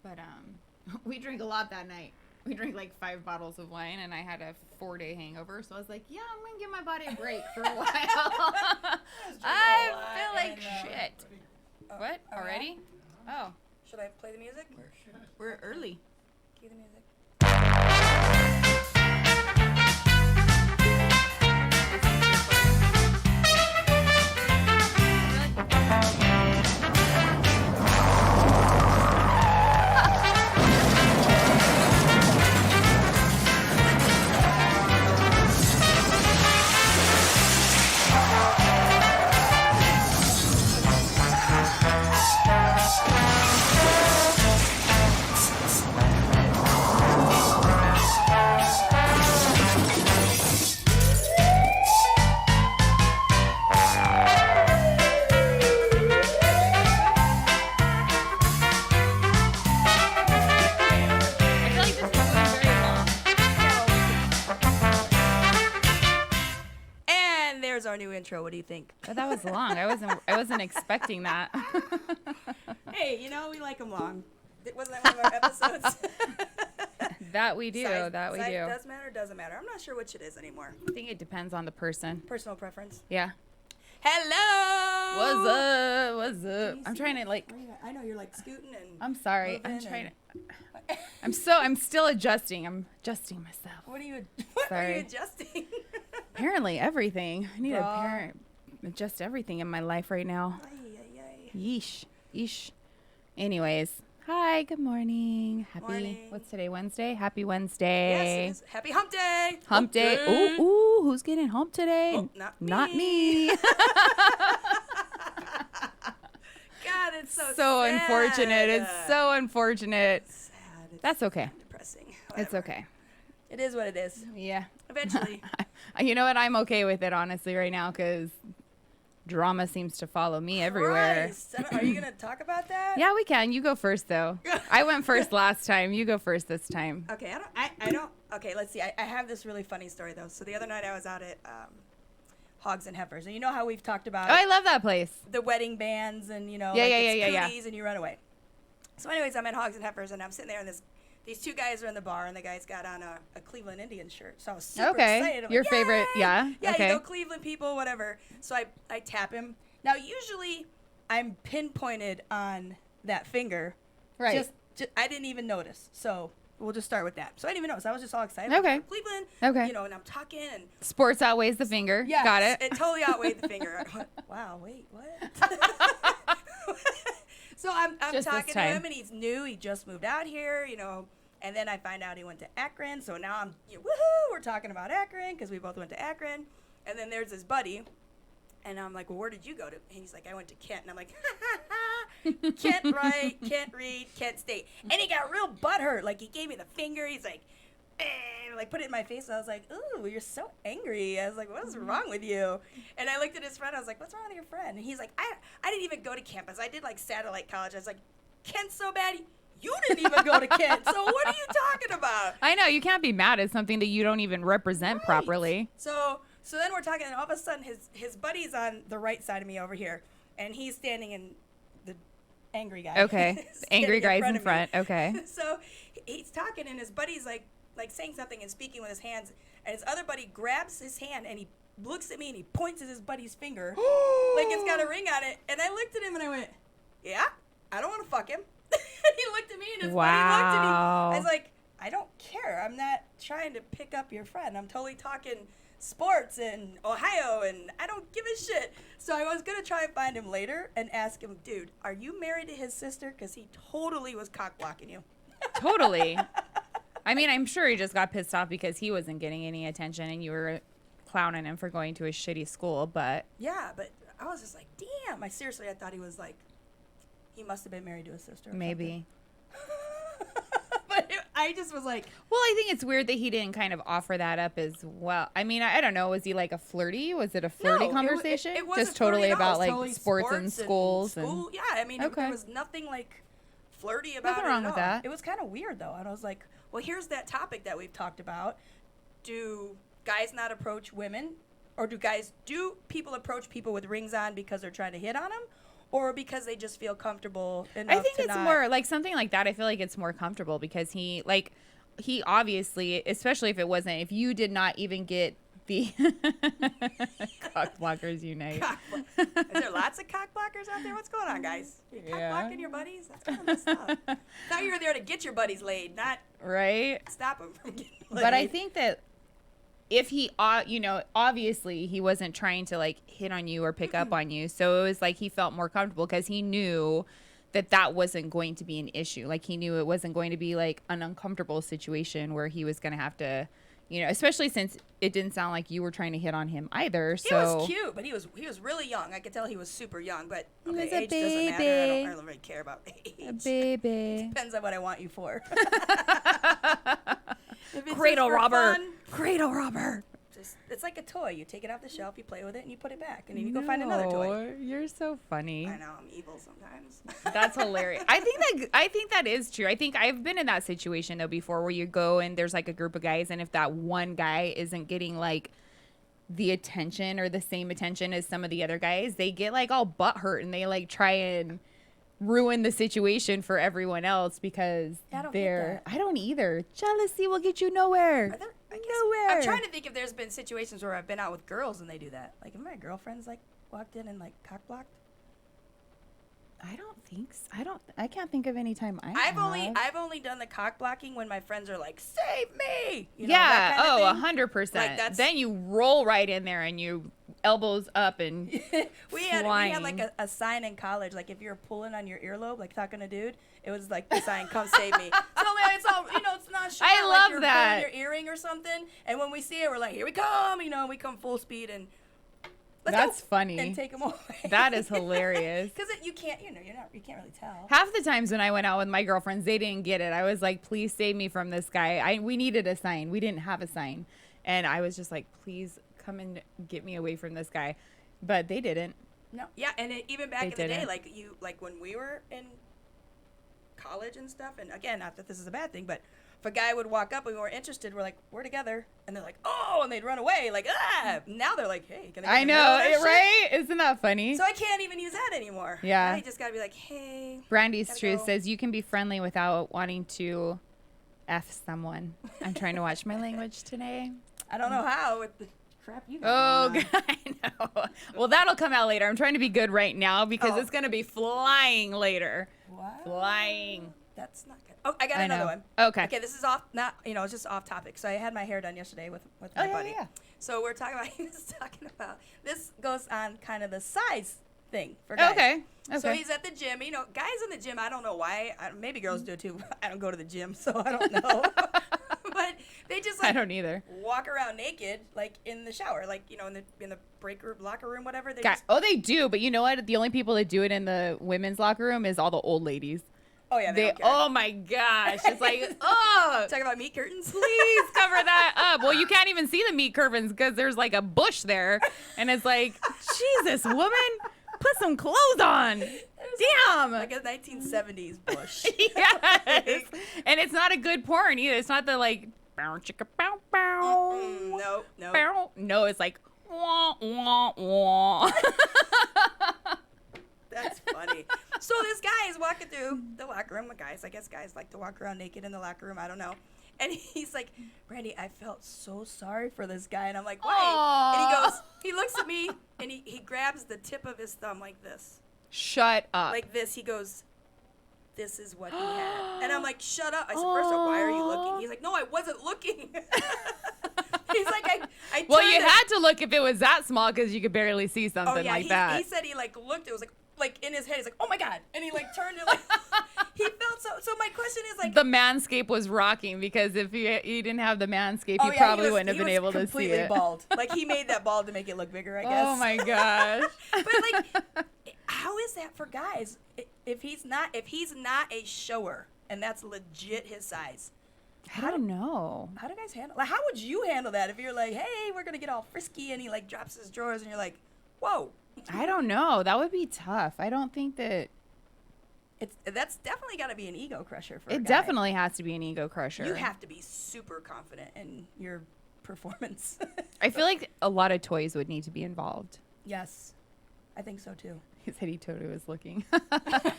But we drank a lot that night. We drank like 5 bottles of wine, and I had a 4-day hangover. So I was like, yeah, I'm going to give my body a break for a while. I feel like shit. What? Already? Oh. Should I play the music? We're early. Cue the music. Our new intro. What do you think? Oh, that was long. I wasn't expecting that. Hey, we like them long. Wasn't that one of our episodes? That we do. Size do. Does matter, doesn't matter. I'm not sure which it is anymore. I think it depends on the person. Personal preference. Yeah. Hello. What's up? I'm trying to I know you're like scooting and. I'm sorry. I'm trying to. I'm still adjusting. I'm adjusting myself. What are you adjusting? Apparently everything. I need to adjust everything in my life right now. Yeesh. Anyways, hi, good morning. Morning. What's today, Wednesday? Happy Wednesday. Yes, it is. Happy hump day. Hump day. Ooh, who's getting hump today? Oh, not me. God, it's so sad. Unfortunate. It's so unfortunate. Sad. That's okay. Depressing. Whatever. It's okay. It is what it is. Yeah. Eventually. You know what? I'm okay with it, honestly, right now, because drama seems to follow me everywhere. Christ. Are you going to talk about that? Yeah, we can. You go first, though. I went first last time. You go first this time. Okay. I don't. Okay, let's see. I have this really funny story, though. So the other night I was out at Hogs and Heifers. And you know how we've talked about I love that place. The wedding bands and, Yeah. And you run away. So anyways, I'm at Hogs and Heifers, and I'm sitting there, and these 2 guys are in the bar, and the guy's got on a Cleveland Indians shirt. So I was super excited. I'm Your like, favorite, yeah? Yeah, okay. Cleveland people, whatever. So I tap him. Now, usually I'm pinpointed on that finger. Right. Just I didn't even notice. So we'll just start with that. So I didn't even notice. I was just all excited. Okay. Cleveland. Okay. And I'm talking. And sports outweighs the finger. Yeah. Got it. It totally outweighed the finger. I went, wow, wait, what? So I'm talking to him, and he's new. He just moved out here, And then I find out he went to Akron. So now I'm, woohoo, we're talking about Akron because we both went to Akron. And then there's his buddy. And I'm like, well, where did you go to? And he's like, I went to Kent. And I'm like, Kent write, Kent read, Kent State. And he got real butthurt. Like, he gave me the finger. He's like, put it in my face. And I was like, ooh, you're so angry. I was like, what's wrong with you? And I looked at his friend. I was like, what's wrong with your friend? And he's like, I didn't even go to campus. I did, like, satellite college. I was like, Kent's so bad. You didn't even go to Kent. So what are you talking about? I know. You can't be mad at something that you don't even represent properly. So then we're talking, and all of a sudden his buddy's on the right side of me over here, and he's standing in the angry guy. Okay. The angry guy's in front. Okay. So he's talking, and his buddy's like saying something and speaking with his hands, and his other buddy grabs his hand, and he looks at me, and he points at his buddy's finger like it's got a ring on it. And I looked at him, and I went, yeah, I don't want to fuck him. He looked at me, and his buddy looked at me. I was like, I don't care. I'm not trying to pick up your friend. I'm totally talking sports in Ohio, and I don't give a shit. So I was going to try and find him later and ask him, dude, are you married to his sister? Because he totally was cock-blocking you. Totally. I mean, I'm sure he just got pissed off because he wasn't getting any attention, and you were clowning him for going to a shitty school, but... Yeah, but I was just like, damn. I thought he was like, he must have been married to his sister. Maybe. But I just was like... Well, I think it's weird that he didn't kind of offer that up as well. I mean, I don't know. Was he like a flirty? Was it a flirty conversation? It wasn't just totally about like totally sports and schools. And yeah, I mean, there was nothing like flirty about nothing it wrong at with all. that. It was kind of weird, though. And I was like, well, here's that topic that we've talked about. Do guys not approach women? Or do people approach people with rings on because they're trying to hit on them? or because they just feel comfortable enough I think to it's not... more like something like that. I feel like it's more comfortable because he obviously, especially if you did not even get the cock blockers unite. Is there lots of cock blockers out there? What's going on, guys? Are you cock blocking your buddies? That's kind of messed up. Thought you were there to get your buddies laid, not stop them from getting laid. But I think that if he, obviously he wasn't trying to like hit on you or pick up on you. So it was like he felt more comfortable because he knew that wasn't going to be an issue. Like he knew it wasn't going to be like an uncomfortable situation where he was going to have to, especially since it didn't sound like you were trying to hit on him either. So he was cute, but he was really young. I could tell he was super young, but okay, age baby. doesn't matter. I don't really care about age. A baby. It depends on what I want you for. Cradle robber. Cradle robber. It's like a toy. You take it off the shelf, you play with it, and you put it back, and then you go find another toy. You're so funny. I know, I'm evil sometimes. That's hilarious. I think that is true. I think I've been in that situation though before, where you go and there's like a group of guys, and if that one guy isn't getting like the attention or the same attention as some of the other guys, they get like all butthurt and they like try and ruin the situation for everyone else because I don't either. Jealousy will get you nowhere. Nowhere. I'm trying to think if there's been situations where I've been out with girls and they do that. Like, have my girlfriends like walked in and like cock blocked? I don't think so. I can't think of any time I've only done the cock blocking when my friends are like, "Save me!" That kind of thing. 100%. Like then you roll right in there and you elbows up and we had like a sign in college, like if you're pulling on your earlobe, like talking to a dude, it was like the sign, "Come save me." So it's all it's not sure. I love you're that. Your earring or something, and when we see it, we're like, "Here we come!" We come full speed and. That's funny. And take them away. That is hilarious. Because you can't, you can't really tell. Half the times when I went out with my girlfriends, they didn't get it. I was like, "Please save me from this guy." We needed a sign. We didn't have a sign, and I was just like, "Please come and get me away from this guy," but they didn't. No, yeah, and even back in the day, like when we were in college and stuff, and again, not that this is a bad thing, but if a guy would walk up and we weren't interested, we're like, "We're together," and they're like, "Oh," and they'd run away, like, "Ah!" Now they're like, "Hey, can I?" know it, right? Isn't that funny? So I can't even use that anymore. Yeah, now you just gotta be like, "Hey." Brandy's Truth says you can be friendly without wanting to F someone. I'm trying to watch my language today. I don't know how with the crap you got. Oh, I know. Well, that'll come out later. I'm trying to be good right now because it's gonna be flying later. What? Flying. That's not good. Oh, I got another one. Okay. Okay, this is off. Not it's just off topic. So I had my hair done yesterday with my buddy. Yeah. So we're talking about. He was talking about this goes on kind of the size thing for guys. Okay. So he's at the gym. Guys in the gym. I don't know why. Maybe girls do too. I don't go to the gym, so I don't know. But they just I don't either. Walk around naked, like in the shower, like in the break room, locker room, whatever. They do. But you know what? The only people that do it in the women's locker room is all the old ladies. Oh yeah, they don't care. Oh my gosh, it's like talking about meat curtains. Please cover that up. Well, you can't even see the meat curtains because there's like a bush there, and it's like, Jesus, woman, put some clothes on. Damn, like a 1970s bush. Yes, and it's not a good porn either. It's not the like bow chicka bow bow. No. No, it's like wah wah wah. That's funny. So this guy is walking through the locker room with guys. I guess guys like to walk around naked in the locker room. I don't know. And he's like, "Brandy, I felt so sorry for this guy." And I'm like, "Why?" Aww. And he looks at me and he grabs the tip of his thumb like this. Shut up. Like this. He goes, "This is what he had." And I'm like, "Shut up." I said, "First of all, why are you looking?" He's like, "No, I wasn't looking." He's like, I well, you had to look if it was that small because you could barely see something like that. He said he like looked. It was like in his head. He's like, "Oh my God!" And he like turned it like he felt so. So my question is like, the manscape was rocking because if he didn't have the manscape, he probably wouldn't have been able to see it. Completely bald. Like he made that bald to make it look bigger, I guess. Oh my gosh! But like, how is that for guys? If he's not a shower and that's legit his size. I don't know. How do guys handle? Like, how would you handle that if you're like, "Hey, we're gonna get all frisky," and he like drops his drawers and you're like, "Whoa." I don't know. That would be tough. I don't think that. That's definitely got to be an ego crusher for a guy. It definitely has to be an ego crusher. You have to be super confident in your performance. I feel like a lot of toys would need to be involved. Yes, I think so too. He said he totally was looking.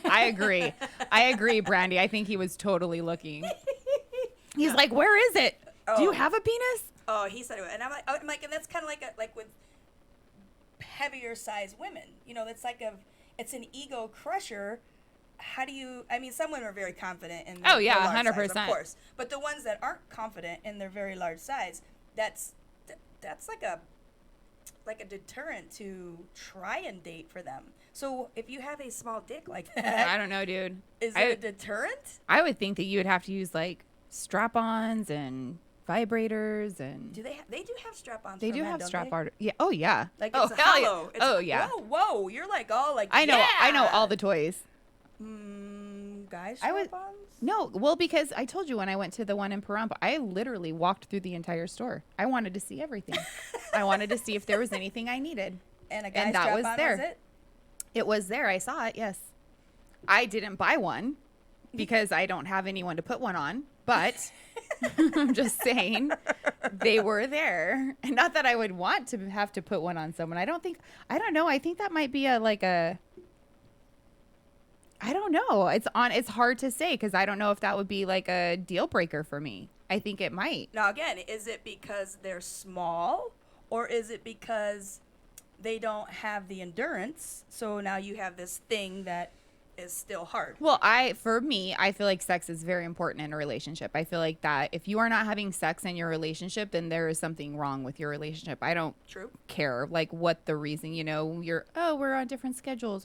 I agree, Brandy. I think he was totally looking. He's like, where is it? Do you have a penis? Oh, he said it. And I'm like, and that's kind of like with heavier sized women. You know, it's like it's an ego crusher. How do you, I mean, some women are very confident in their, their large 100%. size, of course. But the ones that aren't confident in their very large size, that's like a deterrent to try and date for them. So if you have a small dick like that, I don't know, dude. Is it a deterrent? I would think that you would have to use like strap-ons and vibrators and. Do they do have strap-ons? They do men, have don't strap-on. Yeah. Oh yeah. Like it's hollow. Yeah. Oh yeah. Whoa. You're like all like. I know. Yeah. I know all the toys. Guys strap-ons? No, well, because I told you when I went to the one in Pahrump, I literally walked through the entire store. I wanted to see everything. I wanted to see if there was anything I needed. And a guy strap-on, was it? It was there. I saw it, yes. I didn't buy one because I don't have anyone to put one on, but I'm just saying they were there. And not that I would want to have to put one on someone. I don't know. I think that might be I don't know. It's hard to say because I don't know if that would be like a deal breaker for me. I think it might. Now, again, is it because they're small or is it because they don't have the endurance? So now you have this thing that is still hard. Well, for me, I feel like sex is very important in a relationship. I feel like that if you are not having sex in your relationship, then there is something wrong with your relationship. I don't care like what the reason, we're on different schedules.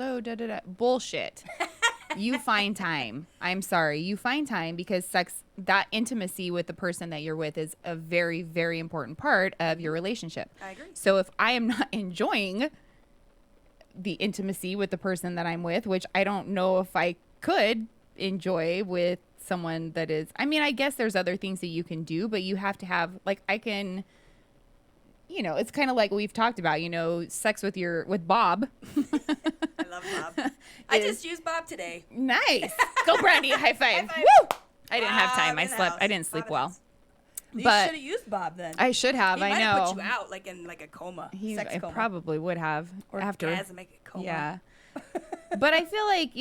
Bullshit. You find time. I'm sorry. You find time because sex, that intimacy with the person that you're with is a very, very important part of your relationship. I agree. So if I am not enjoying the intimacy with the person that I'm with, which I don't know if I could enjoy with someone that is, I mean, I guess there's other things that you can do, but you have to have, like, I can, it's kind of like we've talked about, sex with Bob. I love Bob. I just used Bob today. Nice. Go, Brandy. High five. High five. Woo! I didn't have time. I didn't sleep well. You should have used Bob then. I should have. He I might know. have put you out like in like a coma. I probably would have. Or after. Orgasmic coma. Yeah. But I feel like,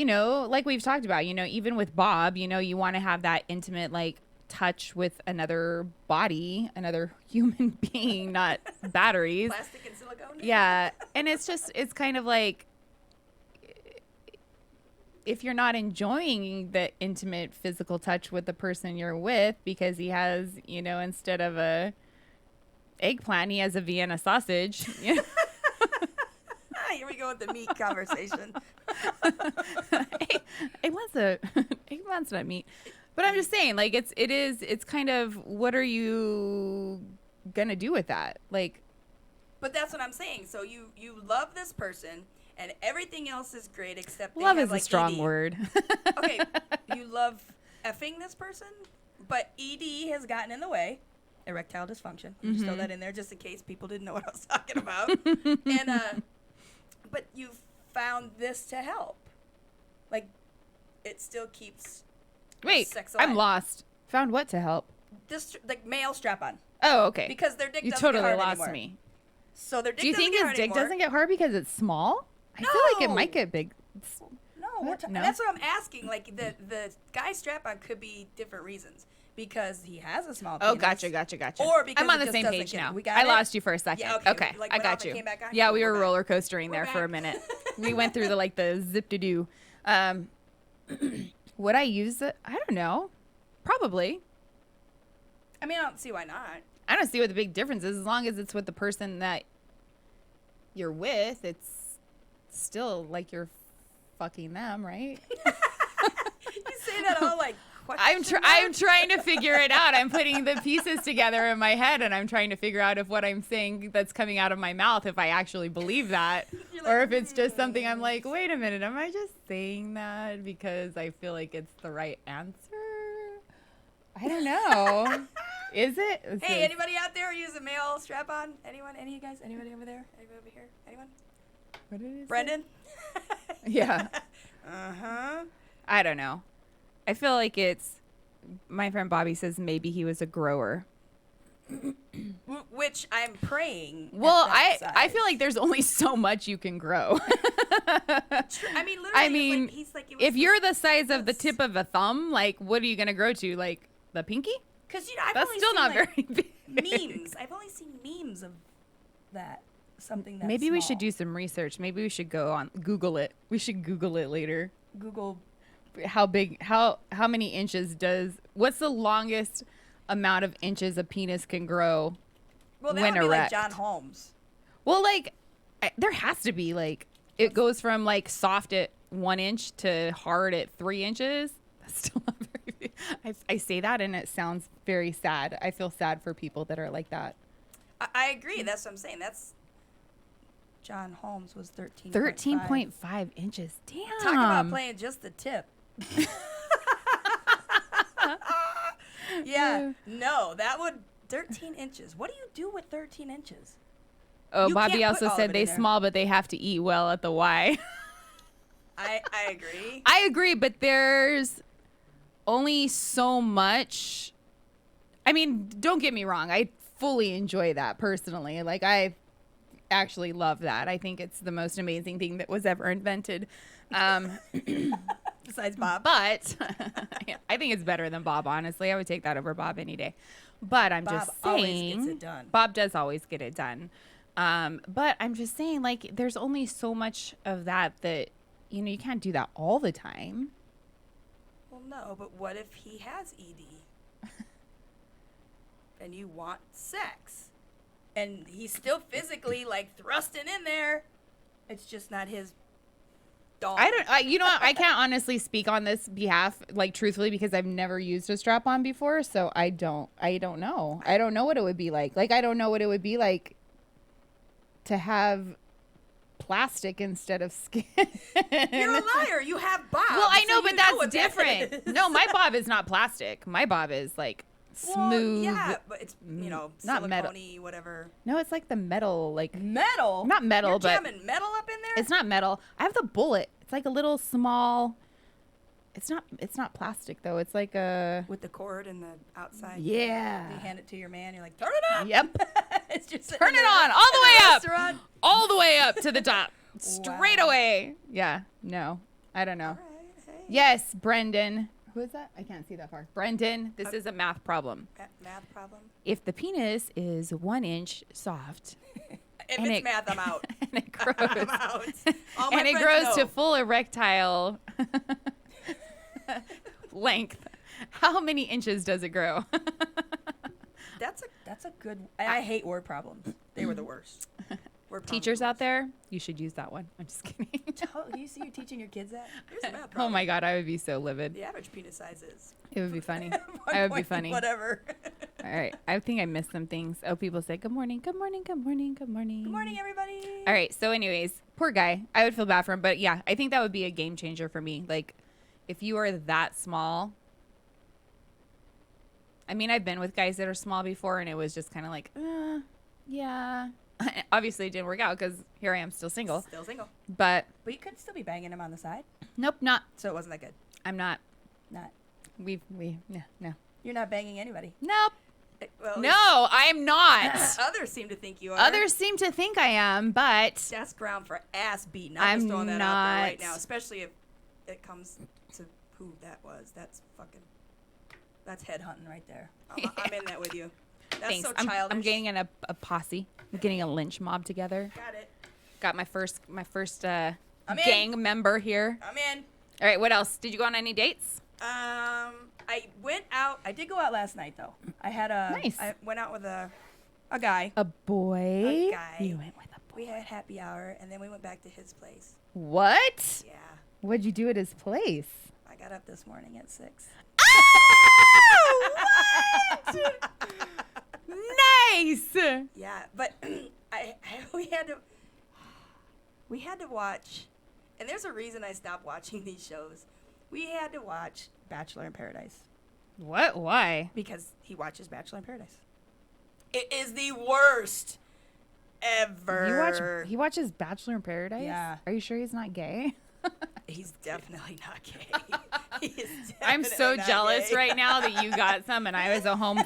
like we've talked about, even with Bob, you want to have that intimate, like, touch with another body, another human being, not batteries. Plastic and silicone. Yeah. And it's kind of like, if you're not enjoying the intimate physical touch with the person you're with because he has, instead of a eggplant, he has a Vienna sausage. Here we go with the meat conversation. Eggplant's not meat. But I'm just saying, like, it's kind of, what are you gonna do with that? Like, but that's what I'm saying. So you love this person and everything else is great except love have, is like, a strong ED. word. Okay, you love effing this person, but ED has gotten in the way. Erectile dysfunction. Just throw that in there just in case people didn't know what I was talking about. And but you've found this to help. Like, it still keeps sex alive. I'm lost. Found what to help? This, like, male strap-on. Oh, okay. Because their dick you doesn't totally get hard lost anymore. me. So their dick Do you think his dick doesn't get hard because it's small? I feel like it might get big. No, that's what I'm asking. Like, the guy strap-on could be different reasons. Because he has a small penis. Oh, gotcha. Or because I'm on it the just same doesn't page get- now. we got I it? lost you for a second. Yeah, okay. Like, I went got off and you. came back on? Yeah, Cool, we were we're roller back. coastering there We're for a back. minute. We went through the zip-to-do. Would I use it? I don't know. Probably. I mean, I don't see why not. I don't see what the big difference is. As long as it's with the person that you're with, it's still like you're fucking them, right? You say that all like I'm trying to figure it out. I'm putting the pieces together in my head, and I'm trying to figure out if what I'm saying that's coming out of my mouth, if I actually believe that, or if it's just something I'm like, wait a minute, am I just saying that because I feel like it's the right answer? I don't know. Is it? Hey, anybody out there use a male strap-on? Anyone? Any of you guys? Anybody over there? Anybody over here? Anyone? What did it say? Brendan? Yeah. Uh-huh. I don't know. I feel like my friend Bobby says maybe he was a grower. Which I'm praying. Well, I feel like there's only so much you can grow. I mean, literally, he's like if you're the size of the tip of a thumb, like, what are you gonna grow to? Like the pinky? Because I've that's only still seen, not very big. Memes. I've only seen memes of that. Something that's Maybe small. we should do some research. Maybe we should go on Google it. We should Google it later. Google how big, how many inches what's the longest amount of inches a penis can grow? Well, that when would be erect. like John Holmes. Well, like, there has to be, like, it goes from, like, soft at 1 inch to hard at 3 inches. That's still not very big. I say that, and it sounds very sad. I feel sad for people that are like that. I agree. That's what I'm saying. John Holmes was 13.5. 13.5 inches. Damn. Talk about playing just the tip. Yeah. No, that would... 13 inches. What do you do with 13 inches? Oh, You Bobby can't also put all said of it they in there. small, but they have to eat well at the Y. I agree. I agree, but there's only so much. I mean, don't get me wrong. I fully enjoy that personally. Like, I actually love that. I think it's the most amazing thing that was ever invented. Besides Bob. But I think it's better than Bob, honestly. I would take that over Bob any day. But I'm just saying. Bob always gets it done. Bob does always get it done. But I'm just saying, like, there's only so much of that, you can't do that all the time. Well, no, but what if he has ED? And you want sex? And he's still physically, like, thrusting in there. It's just not his dog. I can't honestly speak on this behalf, like, truthfully, because I've never used a strap-on before, so I don't know. I don't know what it would be like. Like, I don't know what it would be like to have plastic instead of skin. You're a liar. You have Bob. Well, I know, so but you that's know what different. That is. No, my Bob is not plastic. My Bob is, like, smooth. Well, yeah, but it's, not silicone-y, metal. whatever. No, it's like the metal, like... Metal? Not metal, You're but... jamming metal up in there? It's not metal. I have the bullet. It's like a little small... It's not plastic, though. It's like a... With the cord and the outside. Yeah. You hand it to your man. You're like, turn it on. Yep. It's just Turn it on. All the way up. Restaurant. All the way up to the top. Straight Wow. away. Yeah. No. I don't know. All right, hey. Yes, Brendan. Who is that? I can't see that far. Brendan, this is a math problem. Math problem? If the penis is 1 inch soft... If and it's math, I'm out. And it grows. I'm out. All my And it friends grows know. to full erectile length. How many inches does it grow? That's a good... I hate word problems. They were the worst. Word Teachers problems. out there, you should use that one. I'm just kidding. Do you see you teaching your kids that? Here's a math Oh problem. my God, I would be so livid. The average penis size is... It would be funny. 1 I would be point funny. Whatever. All right. I think I missed some things. Oh, people say, good morning, good morning, good morning, good morning. Good morning, everybody. All right. So anyways, poor guy. I would feel bad for him. But yeah, I think that would be a game changer for me. Like, if you are that small. I mean, I've been with guys that are small before, and it was just kind of like, yeah. Obviously, it didn't work out because here I am still single. Still single. But But you could still be banging him on the side. nope, not. So it wasn't that good. I'm not. Not. No. You're not banging anybody. Nope. Well, at No, I'm not. least others seem to think you are. Others seem to think I am, but That's ground for ass beating. I'm I'm just throwing that out there right not. now, especially if it comes to who that was. That's headhunting right there. I'm in that with you. That's thanks. so childish. I'm getting in a posse. I'm getting a lynch mob together. Got it. Got my first I'm in. gang member here. I'm in. All right, what else? Did you go on any dates? I went out. I did go out last night though. Nice. I went out with a guy. A boy? A guy. You went with a boy. We had happy hour, and then we went back to his place. What? Yeah. What'd you do at his place? I got up this morning at 6. What? Nice. Yeah, but we had to watch, and there's a reason I stopped watching these shows. We had to watch Bachelor in Paradise What? Why? because he watches Bachelor in Paradise. It is the worst ever. He watches Bachelor in Paradise? Yeah. Are you sure he's not gay? He's definitely not gay. He is I'm so definitely not jealous gay. right now that you got some and I was at home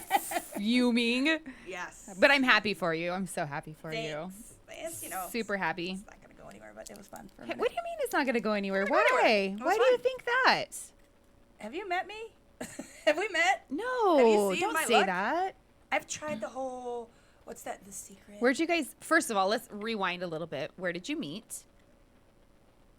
fuming. Yeah, Yes. But I'm happy for you. I'm so happy for Thanks. you. It's, super happy. It's not going to go anywhere, but it was fun. What do you mean it's not going to go anywhere? Why? Why? Why do you think that? Have you met me? Have we met? No. Have you seen don't my say look? that. I've tried the whole, what's that, The Secret? Where'd you guys, first of all, let's rewind a little bit. Where did you meet?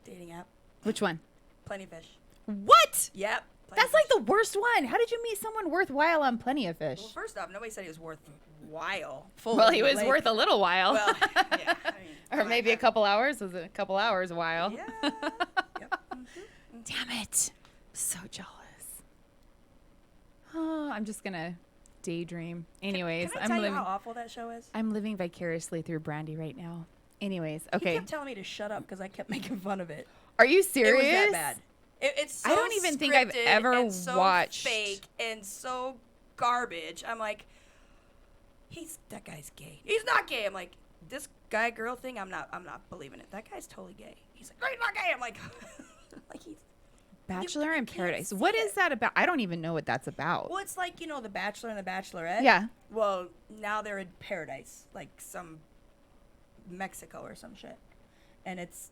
Dating app. Which one? Plenty of Fish. What? Yep. That's like the worst one. How did you meet someone worthwhile on Plenty of Fish? Well, first off, nobody said he was worthwhile. Well, he was worth a little while. Well, yeah. Or maybe a couple hours. Was it a couple hours a while? Yeah. Yep. Damn it. So jealous. Oh, I'm just going to daydream. Anyways, can I tell you how awful that show is? I'm living vicariously through Brandy right now. Anyways, okay. He kept telling me to shut up because I kept making fun of it. Are you serious? It was that bad. It's so I don't even think I've ever and so watched fake and so garbage. I'm like, that guy's gay. He's not gay. I'm like, this guy girl thing. I'm not believing it. That guy's totally gay. He's like, he's not gay. I'm like, like he's Bachelor in Paradise. What is that about? I don't even know what that's about. Well, it's like, The Bachelor and the Bachelorette. Yeah. Well, now they're in paradise, like some Mexico or some shit, and it's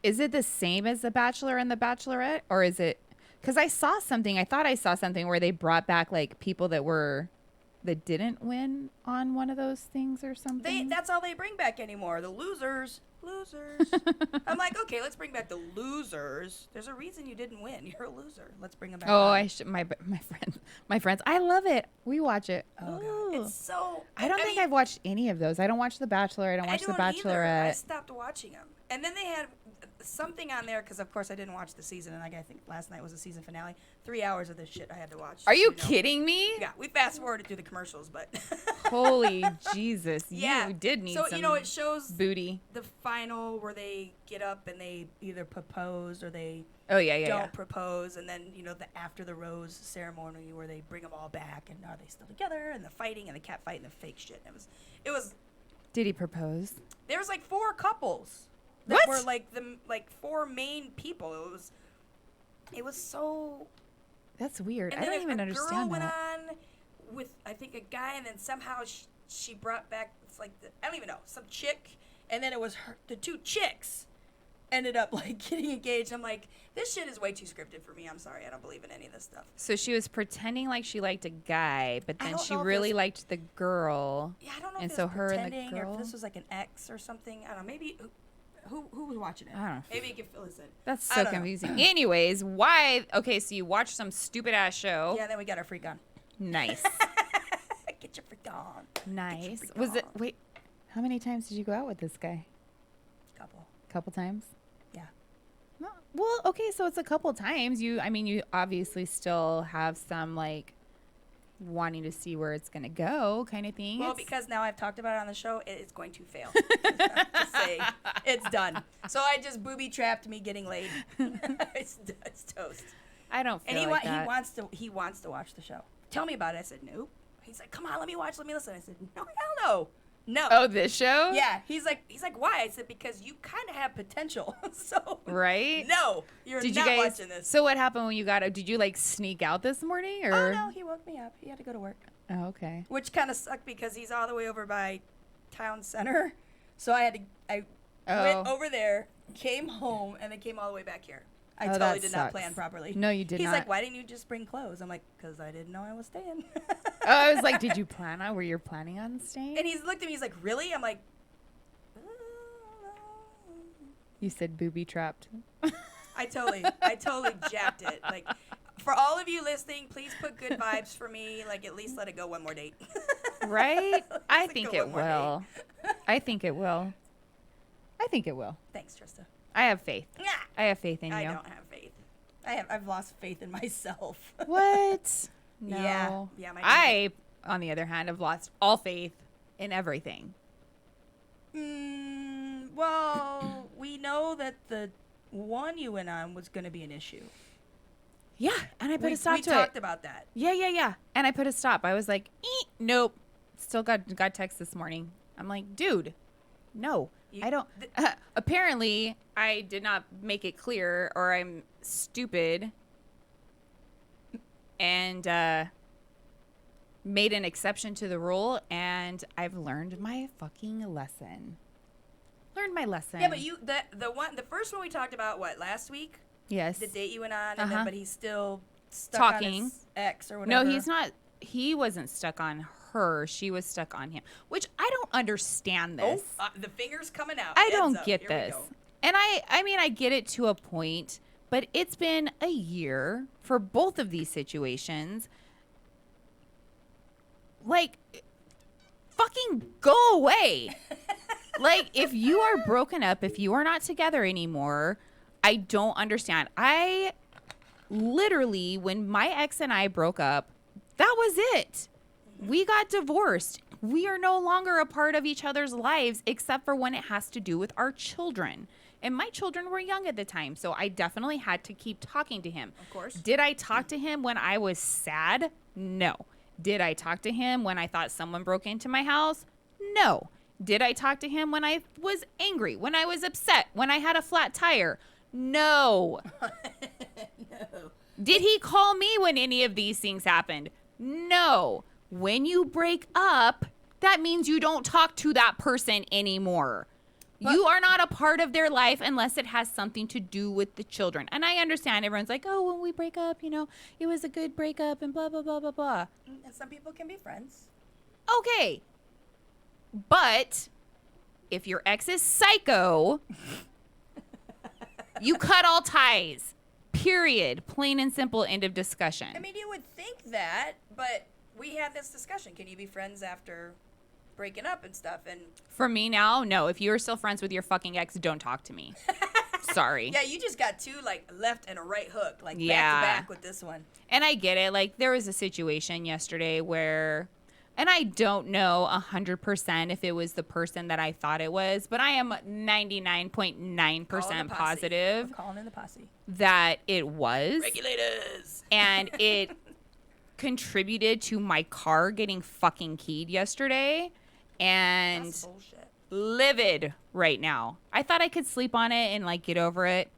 Is it the same as The Bachelor and the Bachelorette? Or is it... Because I thought I saw something where they brought back, like, people that didn't win on one of those things or something. That's all they bring back anymore. The losers. I'm like, okay, let's bring back the losers. There's a reason you didn't win. You're a loser. Let's bring them back. Oh, on. my friends. I love it. We watch it. Oh, God. It's so... I don't think I've watched any of those. I don't watch The Bachelor. I don't watch The Bachelorette. I stopped watching them. And then they had something on there because, of course, I didn't watch the season. And I think last night was the season finale. 3 hours of this shit I had to watch. Are you kidding me? Yeah, we fast forwarded through the commercials, but... Holy Jesus. Yeah. You did need some it shows booty. The final where they get up and they either propose or they don't propose. And then, the after the rose ceremony where they bring them all back and are they still together? And the fighting and the cat fight and the fake shit. It was... Did he propose? There was like 4 couples. That were like the 4 main people. It was so... That's weird. And I don't even understand that. A girl went on with, I think, a guy, and then somehow she brought back, it's like, I don't even know, some chick, and then it was the 2 chicks ended up, like, getting engaged. I'm like, this shit is way too scripted for me. I'm sorry. I don't believe in any of this stuff. So she was pretending like she liked a guy, but then she really liked the girl. Yeah, I don't know and if so it was her pretending and the girl? or if this was like an ex or something. I don't know. Maybe... Who was watching it? I don't know. Maybe you can fill us in. That's so confusing. Anyways, why? Okay, so you watched some stupid ass show. Yeah, then we got our freak on. Nice. Get your freak on. Nice. Was it? Wait, how many times did you go out with this guy? Couple times. Yeah. Well, okay, so it's a couple times. You obviously still have some like wanting to see where it's gonna go, kind of thing. Well, because now I've talked about it on the show, it's going to fail. Just say it's done. So I just booby trapped me getting laid. It's toast. I don't feel like that. He wants to watch the show. Tell me about it. I said nope. He's like, come on, let me watch, let me listen. I said, no, hell no. Oh, this show? Yeah. He's like, why? I said, because you kind of have potential. So right? No, you're not watching this. So what happened when you got up? Did you like sneak out this morning, or? Oh no, he woke me up. He had to go to work. Oh, okay. Which kind of sucked because he's all the way over by town center. So I went over there, came home, and then came all the way back here. I totally did not plan properly. No, you did not. He's like, why didn't you just bring clothes? I'm like, because I didn't know I was staying. Oh, I was like, did you plan on? Were you planning on staying? And he's looked at me. He's like, really? I'm like, you said booby trapped. I totally jacked it. Like, for all of you listening, please put good vibes for me. Like, at least let it go one more date. Right? I think it will. I think it will. Thanks, Trista. I have faith. Yeah. I have faith in you. I don't have faith. I've lost faith in myself. What? No. Yeah. I, on the other hand, have lost all faith in everything. Well, we know that the one you went on was going to be an issue. Yeah, and I put a stop to it. We talked about that. Yeah. And I put a stop. I was like, nope. Still got text this morning. I'm like, dude, no. I don't. Apparently, I did not make it clear, or I'm stupid. And made an exception to the rule, and I've learned my fucking lesson. Learned my lesson. Yeah, but the first one we talked about, last week? Yes. The date you went on, and then, but he's still stuck talking on his ex or whatever. No, he's not. He wasn't stuck on her. She was stuck on him, which I don't understand this. The finger's coming out. I don't get this. And I mean, I get it to a point, but it's been a year for both of these situations. Like, fucking go away. Like, if you are broken up, if you are not together anymore, I don't understand. I literally, when my ex and I broke up, that was it. We got divorced. We are no longer a part of each other's lives, except for when it has to do with our children. And my children were young at the time, so I definitely had to keep talking to him. Of course. Did I talk to him when I was sad? No. Did I talk to him when I thought someone broke into my house? No. Did I talk to him when I was angry, when I was upset, when I had a flat tire? No. No. Did he call me when any of these things happened? No. When you break up, that means you don't talk to that person anymore. But you are not a part of their life unless it has something to do with the children. And I understand everyone's like, oh, when we break up, it was a good breakup and blah, blah, blah, blah, blah. And some people can be friends. Okay. But if your ex is psycho, you cut all ties. Period. Plain and simple. End of discussion. I mean, you would think that, but we had this discussion. Can you be friends after breaking up and stuff? And for me now, no. If you're still friends with your fucking ex, don't talk to me. Sorry. Yeah, you just got two left and a right hook, back to back with this one. And I get it. Like, there was a situation yesterday where, and I don't know 100% if it was the person that I thought it was, but I am 99.9% positive. I'm calling in the posse. That it was. Regulators. And it contributed to my car getting fucking keyed yesterday. And that's bullshit. Livid right now. I thought I could sleep on it and get over it.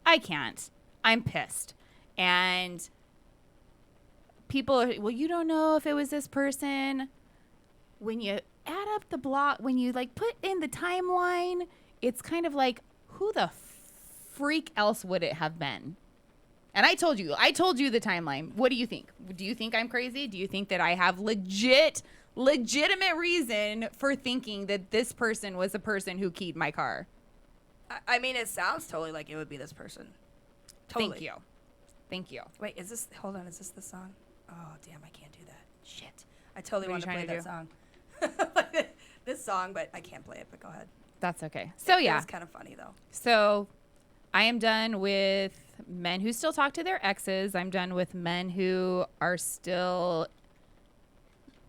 I can't. I'm pissed. And people are, well, you don't know if it was this person. When you add up the block, when you put in the timeline, it's kind of like, who the freak else would it have been? And I told you the timeline. What do you think? Do you think I'm crazy? Do you think that I have legitimate reason for thinking that this person was the person who keyed my car? I mean, it sounds totally like it would be this person. Totally. Thank you. Wait, is this the song? Oh, damn, I can't do that. Shit. I totally want to play that song. This song, but I can't play it, but go ahead. That's okay. So, yeah. It's kind of funny, though. So, I am done with men who still talk to their exes. I'm done with men who are still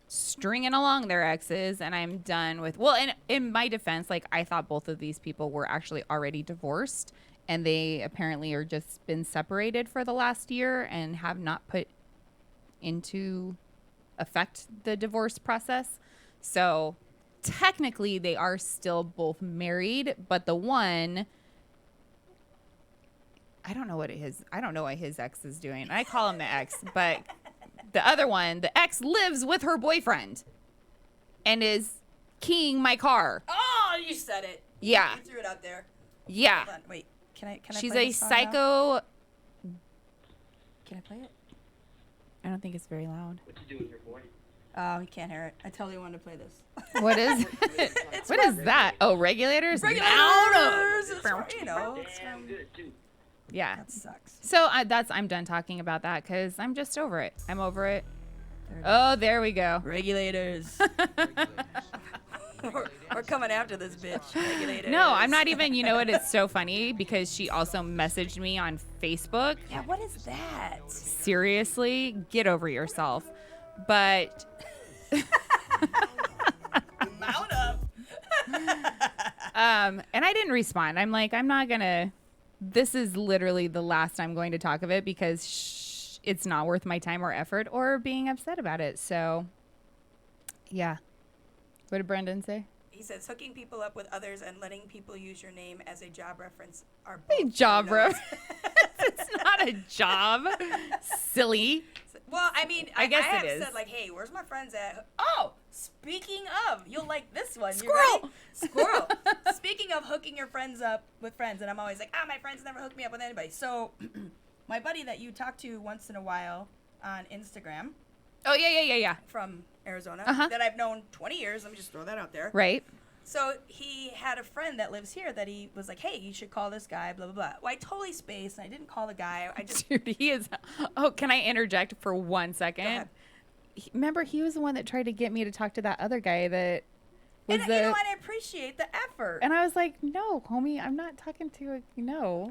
stringing along their exes. And I'm done with, well, in my defense, I thought both of these people were actually already divorced. And they apparently are just been separated for the last year and have not put into effect the divorce process. So technically they are still both married, but the one, I don't know what his ex is doing. I call him the ex, but the other one, the ex lives with her boyfriend and is keying my car. Oh, you said it. Yeah. You threw it out there. Yeah. Hold on. Wait, can I She's play a this song psycho. now? Can I play it? I don't think it's very loud. What you doing here, boy? Oh, you can't hear it. I totally wanted to play this. What is what is that? Oh, regulators? Regulators! It's from, Damn good, too. Yeah. That sucks. So I'm done talking about that because I'm just over it. I'm over it. Oh, there we go. Regulators. We're coming after this bitch. Regulators. No, I'm not even. You know what? It's so funny because she also messaged me on Facebook. Yeah, what is that? Seriously, get over yourself. But Mount up. and I didn't respond. I'm like, I'm not gonna. This is literally the last I'm going to talk of it because it's not worth my time or effort or being upset about it. So, yeah. What did Brendan say? He says hooking people up with others and letting people use your name as a job reference are A both job no-nos. reference. It's not a job. Silly. Well, I mean, I guess have it is. said, like, hey, where's my friends at? Oh, speaking of, you'll like this one. You Squirrel! ready? Squirrel. Speaking of hooking your friends up with friends, and I'm always like, my friends never hook me up with anybody. So, my buddy that you talk to once in a while on Instagram. Oh, yeah. From Arizona. Uh-huh. That I've known 20 years. Let me just throw that out there. Right. So he had a friend that lives here that he was like, hey, you should call this guy, blah, blah, blah. Well, I totally spaced, and I didn't call the guy. I just... Dude, he is... Oh, can I interject for 1 Go second? ahead. Remember, he was the one that tried to get me to talk to that other guy that was And you know what? I appreciate the effort. And I was like, no, homie, I'm not talking to a... No.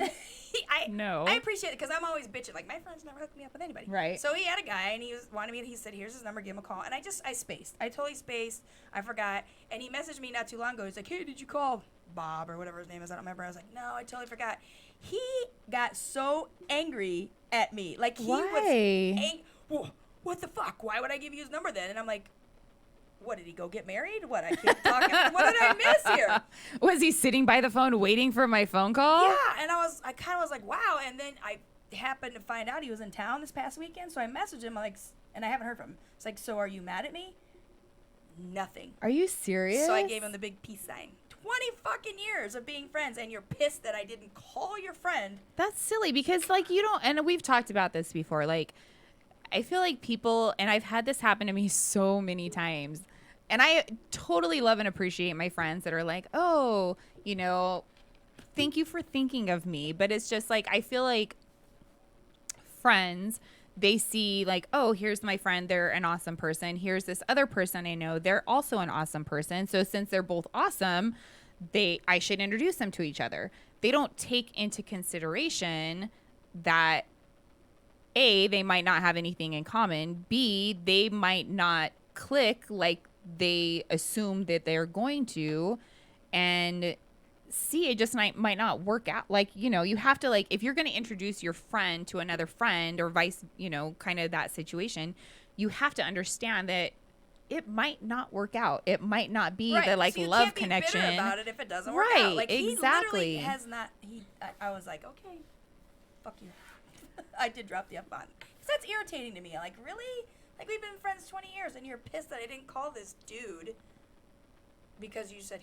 No. I appreciate it because I'm always bitching. Like, my friends never hook me up with anybody. Right. So he had a guy, and he said, here's his number, give him a call. And I spaced. I totally spaced. I forgot. And he messaged me not too long ago. He's like, hey, did you call Bob or whatever his name is? I don't remember. I was like, no, I totally forgot. He got so angry at me. Like, he was what the fuck? Why would I give you his number then? And I'm like, what, did he go get married? What, I can't talk. What did I miss here? Was he sitting by the phone waiting for my phone call? Yeah, and I kind of was like, wow. And then I happened to find out he was in town this past weekend, so I messaged him, like, and I haven't heard from him. It's like, so are you mad at me? Nothing. Are you serious? So I gave him the big peace sign. 20 fucking years of being friends, and you're pissed that I didn't call your friend. That's silly because, like, you don't, and we've talked about this before, like, I feel like people, and I've had this happen to me so many times, and I totally love and appreciate my friends that are like, oh, you know, thank you for thinking of me. But it's just like, I feel like friends, they see like, oh, here's my friend. They're an awesome person. Here's this other person I know. They're also an awesome person. So since they're both awesome, I should introduce them to each other. They don't take into consideration that A, they might not have anything in common. B, they might not click like they assume that they're going to. And C, it just might not work out. Like, you know, you have to, like, if you're going to introduce your friend to another friend or vice, you know, kind of that situation, you have to understand that it might not work out. It might not be the, like, so you love can't connection. Be bitter about it if it doesn't work out. Like, exactly. He literally has not. I was like, okay, fuck you. I did drop the F-bomb. Because that's irritating to me. Like, really? Like, we've been friends 20 years, and you're pissed that I didn't call this dude because you said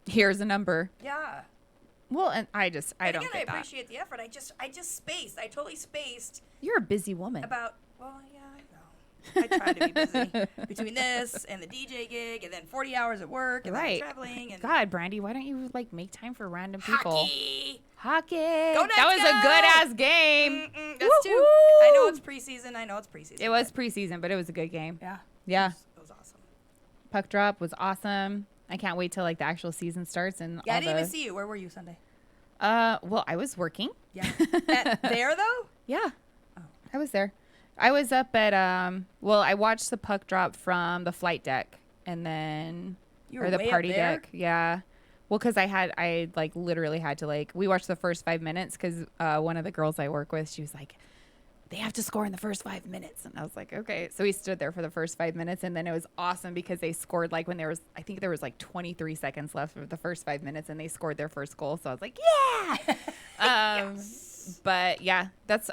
here's a number. Yeah. Well, and I don't again, get I that. appreciate the effort. I just spaced. I totally spaced. You're a busy woman. Well, yeah, I know. I try to be busy between this and the DJ gig, and then 40 hours at work, and then traveling. And God, Brandy, why don't you like make time for random people? Hockey. Go Nets, that was go! a good ass game. That's two. I know it's preseason. It was preseason, but it was a good game. Yeah. Yeah. It was awesome. Puck drop was awesome. I can't wait till like the actual season starts and I didn't even see you. Where were you Sunday? Well, I was working. Yeah. There though? Yeah. Oh. I was there. I was up at I watched the puck drop from the flight deck and then the party deck. Yeah. Well, because I like literally had to like, we watched the first 5 minutes because one of the girls I work with, she was like, they have to score in the first 5 minutes. And I was like, okay. So we stood there for the first 5 minutes. And then it was awesome because they scored like when I think there was like 23 seconds left of the first 5 minutes and they scored their first goal. So I was like, yeah. Yes. But yeah,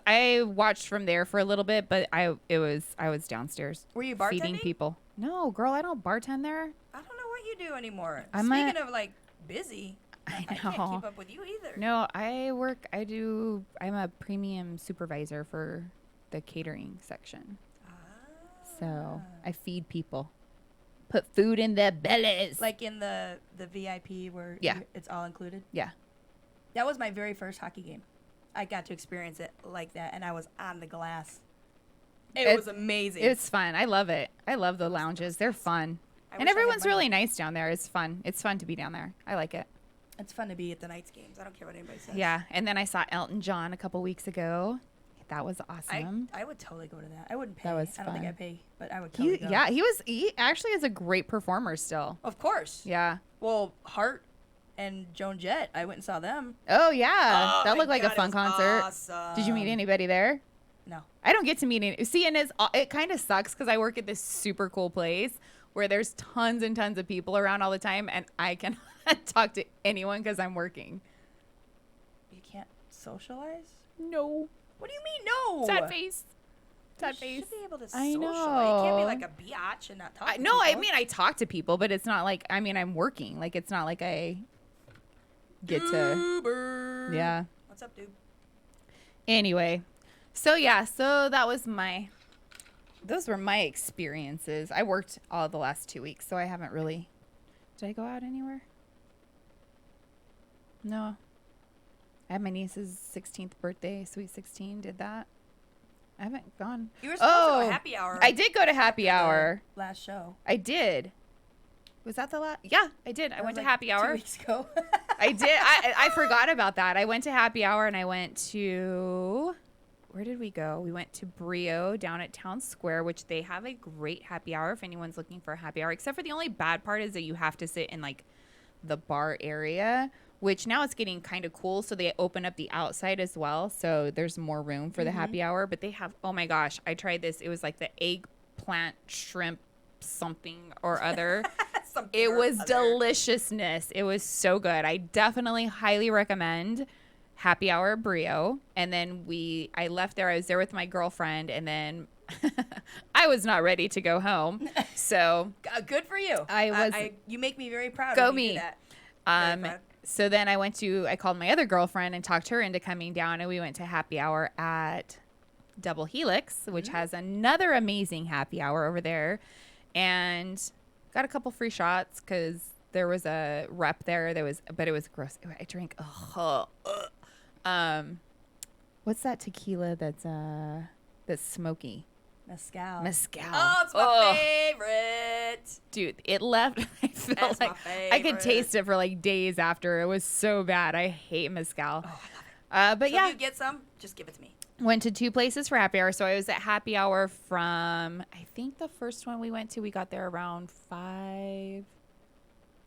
I watched from there for a little bit, but I was downstairs. Were you bartending? Feeding people. No, girl, I don't bartend there. I don't know what you do anymore. Of like busy. I know. I can't keep up with you either. No, I'm a premium supervisor for the catering section. So I feed people. Put food in their bellies. Like in the VIP where it's all included? Yeah. That was my very first hockey game. I got to experience it like that, and I was on the glass. It was amazing. It's fun. I love it. I love the lounges. They're fun. And everyone's really nice down there. It's fun. It's fun to be down there. I like it. It's fun to be at the Knights games. I don't care what anybody says. Yeah. And then I saw Elton John a couple weeks ago. That was awesome. I would totally go to that. I wouldn't pay. That was fun. I don't think I pay, but I would totally go. Yeah, he actually is a great performer still. Of course. Yeah. Well, Hart and Joan Jett, I went and saw them. Oh, yeah. Oh, that looked like a fun concert. Awesome. Did you meet anybody there? No. I don't get to meet any. See, and it kind of sucks because I work at this super cool place where there's tons and tons of people around all the time, and I cannot talk to anyone because I'm working. You can't socialize? No. What do you mean no? Sad face. that face. You should be able to I social. know. You can't be like a biatch and not talk to No, people. I mean, I talk to people, but it's not like, I mean, I'm working. Like, it's not like I get to. Goober. Yeah. What's up, dude? Anyway. So, yeah. So, those were my experiences. I worked all the last 2 weeks, so I haven't really. Did I go out anywhere? No. I had my niece's 16th birthday, sweet 16. Did that. I haven't gone. You were supposed to go to happy hour. I did go to happy hour. Last show. I did. Was that the last? Yeah, I did. I went to happy hour. 2 weeks ago. I did. I forgot about that. I went to happy hour and I went to. Where did we go? We went to Brio down at Town Square, which they have a great happy hour if anyone's looking for a happy hour. Except for the only bad part is that you have to sit in like the bar area, which now it's getting kind of cool. So they open up the outside as well. So there's more room for the happy hour. But they have, oh my gosh, I tried this. It was like the eggplant shrimp something or other. It was deliciousness. It was so good. I definitely highly recommend happy hour Brio. And then I left there. I was there with my girlfriend, and then I was not ready to go home. So good for you. You make me very proud. Go of you me. Do that. So then I called my other girlfriend and talked her into coming down, and we went to happy hour at Double Helix, which has another amazing happy hour over there, and got a couple free shots because there was a rep there. But it was gross. I drank. What's that tequila that's smoky? Mezcal. Oh, it's my favorite. Dude, it left. I felt like I could taste it for like days after. It was so bad. I hate mezcal. Oh, I love it. But so yeah. if you get some, just give it to me. Went to 2 places for happy hour. So I was at happy hour from, I think the first one we went to, we got there around 5.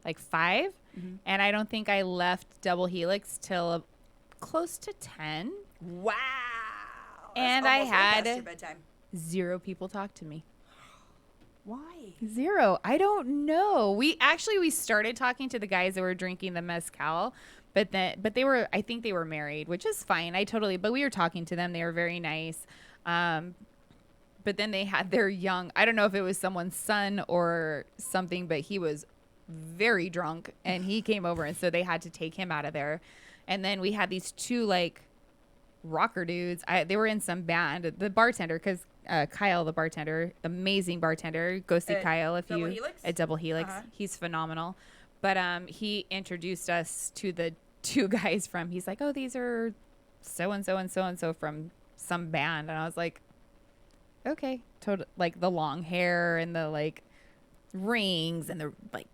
Mm-hmm. And I don't think I left Double Helix till close to 10. Wow. And That's I almost right had past your bedtime. 0 people talk to me. Why? 0. I don't know. We started talking to the guys that were drinking the mezcal, but they were, I think they were married, which is fine. But we were talking to them. They were very nice. But then they had their young, I don't know if it was someone's son or something, but he was very drunk and he came over, and so they had to take him out of there. And then we had these 2 like rocker dudes. They were in some band. The bartender, because Kyle, the bartender, amazing bartender. Go see Kyle if Double you Helix? at Double Helix. He's phenomenal. But he introduced us to the 2 guys from. He's like, oh, these are so and so and so and so from some band, and I was like, okay, total, like the long hair and the like rings and the like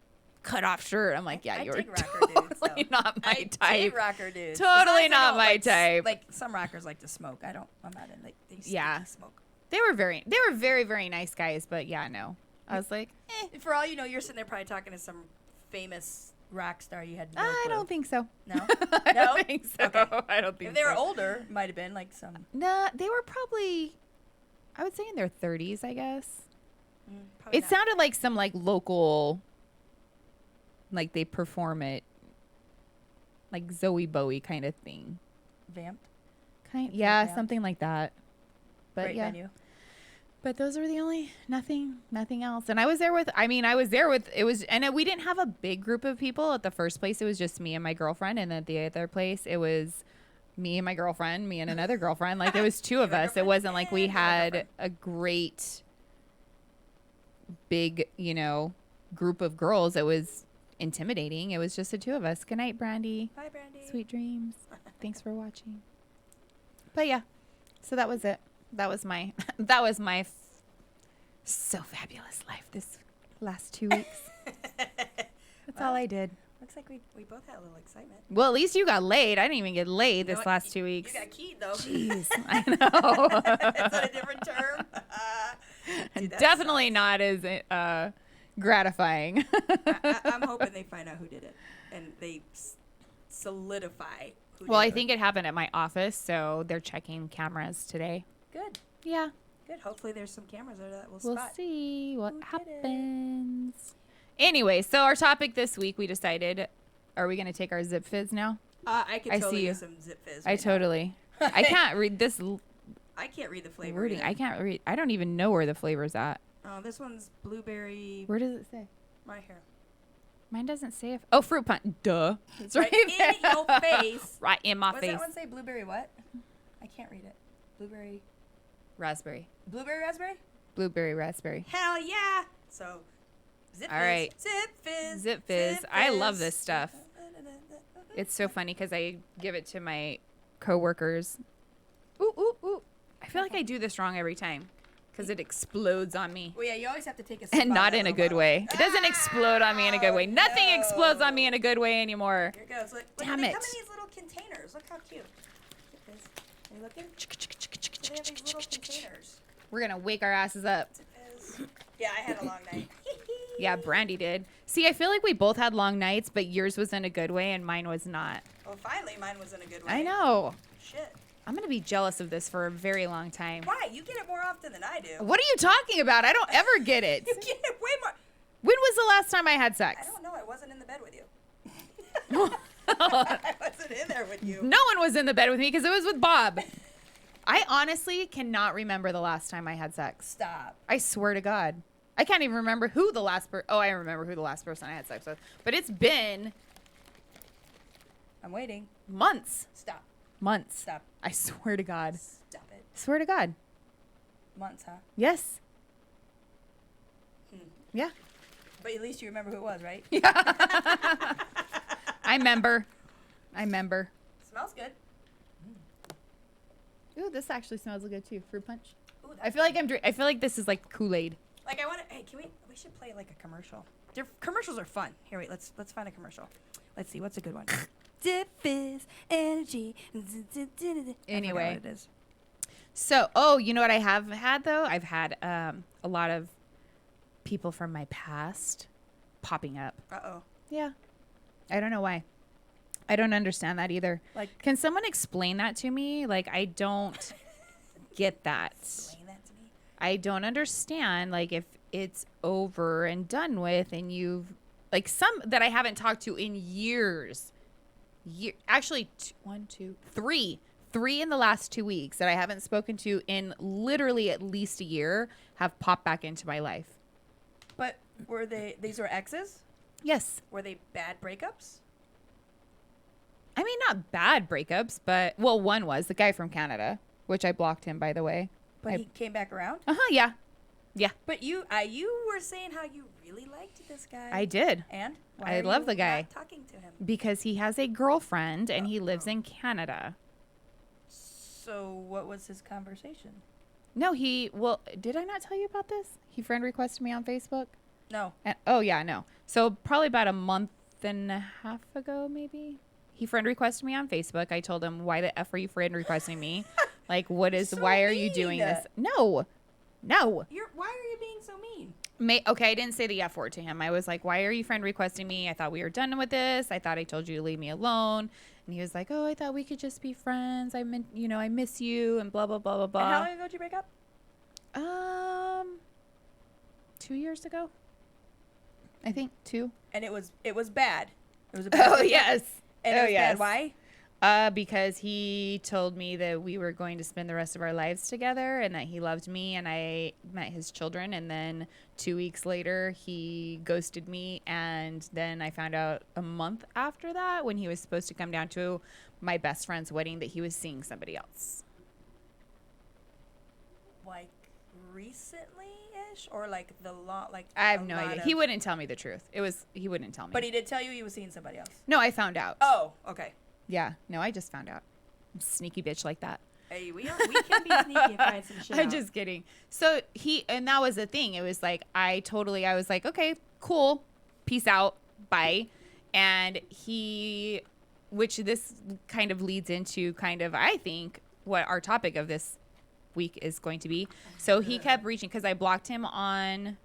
cut off shirt. I'm like, yeah, you're totally not my type. I dig rocker dudes. Totally not my type. Like some rockers like to smoke. I'm not in like they smoke. They were very, very nice guys, but yeah, no. I was like, For all you know, you're sitting there probably talking to some famous rock star you had no I clue. don't think so. No? I don't think so. Okay. I don't think so. If they were older, might have been like some. Nah, they were probably, I would say in their 30s, I guess. It sounded like some like local, like they perform it, like Zoe Bowie kind of thing. Vamped? Yeah, Vamped. something like that. But Great yeah. venue. But those were the only, nothing else. And I was there with, we didn't have a big group of people at the first place. It was just me and my girlfriend. And at the other place, it was me and my girlfriend, me and another girlfriend. Like it was 2 of us. It wasn't like we had a great big, group of girls. It was intimidating. It was just the 2 of us. Good night, Brandy. Bye, Brandy. Sweet dreams. Thanks for watching. But yeah, so that was it. That was my so fabulous life this last 2 weeks. That's all I did. Looks like we both had a little excitement. Well, at least you got laid. I didn't even get laid this last 2 weeks. You got keyed though. Jeez, I know. Is that a different term? Dude, Definitely sucks. not as gratifying. I'm hoping they find out who did it and they solidify who did it. I think it happened at my office, so they're checking cameras today. Good. Yeah. Good. Hopefully there's some cameras there that will We'll spot. see what Who did it? happens. Anyway, so our topic this week, we decided, are we going to take our Zip Fizz now? I could I totally see you. use some Zip Fizz. I right now. totally. I can't read this. I can't read the flavor. Wording. Either. I can't read. I don't even know where the flavor's at. Oh, this one's blueberry. Where does it say? Right here. Mine doesn't say. Fruit punch. Duh. It's right in there. your face. Right in my What's face. that one say? Blueberry what? I can't read it. Blueberry. Raspberry. Blueberry raspberry? Blueberry raspberry. Hell yeah! So, Zip All Fizz. right. Zip Fizz. Zip Fizz. I love this stuff. It's so funny because I give it to my coworkers. Ooh, ooh, ooh. I feel like I do this wrong every time because it explodes on me. Well, yeah, you always have to take a sip And out not of that in a little good bottle. way. It doesn't explode on me in a good way. Nothing no. explodes on me in a good way anymore. Here it goes. Look, Damn they it. come in these little containers. Look how cute. Zip Fizz. Are you looking? They have these little containers. We're going to wake our asses up. Zip Fizz. Yeah, I had a long night. Yeah, Brandy did. See, I feel like we both had long nights, but yours was in a good way and mine was not. Well, finally, mine was in a good way. I know. Shit. I'm going to be jealous of this for a very long time. Why? You get it more often than I do. What are you talking about? I don't ever get it. You get it way more. When was the last time I had sex? I don't know. I wasn't in the bed with you. I wasn't in there with you. No one was in the bed with me because it was with Bob. I honestly cannot remember the last time I had sex. Stop. I swear to God. I can't even remember who the last person. Oh, I remember who the last person I had sex with. But it's been I'm waiting. months. Stop. Months. Stop. I swear to God. Stop it. Swear to God. Months, huh? Yes. Hmm. Yeah. But at least you remember who it was, right? I remember. Smells good. Ooh, this actually smells good too. Fruit punch. Ooh, I feel like I feel like this is like Kool-Aid. Like I want to. Hey, we should play like a commercial. Commercials are fun. Here, wait. Let's find a commercial. Let's see. What's a good one? Dip Fizz energy. Anyway. I forgot what it is. So, you know what I have had though? I've had a lot of people from my past popping up. Uh-oh. Yeah. I don't know why. I don't understand that either. Like, Can someone explain that to me? Like, I don't get that. explain that to me. I don't understand, like, if it's over and done with and you've, like, some that I haven't talked to in years. Actually, three in the last 2 weeks that I haven't spoken to in literally at least a year have popped back into my life. But these were exes? Yes. Were they bad breakups? I mean, not bad breakups, but, well, one was the guy from Canada, which I blocked him, by the way. But he came back around? Yeah. Yeah. But you were saying how you really liked this guy. I did. And? I love the guy. Not talking to him. Because he has a girlfriend and he lives in Canada. So what was his conversation? No, did I not tell you about this? He friend requested me on Facebook. No. And, oh, yeah, no. So probably about a month and a half ago, maybe. He friend requested me on Facebook. I told him, why the F are you friend requesting me? Like, why are you doing this? No. Why are you being so mean? Okay, I didn't say the F word to him. I was like, why are you friend requesting me? I thought we were done with this. I thought I told you to leave me alone. And he was like, oh, I thought we could just be friends. I miss you and blah, blah, blah, blah, blah. And how long ago did you break up? 2 years ago. I think 2. And it was bad. It was a bad breakup? Yes. And it was bad. Why? Because he told me that we were going to spend the rest of our lives together and that he loved me and I met his children. And then 2 weeks later, he ghosted me. And then I found out a month after that when he was supposed to come down to my best friend's wedding that he was seeing somebody else. Like recently-ish? Or like I have no idea. He wouldn't tell me the truth. He wouldn't tell me. But he did tell you he was seeing somebody else? No, I found out. Oh, okay. Yeah. No, I just found out. I'm a sneaky bitch like that. Hey, we can be sneaky and find some shit I'm out. just kidding. So and that was the thing. It was like, I was like, okay, cool. Peace out. Bye. And which this kind of leads into I think, what our topic of this week is going to be. So he kept reaching, because I blocked him on,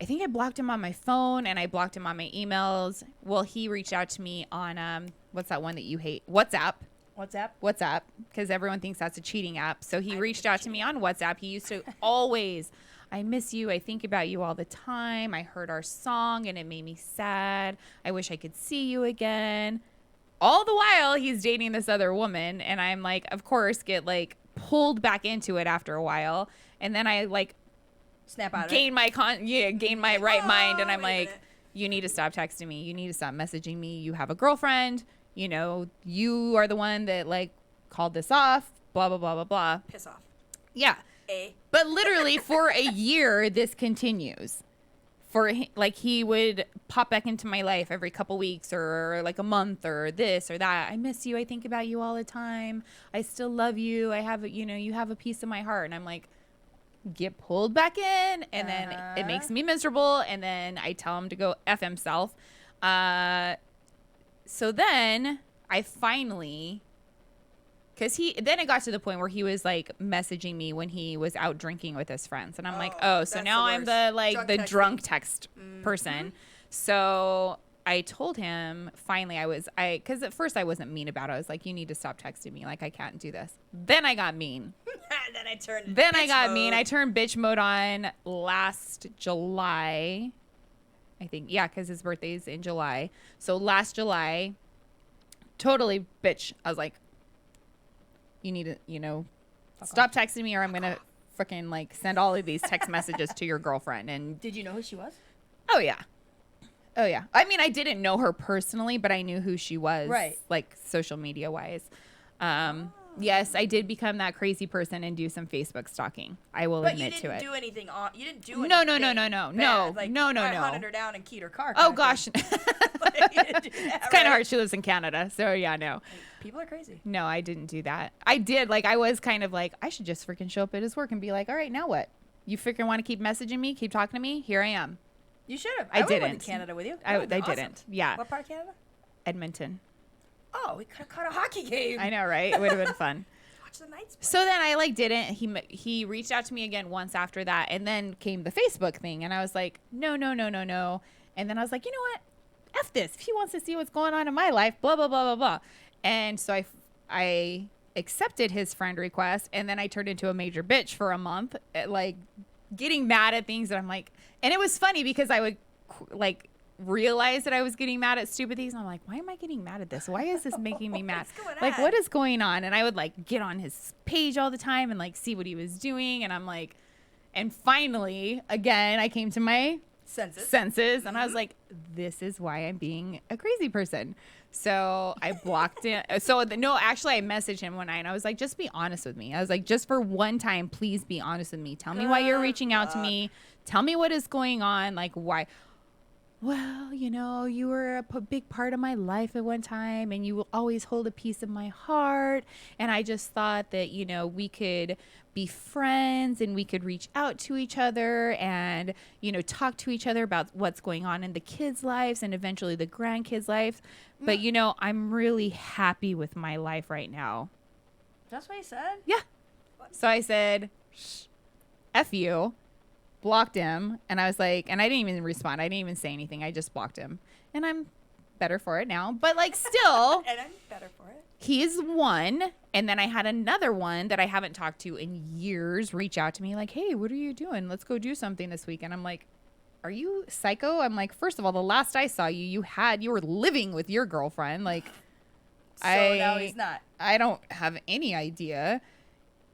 I think I blocked him on my phone and I blocked him on my emails. Well, he reached out to me on, what's that one that you hate? WhatsApp. Because everyone thinks that's a cheating app. So he reached out to me on WhatsApp. He used to always, I miss you. I think about you all the time. I heard our song and it made me sad. I wish I could see you again. All the while he's dating this other woman. And I'm like, of course, get like pulled back into it after a while, and then I like snap out gain my right mind, and I'm wait a like, minute. you need to stop texting me, you need to stop messaging me, you have a girlfriend, you know, you are the one that like called this off, blah blah blah blah blah. Piss off. Yeah. But literally for a year this continues. Like he would pop back into my life every couple weeks or like a month or this or that. I miss you, I think about you all the time, I still love you, I have, you know, you have a piece of my heart. And I'm like, get pulled back in, and then it makes me miserable, and then I tell him to go F himself. So then I finally, because then it got to the point where he was like messaging me when he was out drinking with his friends, and I'm like, oh, so now I'm the drunk text person. So I told him finally, because at first I wasn't mean about it. I was like, you need to stop texting me, like I can't do this. Then I got mean. Then I got mean. I turned bitch mode on last July, I think. Yeah, because his birthday's in July. So last July, totally bitch. I was like, you need to, you know, stop texting me, or I'm gonna freaking like send all of these text messages to your girlfriend. And did you know who she was? Oh yeah. I mean, I didn't know her personally, but I knew who she was, right? Like social media wise. Yes, I did become that crazy person and do some Facebook stalking. I will admit to it. But you didn't do anything. You didn't do anything. No. Like, No. I hunted her down and keyed her car. Oh gosh, it's kind of hard. She lives in Canada, so yeah, no. People are crazy. No, I didn't do that. I did. Like, I was kind of like, I should just freaking show up at his work and be like, all right, now what? You freaking want to keep messaging me, keep talking to me? Here I am. You should have. I didn't. Went to Canada with you. I didn't. Yeah. What part of Canada? Edmonton. Oh, we could have caught a hockey game. I know, right? It would have been fun. Watch the Knights play. So then I like didn't. He reached out to me again once after that, and then came the Facebook thing, and I was like, no. And then I was like, you know what? F this. If he wants to see what's going on in my life, blah blah blah blah blah. And so I accepted his friend request, and then I turned into a major bitch for a month, like getting mad at things that I'm like, and it was funny because I would like realize that I was getting mad at stupid things, and I'm like, why am I getting mad at this? Why is this making me mad? Like, what is going on? And I would like get on his page all the time and like see what he was doing, and I'm like, and finally again I came to my senses and I was like, this is why I'm being a crazy person. So I blocked him. No, actually I messaged him one night and I was like, just be honest with me. I was like, just for one time, please be honest with me. Tell me why you're reaching out to me. Tell me what is going on. Like, why? Well, you know, you were a big part of my life at one time, and you will always hold a piece of my heart. And I just thought that, you know, we could be friends and we could reach out to each other and, you know, talk to each other about what's going on in the kids' lives and eventually the grandkids' lives. But, you know, I'm really happy with my life right now. That's what he said? Yeah. So I said, F you. Blocked him, and I was like, and I didn't even respond. I didn't even say anything. I just blocked him, and I'm better for it now. But like, still, and I'm better for it. He's one, and then I had another one that I haven't talked to in years reach out to me like, hey, what are you doing? Let's go do something this week. And I'm like, are you psycho? I'm like, first of all, the last I saw you, you were living with your girlfriend. Like, so now he's not. I don't have any idea.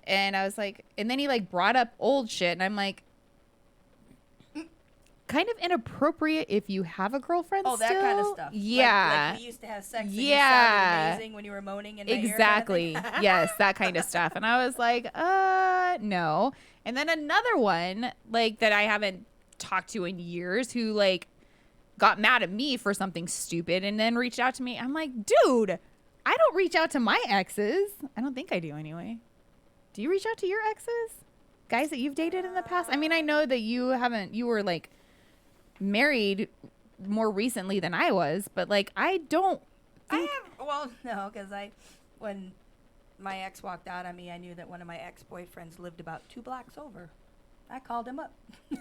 And I was like, and then he like brought up old shit, and I'm like, kind of inappropriate if you have a girlfriend. Oh, still. that kind of stuff. Yeah. Like we used to have sex. And yeah. You sounded amazing when you were moaning in my ear. Exactly. Yes, that kind of stuff. And I was like, no. And then another one, like that I haven't talked to in years, who like got mad at me for something stupid and then reached out to me. I'm like, dude, I don't reach out to my exes. I don't think I do anyway. Do you reach out to your exes? Guys that you've dated in the past? I mean, I know that you were like married more recently than I was, but like I don't think... no, because when my ex walked out on me, I knew that one of my ex-boyfriends lived about 2 blocks over. I called him up.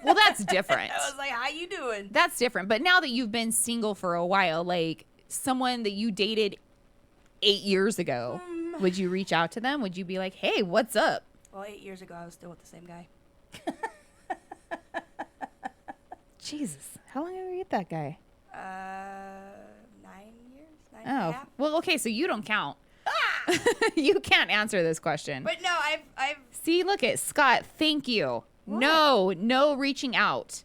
Well, that's different. I was like, how you doing? That's different. But now that you've been single for a while, like someone that you dated 8 years ago, would you reach out to them? Would you be like, hey, what's up? Well, 8 years ago, I was still with the same guy. Jesus. How long have you with that guy? 9 years. 9 and a half. Well, okay, so you don't count. You can't answer this question. But no, I've. See, look at Scott. Thank you. What? No reaching out.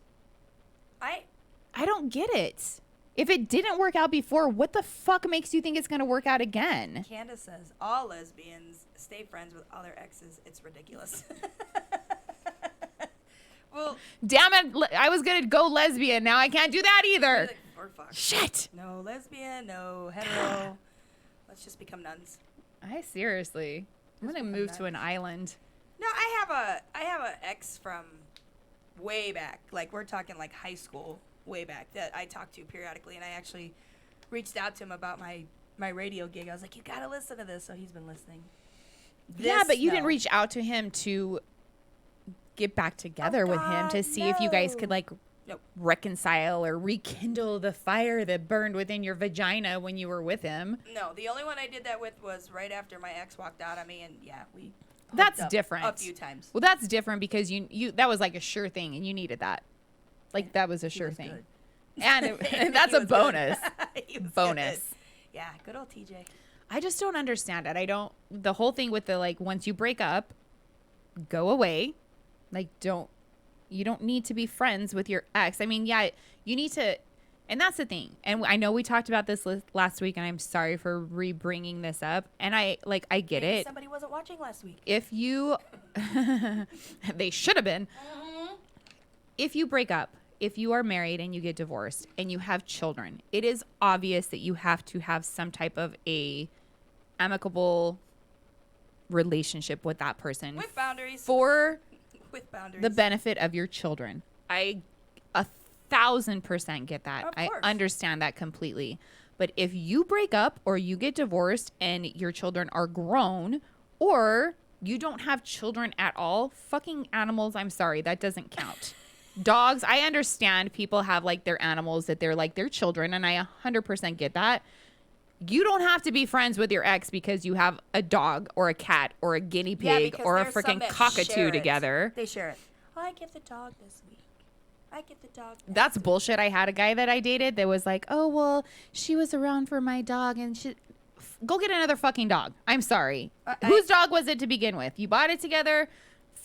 I don't get it. If it didn't work out before, what the fuck makes you think it's going to work out again? Candace says all lesbians stay friends with all their exes. It's ridiculous. Well, damn it. I was going to go lesbian. Now I can't do that either. Like, we're fucked. Shit. No lesbian, no hetero. Let's just become nuns. I'm going to move to an island. No, I have a ex from way back. Like, we're talking like high school, way back, that I talk to periodically. And I actually reached out to him about my radio gig. I was like, you got to listen to this. So he's been listening. But you didn't reach out to him to get back together with him to see if you guys could, like, reconcile or rekindle the fire that burned within your vagina when you were with him. No, the only one I did that with was right after my ex walked out on me. And, yeah, we... That's different. A few times. Well, that's different because you that was like a sure thing and you needed that. Like that was a sure thing. And that's a bonus. Bonus. Good. Yeah, good old TJ. I just don't understand it. The whole thing with the, like, once you break up, go away. Like, you don't need to be friends with your ex. I mean, yeah, you need to, and that's the thing. And I know we talked about this last week, and I'm sorry for re-bringing this up. And I get Maybe it. Somebody wasn't watching last week. If you, they should have been. If you break up, if you are married and you get divorced and you have children, it is obvious that you have to have some type of a amicable relationship with that person. With boundaries. With boundaries. The benefit of your children. I 1,000% get that. I understand that completely. But if you break up or you get divorced and your children are grown, or you don't have children at all, fucking animals, I'm sorry, that doesn't count. Dogs, I understand people have, like, their animals that they're like their children, and I 100% get that. You don't have to be friends with your ex because you have a dog or a cat or a guinea pig or a freaking cockatoo together. They share it. Oh, I get the dog this week. I get the dog. That's bullshit. I had a guy that I dated that was like, oh, well, she was around for my dog and go get another fucking dog. I'm sorry. Whose dog was it to begin with? You bought it together.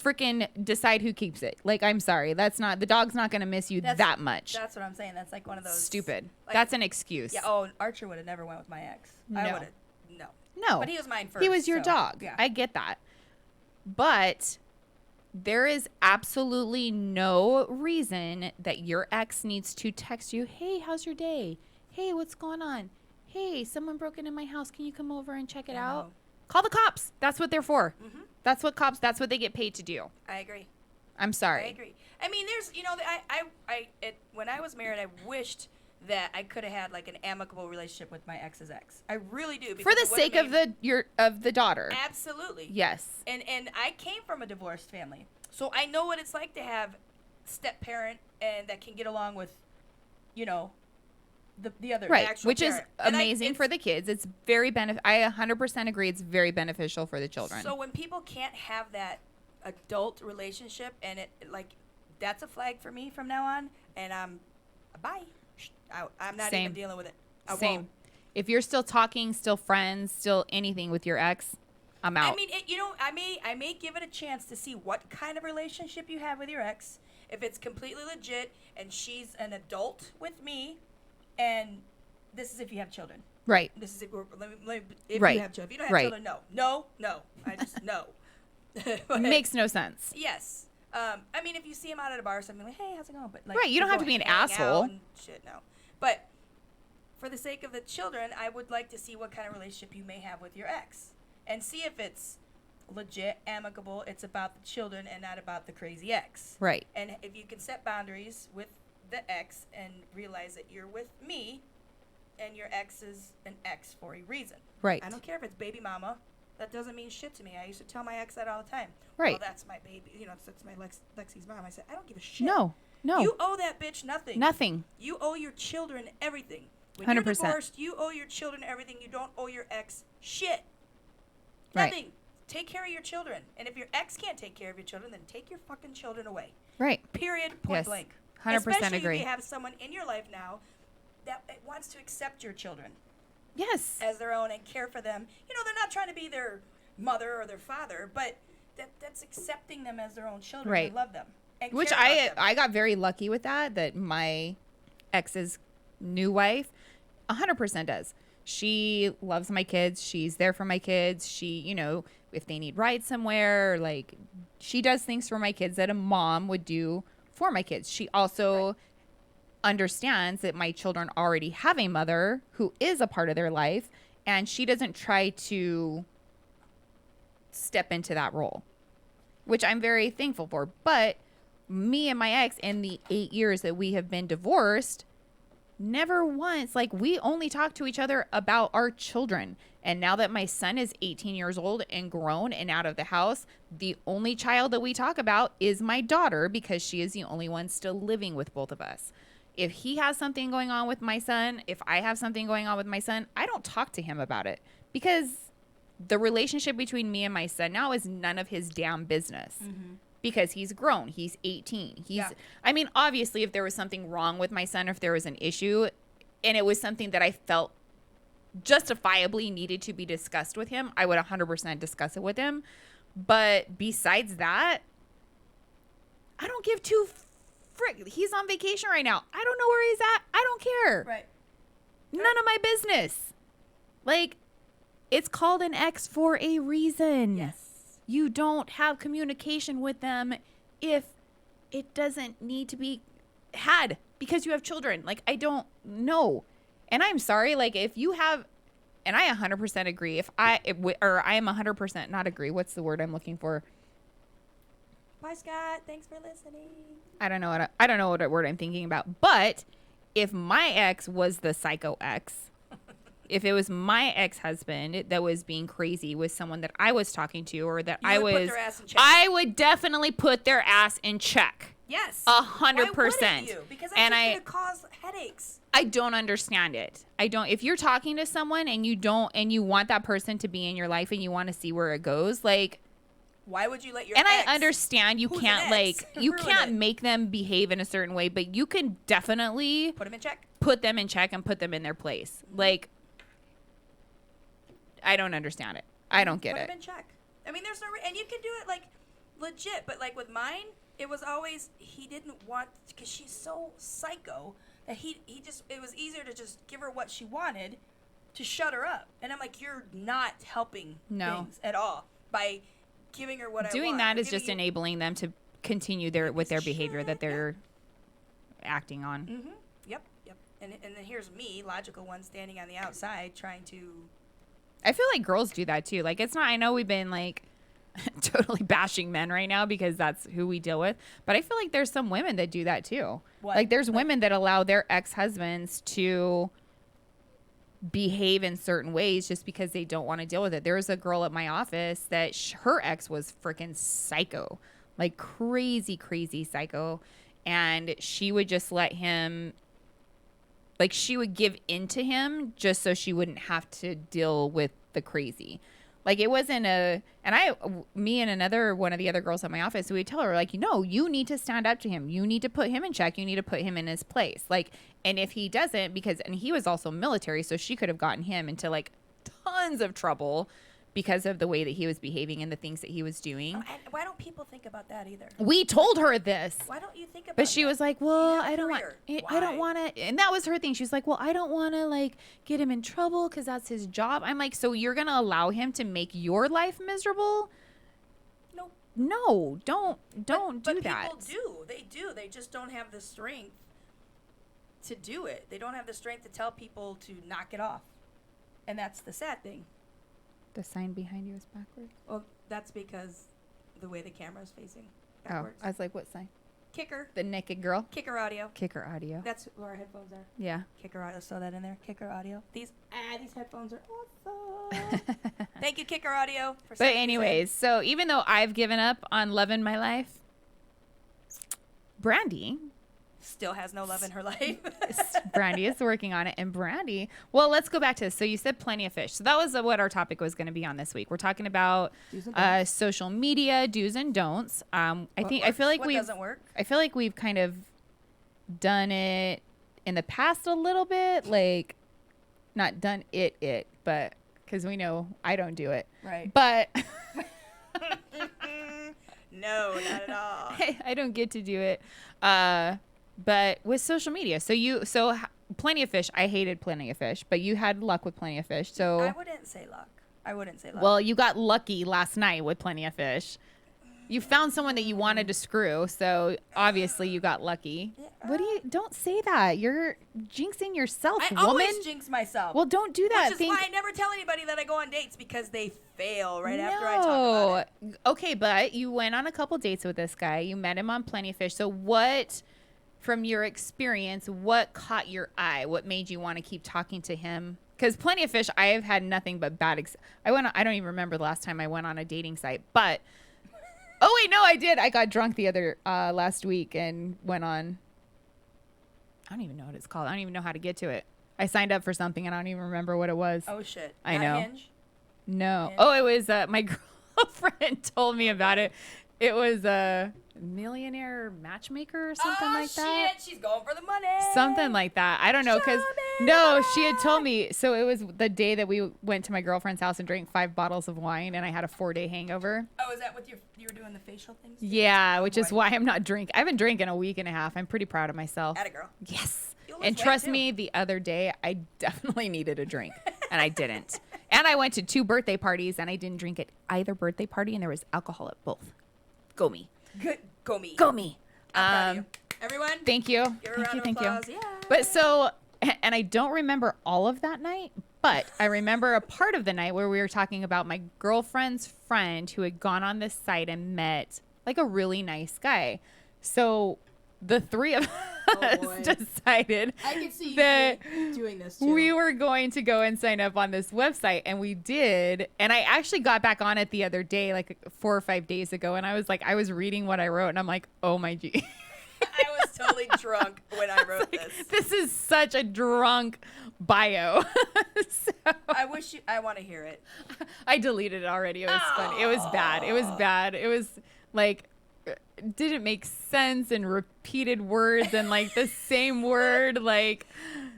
Freaking decide who keeps it. Like, I'm sorry. The dog's not going to miss you that much. That's what I'm saying. That's like one of those. Stupid. Like, that's an excuse. Yeah. Oh, Archer would have never went with my ex. No. I would have. No. But he was mine first. He was your dog. Yeah. I get that. But there is absolutely no reason that your ex needs to text you, hey, how's your day? Hey, what's going on? Hey, someone broke into my house. Can you come over and check it out? Call the cops. That's what they're for. Mm-hmm. That's what they get paid to do. I agree. I'm sorry. I agree. I mean, there's, when I was married, I wished that I could have had, like, an amicable relationship with my ex's ex. I really do. For the sake of the daughter. Absolutely. Yes. And I came from a divorced family, so I know what it's like to have step parent and that can get along with, the other, right, the actual which parent. is amazing for the kids. It's very I 100% agree. It's very beneficial for the children. So when people can't have that adult relationship, and it, like, that's a flag for me from now on. And bye. I'm not even dealing with it. I won't. If you're still talking, still friends, still anything with your ex, I'm out. I mean, I may give it a chance to see what kind of relationship you have with your ex. If it's completely legit and she's an adult with me. And this is if you have children. Right. This is if you have children. If you don't have children, no. I just, no. Makes no sense. Yes. I mean, if you see him out at a bar or something, like, hey, how's it going? But, like, right, you don't have to be an asshole. Shit, no. But for the sake of the children, I would like to see what kind of relationship you may have with your ex. And see if it's legit, amicable, it's about the children and not about the crazy ex. Right. And if you can set boundaries with the ex and realize that you're with me and your ex is an ex for a reason. Right. I don't care if it's baby mama. That doesn't mean shit to me. I used to tell my ex that all the time. Right. Well, that's my baby. That's my Lexi's mom. I said, I don't give a shit. No. You owe that bitch nothing. Nothing. You owe your children everything. When 100%. you're divorced, you owe your children everything. You don't owe your ex shit. Nothing. Right. Take care of your children. And if your ex can't take care of your children, then take your fucking children away. Right. Period. Point blank. 100% Especially agree. if you have someone in your life now that wants to accept your children. Yes. as their own and care for them. You know, they're not trying to be their mother or their father, but that's accepting them as their own children Right. and love them. And Which care about them. I got very lucky with that my ex's new wife 100% does. She loves my kids. She's there for my kids. She, you know, if they need rides somewhere, like she does things for my kids that a mom would do for my kids. She also understands that my children already have a mother who is a part of their life, and she doesn't try to step into that role, which I'm very thankful for. But me and my ex, in the 8 years that we have been divorced, never once, like, we only talk to each other about our children. And now that my son is 18 years old and grown and out of the house, the only child that we talk about is my daughter, because she is the only one still living with both of us. If he has something going on with my son, if I have something going on with my son, I don't talk to him about it, because the relationship between me and my son now is none of his damn business. Because he's grown. He's 18. I mean, obviously, if there was something wrong with my son, if there was an issue, and it was something that I felt justifiably needed to be discussed with him, I would 100% discuss it with him. But besides that, I don't give two frick. He's on vacation right now. I don't know where he's at. I don't care. Right. None of my business. Like, it's called an ex for a reason. Yes. You don't have communication with them if it doesn't need to be had because you have children. Like, I don't know. And I'm sorry, like, if you have, and I 100% agree, I am 100% not agree. What's the word I'm looking for? Bye, Scott. Thanks for listening. I don't know what word I'm thinking about. But if my ex was the psycho ex, if it was my ex-husband that was being crazy with someone that I was talking to, or that You would put their ass in check. I would definitely put their ass in check. Yes. 100%. Why wouldn't you? Because that's just going to cause headaches. I don't understand it. If you're talking to someone and you want that person to be in your life and you want to see where it goes, like, why would you let your and ex, I understand you who's can't, an like, ex, you ruin can't it? make them behave in a certain way, but you can definitely Put them in check. put them in check and put them in their place. Like, I don't understand it. I don't get Put it. them in check. I mean, there's no and you can do it, like, legit, but, like, with mine, it was always, he didn't want, because she's so psycho that he just, it was easier to just give her what she wanted to shut her up. And I'm like, you're not helping things at all by giving her what I want. Doing that is Giving just you- enabling them to continue with their behavior that they're acting on. Mm-hmm. Yep. And then here's me, logical one, standing on the outside trying to... I feel like girls do that too. Like, it's not, I know we've been, like, totally bashing men right now because that's who we deal with, but I feel like there's some women that do that too. What? Like, there's women that allow their ex-husbands to behave in certain ways just because they don't want to deal with it. There was a girl at my office that her ex was freaking psycho, like crazy psycho, and she would just let him, like, she would give in to him just so she wouldn't have to deal with the crazy. Like, it wasn't me and another one of the other girls at my office, we would tell her, like, you need to stand up to him. You need to put him in check. You need to put him in his place. Like, and if he doesn't, and he was also military, so she could have gotten him into, like, tons of trouble because of the way that he was behaving and the things that he was doing. And why don't people think about that either? We told her this. Why don't you think about But she was like, well, I don't Why? want to. And that was her thing. She's like, well, I don't want to, like, get him in trouble because that's his job. I'm like, so you're going to allow him to make your life miserable? Nope. No, don't do that. But people do. They do. They just don't have the strength to do it. They don't have the strength to tell people to knock it off. And that's the sad thing. The sign behind you is backwards. Well, that's because the way the camera is facing Oh, backwards. I was like, what sign? Kicker. The naked girl? Kicker audio. Kicker audio. That's where our headphones are. Yeah. Kicker audio. Throw that in there. Kicker audio. These headphones are awesome. Thank you, Kicker Audio. For But sending these in. anyways, so even though I've given up on love in my life, Brandy still has no love in her life. Brandy is working on it. And Brandy, well, let's go back to this. So you said plenty of fish. So that was what our topic was going to be on this week. We're talking about social media do's and don'ts. I feel like what doesn't work? I feel like we've kind of done it in the past a little bit. Like, not done it, but because we know I don't do it. Right. But no, not at all. I don't get to do it. But with social media, Plenty of Fish. I hated Plenty of Fish, but you had luck with Plenty of Fish. So I wouldn't say luck. Well, you got lucky last night with Plenty of Fish. You found someone that you wanted to screw, so obviously you got lucky. Don't say that. You're jinxing yourself, I woman. always jinx myself. Well, don't do that. Which is why I never tell anybody that I go on dates, because they fail right after I talk about it. Okay, but you went on a couple dates with this guy. You met him on Plenty of Fish. So what, from your experience, what caught your eye? What made you want to keep talking to him? Because Plenty of Fish, I have had nothing but bad. I don't even remember the last time I went on a dating site, but. Oh, wait, no, I did. I got drunk the other last week and went on. I don't even know what it's called. I don't even know how to get to it. I signed up for something and I don't even remember what it was. Oh, shit. I know. Hinge? No. Hinge? Oh, it was my girlfriend told me about it. It was a millionaire matchmaker or something like that. Oh, shit. She's going for the money. Something like that. I don't know. Because, she had told me. So it was the day that we went to my girlfriend's house and drank 5 bottles of wine and I had a 4-day hangover. Oh, is that what you were doing the facial things? Yeah, which is why I'm not drinking. I've been drinking a week and a half. I'm pretty proud of myself. Atta girl. Yes. You lose And weight, trust too. me, the other day, I definitely needed a drink. And I didn't. And I went to 2 birthday parties and I didn't drink at either birthday party and there was alcohol at both. Go me. Good. Go me. Go me. I'm proud of you. Everyone. Thank you. Give her a round of applause. Yeah. But so, and I don't remember all of that night, but I remember a part of the night where we were talking about my girlfriend's friend who had gone on this site and met like a really nice guy. So the 3 of us decided I could see that you doing this too. we were going to go and sign up on this website, and we did. And I actually got back on it the other day, like 4 or 5 days ago, and I was reading what I wrote, and I'm like, oh my G. I was totally drunk when I wrote this. This is such a drunk bio. So, I want to hear it. I deleted it already. It was funny. It was bad. It was like, didn't make sense and repeated words and like the same word. Like,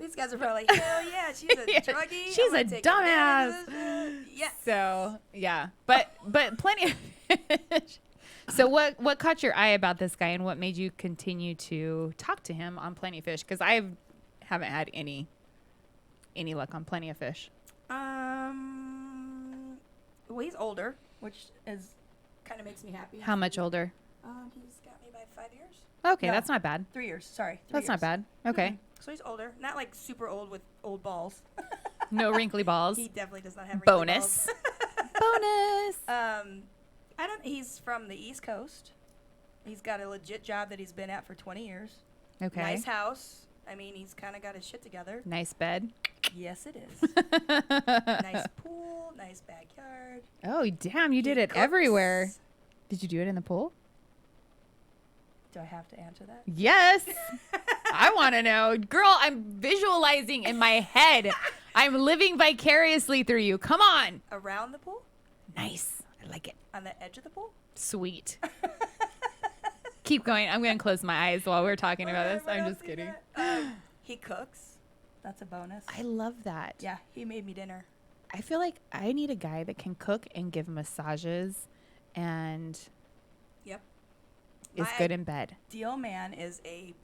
these guys are probably like, hell yeah, she's a druggie. She's a dumbass. Yes. So yeah, but Plenty of Fish. So what caught your eye about this guy and what made you continue to talk to him on Plenty of Fish? Because I haven't had any luck on Plenty of Fish. Well, he's older, which kind of makes me happy. How much older? He's got me by 5 years. Okay, No. that's not bad. 3 years. Sorry. That's not bad. Okay. Mm-hmm. So he's older, not like super old with old balls. No wrinkly balls. He definitely does not have wrinkly Bonus. balls. Bonus. He's from the East Coast. He's got a legit job that he's been at for 20 years. Okay. Nice house. I mean, he's kind of got his shit together. Nice bed. Yes, it is. Nice pool, nice backyard. Oh, damn, you did He it cooks. everywhere. Did you do it in the pool? Do I have to answer that? Yes. I want to know. Girl, I'm visualizing in my head. I'm living vicariously through you. Come on. Around the pool? Nice. I like it. On the edge of the pool? Sweet. Keep going. I'm going to close my eyes while we're talking about this. What I'm else just he kidding. got? He cooks. That's a bonus. I love that. Yeah, he made me dinner. I feel like I need a guy that can cook and give massages and Yep. is My good in bed. ideal man is a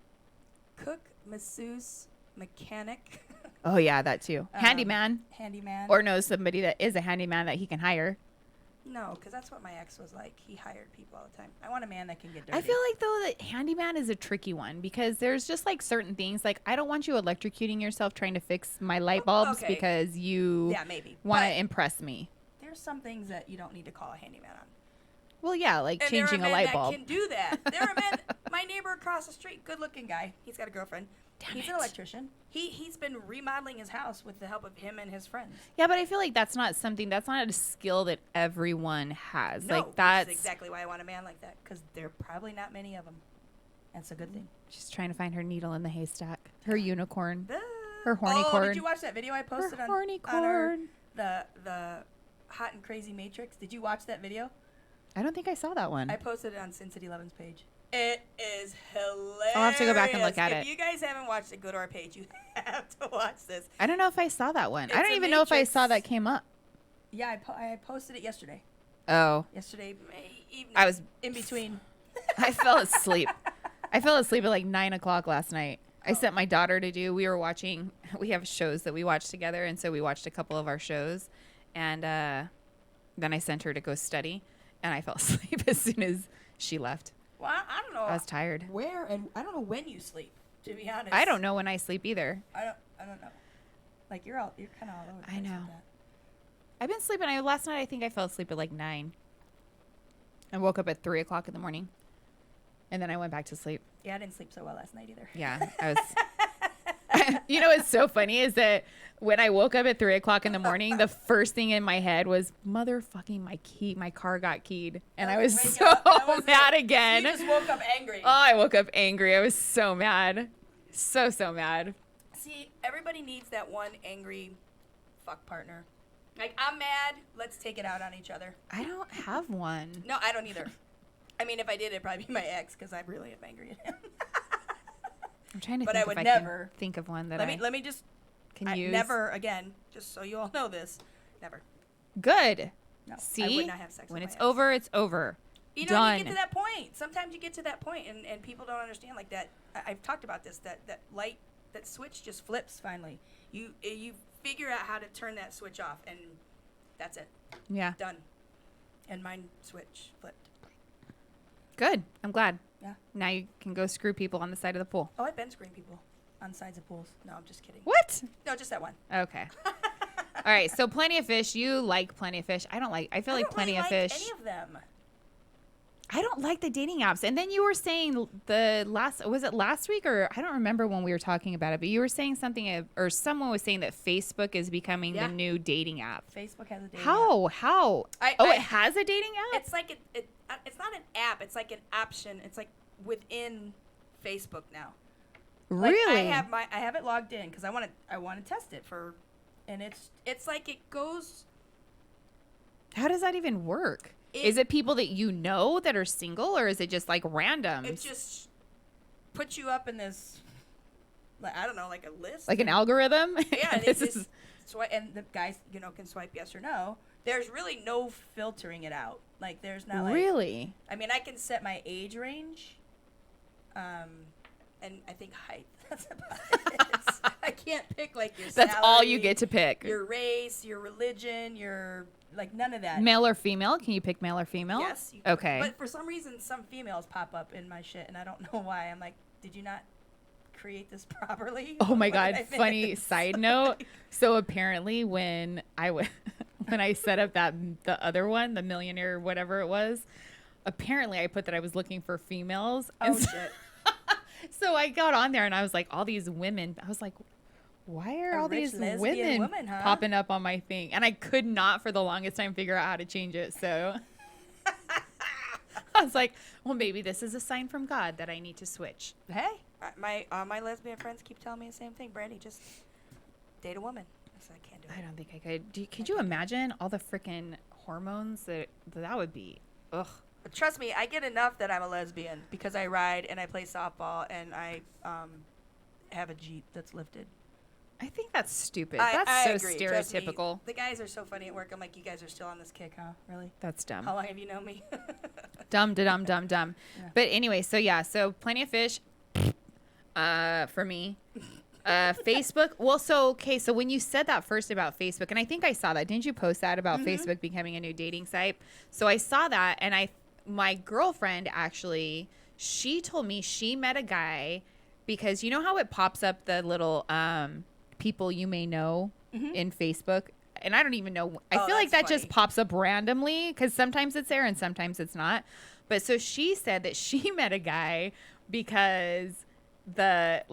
cook, masseuse, mechanic, Oh, yeah, that too. Handyman. handyman. Or knows somebody that is a handyman that he can hire. No, because that's what my ex was like. He hired people all the time. I want a man that can get dirty. I feel like, though, that handyman is a tricky one because there's just, like, certain things. Like, I don't want you electrocuting yourself trying to fix my light bulbs okay. because you maybe want But to impress me. there's some things that you don't need to call a handyman on. Well, yeah, like And changing there a are men light bulb. that can do that. There are men. My neighbor across the street, good-looking guy. He's got a girlfriend. He's an electrician. He's been remodeling his house with the help of him and his friends. Yeah, but I feel like that's not a skill that everyone has. No, like that's which is exactly why I want a man like that, because there are probably not many of them. That's a good thing. She's trying to find her needle in the haystack. Her unicorn. Ah. Her horny oh, corn. did you watch that video I posted Her on horny on our, corn. the Hot and Crazy Matrix? Did you watch that video? I don't think I saw that one. I posted it on Sin City 11's page. It is hilarious. I'll have to go back and look at If it. you guys haven't watched it, go to our page. You have have to watch this. I don't know if I saw that one. It's I don't a even know if I Matrix. saw that came up. Yeah, I posted it yesterday. Oh. Yesterday evening. I was in between. I fell asleep. I fell asleep at like 9 o'clock last night. I sent my daughter to do. We have shows that we watch together, and so we watched a couple of our shows, and then I sent her to go study, and I fell asleep as soon as she left. Well, I don't know. I was tired. Where and I don't know when you sleep. To be honest, I don't know when I sleep either. I don't know. Like you're kind of all over the place. I know. With that. I've been sleeping. Last night I think I fell asleep at like 9. I woke up at 3 o'clock in the morning, and then I went back to sleep. Yeah, I didn't sleep so well last night either. Yeah, I was. You know what's so funny is when I woke up at 3 o'clock in the morning, the first thing in my head was motherfucking my car got keyed, and I was so mad again. You just woke up angry. Oh, I woke up angry. I was so mad, so mad. See, everybody needs that one angry fuck partner. Like, I'm mad. Let's take it out on each other. I don't have one. No, I don't either. I mean, if I did, it'd probably be my ex because I really am angry at him. I'm trying to But think I would if never can think of one that let me just can use. never again. Just so you all know this, never. Good. No, See, I would not have sex when with it's my ex. over, it's over. You know, Done. you get to that point. Sometimes you get to that point, and people don't understand like that. I've talked about this. That light, that switch just flips. Finally, you figure out how to turn that switch off, and that's it. Yeah. Done. And mine switch flipped. Good. I'm glad. Yeah. Now you can go screw people on the side of the pool. Oh, I've been screwing people on sides of pools. No, I'm just kidding. What? No, just that one. Okay. All right. So Plenty of Fish. You like Plenty of Fish. I don't like. I feel like Plenty of Fish. Any of them. I don't like the dating apps. And then you were saying was it last week or I don't remember when we were talking about it, but you were saying something or someone was saying that Facebook is becoming the new dating app. Facebook has a dating app. How? It has a dating app? It's like it's not an app. It's like an option. It's like within Facebook now. Like, Really? I have it logged in because I want to test it and it's like it goes. How does that even work? Is it people that you know that are single, or is it just like randoms? It just puts you up in this, like, I don't know, like a list. Like an algorithm? Yeah, and it just swipe, and the guys, can swipe yes or no. There's really no filtering it out. Like, there's not like. Really? I mean, I can set my age range, and I think height. That's about it. I can't pick like your That's salary, all you get to pick. your race, your religion, your like none of that. Male or female? Can you pick male or female? Yes. You can. Okay. But for some reason, some females pop up in my shit, and I don't know why. I'm like, did you not create this properly? Oh my What God. did I Funny miss? side note. So apparently when when I set up the other one, the millionaire, whatever it was, apparently I put that I was looking for females. Oh, shit. So I got on there and I was like, all these women, I was like, why are A all rich these lesbian women woman, huh? popping up on my thing? And I could not for the longest time figure out how to change it. So I was like, well, maybe this is a sign from God that I need to switch. Hey, my lesbian friends keep telling me the same thing. Brandy, just date a woman. I said, I can't do it. I don't think I could. Could you imagine all the freaking hormones that would be? Ugh. But trust me, I get enough that I'm a lesbian because I ride and I play softball and I have a Jeep that's lifted. I think that's stupid. I That's so agree. Trust me, stereotypical. the guys are so funny at work. I'm like, you guys are still on this kick, huh? Really? That's dumb. How long have you known me? Dumb. Yeah. But anyway, so Plenty of Fish for me. Facebook. Well, so when you said that first about Facebook, and I think I saw that. Didn't you post that about Facebook becoming a new dating site? So I saw that, and my girlfriend actually, she told me she met a guy because you know how it pops up the little people you may know in Facebook, and I don't even know. I feel like that just pops up randomly because sometimes it's there and sometimes it's not. But so she said that she met a guy because the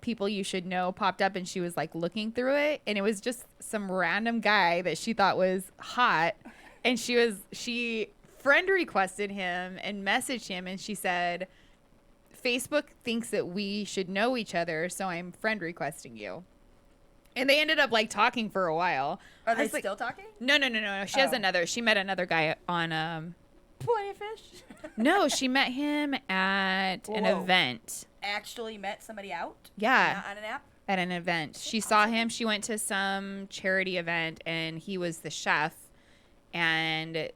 people you should know popped up, and she was like looking through it, and it was just some random guy that she thought was hot, and she friend requested him and messaged him, and she said, Facebook thinks that we should know each other, so I'm friend requesting you. And they ended up talking for a while. Are they still talking? No. She has she met another guy on Plenty of Fish? no, she met him at an event. Actually met somebody out? Yeah. Not on an app? at an event. She saw him. She went to some charity event, and he was the chef. And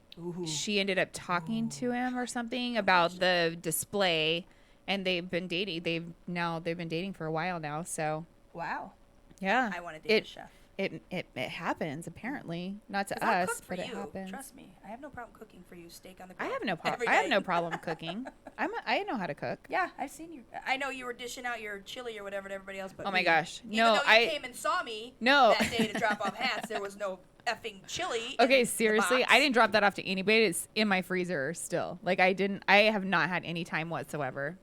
she ended up talking to him or something about the display, and they've been dating. They've been dating for a while now. So wow, yeah, I want to date a chef. It happens apparently, not to I'll us, cook for but it you. happens. Trust me, I have no problem cooking for you. Steak on the I grill. have no problem. every I have day. no problem cooking. I know how to cook. Yeah, I've seen you. I know you were dishing out your chili or whatever to everybody else, but Oh my gosh, even no! though you came and saw me that day to drop off hats, there was no effing chili. Okay, in seriously, the box. I didn't drop that off to anybody. It's in my freezer still. Like I have not had any time whatsoever.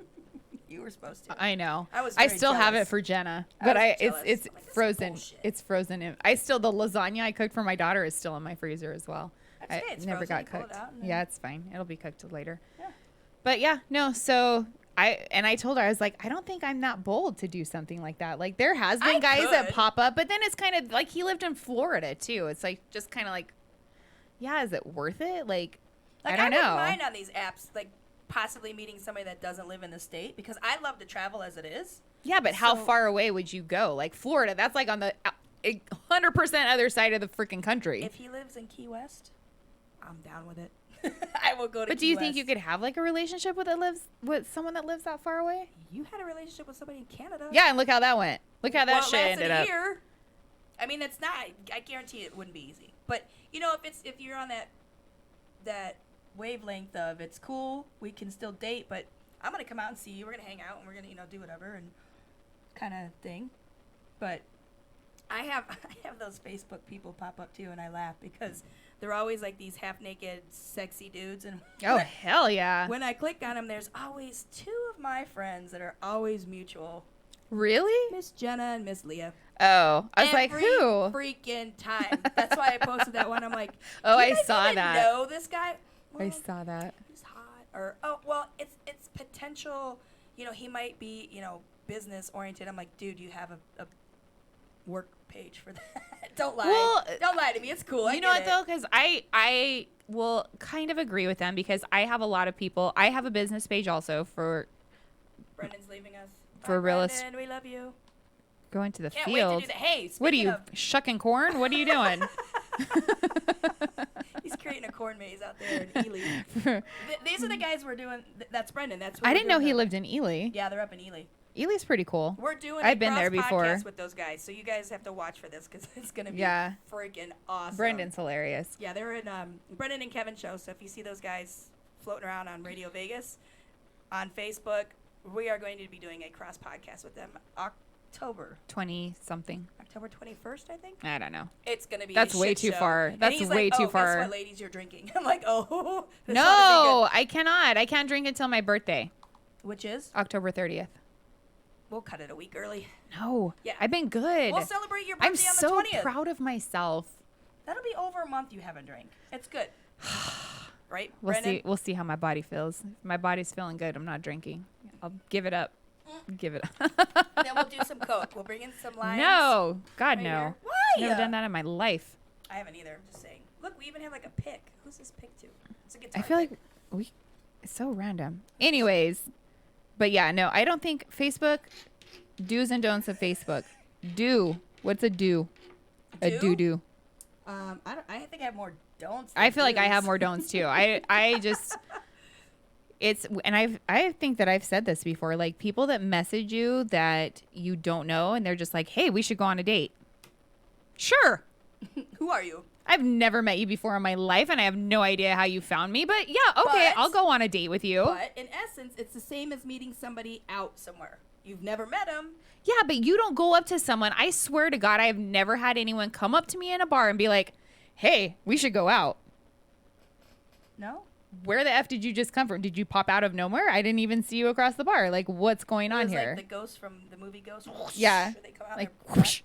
You were supposed to. I know. I was. I very still have jealous. it for Jenna, I but was it's jealous. it's I'm like, this is frozen. bullshit. It's frozen. The lasagna I cooked for my daughter is still in my freezer as well. That's okay, it's never frozen. got You pull it cooked. out and then- Yeah, it's fine. It'll be cooked later. Yeah. But yeah, no. So I told her, I was like, I don't think I'm that bold to do something like that. Like there has been guys that could. pop up, but then it's kind of like he lived in Florida too. It's like just kind of like, yeah, is it worth it? Like I don't know. wouldn't mind on these apps, like possibly meeting somebody that doesn't live in the state, because I love to travel as it is. Yeah, but how So- far away would you go? Like Florida, that's like on the 100% other side of the freaking country. If he lives in Key West, I'm down with it. I will go to But do Key you think West. you could have like a relationship with someone that lives that far away? You had a relationship with somebody in Canada. Yeah, and look how that went. Look how that Well, it shit lasted ended a up. year. I mean, it's not. I guarantee it wouldn't be easy. But you know, if you're on that wavelength of it's cool, we can still date, but I'm gonna come out and see you. We're gonna hang out and we're gonna do whatever and kind of thing. But I have those Facebook people pop up too, and I laugh because they're always like these half naked, sexy dudes. And Oh hell yeah! when I click on them, there's always two of my friends that are always mutual. Really? Miss Jenna and Miss Leah. Oh, I was like, Every who? freaking time. That's why I posted that one. I'm like, Oh, you I guys saw even that. know this guy? I Well, saw that. he's hot. Or well, it's potential. You know, he might be business oriented. I'm like, dude, you have a work page for that. Don't lie. Well, Don't lie to me. It's cool. You know what though? Because I will kind of agree with them because I have a lot of people. I have a business page also for Brendan's leaving us. For Bye, real Brendan, we love you. going to the Can't wait field. to do that. Hey, What are speaking you of- shucking corn? What are you doing? He's creating a corn maze out there in Ely. These are the guys we're doing. That's Brendan. That's who I we're didn't know doing he the- lived in Ely. Yeah, they're up in Ely. Ely's pretty cool. We're doing I've a been there cross before. podcast with those guys, so you guys have to watch for this because it's gonna be freaking awesome. Brendan's hilarious. Yeah, they're in Brendan and Kevin show. So if you see those guys floating around on Radio Vegas, on Facebook, we are going to be doing a cross podcast with them October 20 something. October 21st, I think. I don't know. It's gonna be. That's a way shit too show. far. And That's he's way like, too oh, far. Guess what, ladies, you're drinking. I'm like, oh. this ought to be No, I cannot. I can't drink until my birthday, good. Which is October 30th. we'll cut it a week early. No. Yeah. I've been good. We'll celebrate your birthday I'm on so the 20th. proud of myself. That'll be over a month you haven't drank. It's good. Right, We'll Brendan? see. We'll see how my body feels. If my body's feeling good, I'm not drinking. I'll give it up. Give it up. And then we'll do some Coke. We'll bring in some limes. No, God right no. here. Why? Never done that in my life. I haven't either. I'm just saying. Look, we even have like a pick. Who's this pick to? It's a guitar I feel pick. like it's so random. Anyways, but yeah, no, I don't think Facebook. Do's and don'ts of Facebook. Do. What's a do? A Do? do. I think I have more don'ts. I than feel like I have do's. more don'ts too. I just it's and I think that I've said this before. Like people that message you that you don't know and they're just like, "Hey, we should go on a date." Sure. Who are you? I've never met you before in my life and I have no idea how you found me, but yeah, okay, But- I'll go on a date with you. But in essence, it's the same as meeting somebody out somewhere. You've never met them. Yeah, but you don't go up to someone. I swear to God, I have never had anyone come up to me in a bar and be like, "Hey, we should go out." No. Where the F did you just come from? Did you pop out of nowhere? I didn't even see you across the bar. Like, what's going It on was here? like the ghost from the movie Ghost. Yeah. Where they come out Like, and they're whoosh.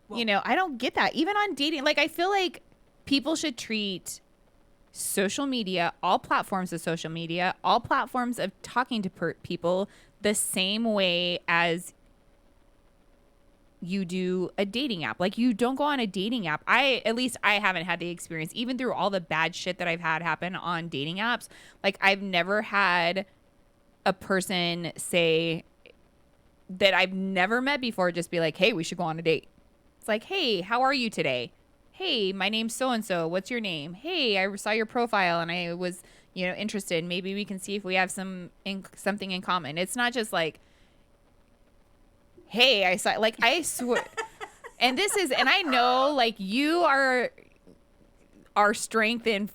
Well- You know, I don't get that. Even on dating, like, I feel like people should treat social media, all platforms of social media, all platforms of talking to people the same way as you do a dating app. Like, you don't go on a dating app. At least I haven't had the experience, even through all the bad shit that I've had happen on dating apps. Like, I've never had a person say, that I've never met before just be like, hey, we should go on a date. It's like, hey, how are you today? Hey, my name's so-and-so. What's your name? Hey, I saw your profile and I was, interested. Maybe we can see if we have something in common. It's not just like, hey, I saw, like, I swear. And I know, like, you are our strength and,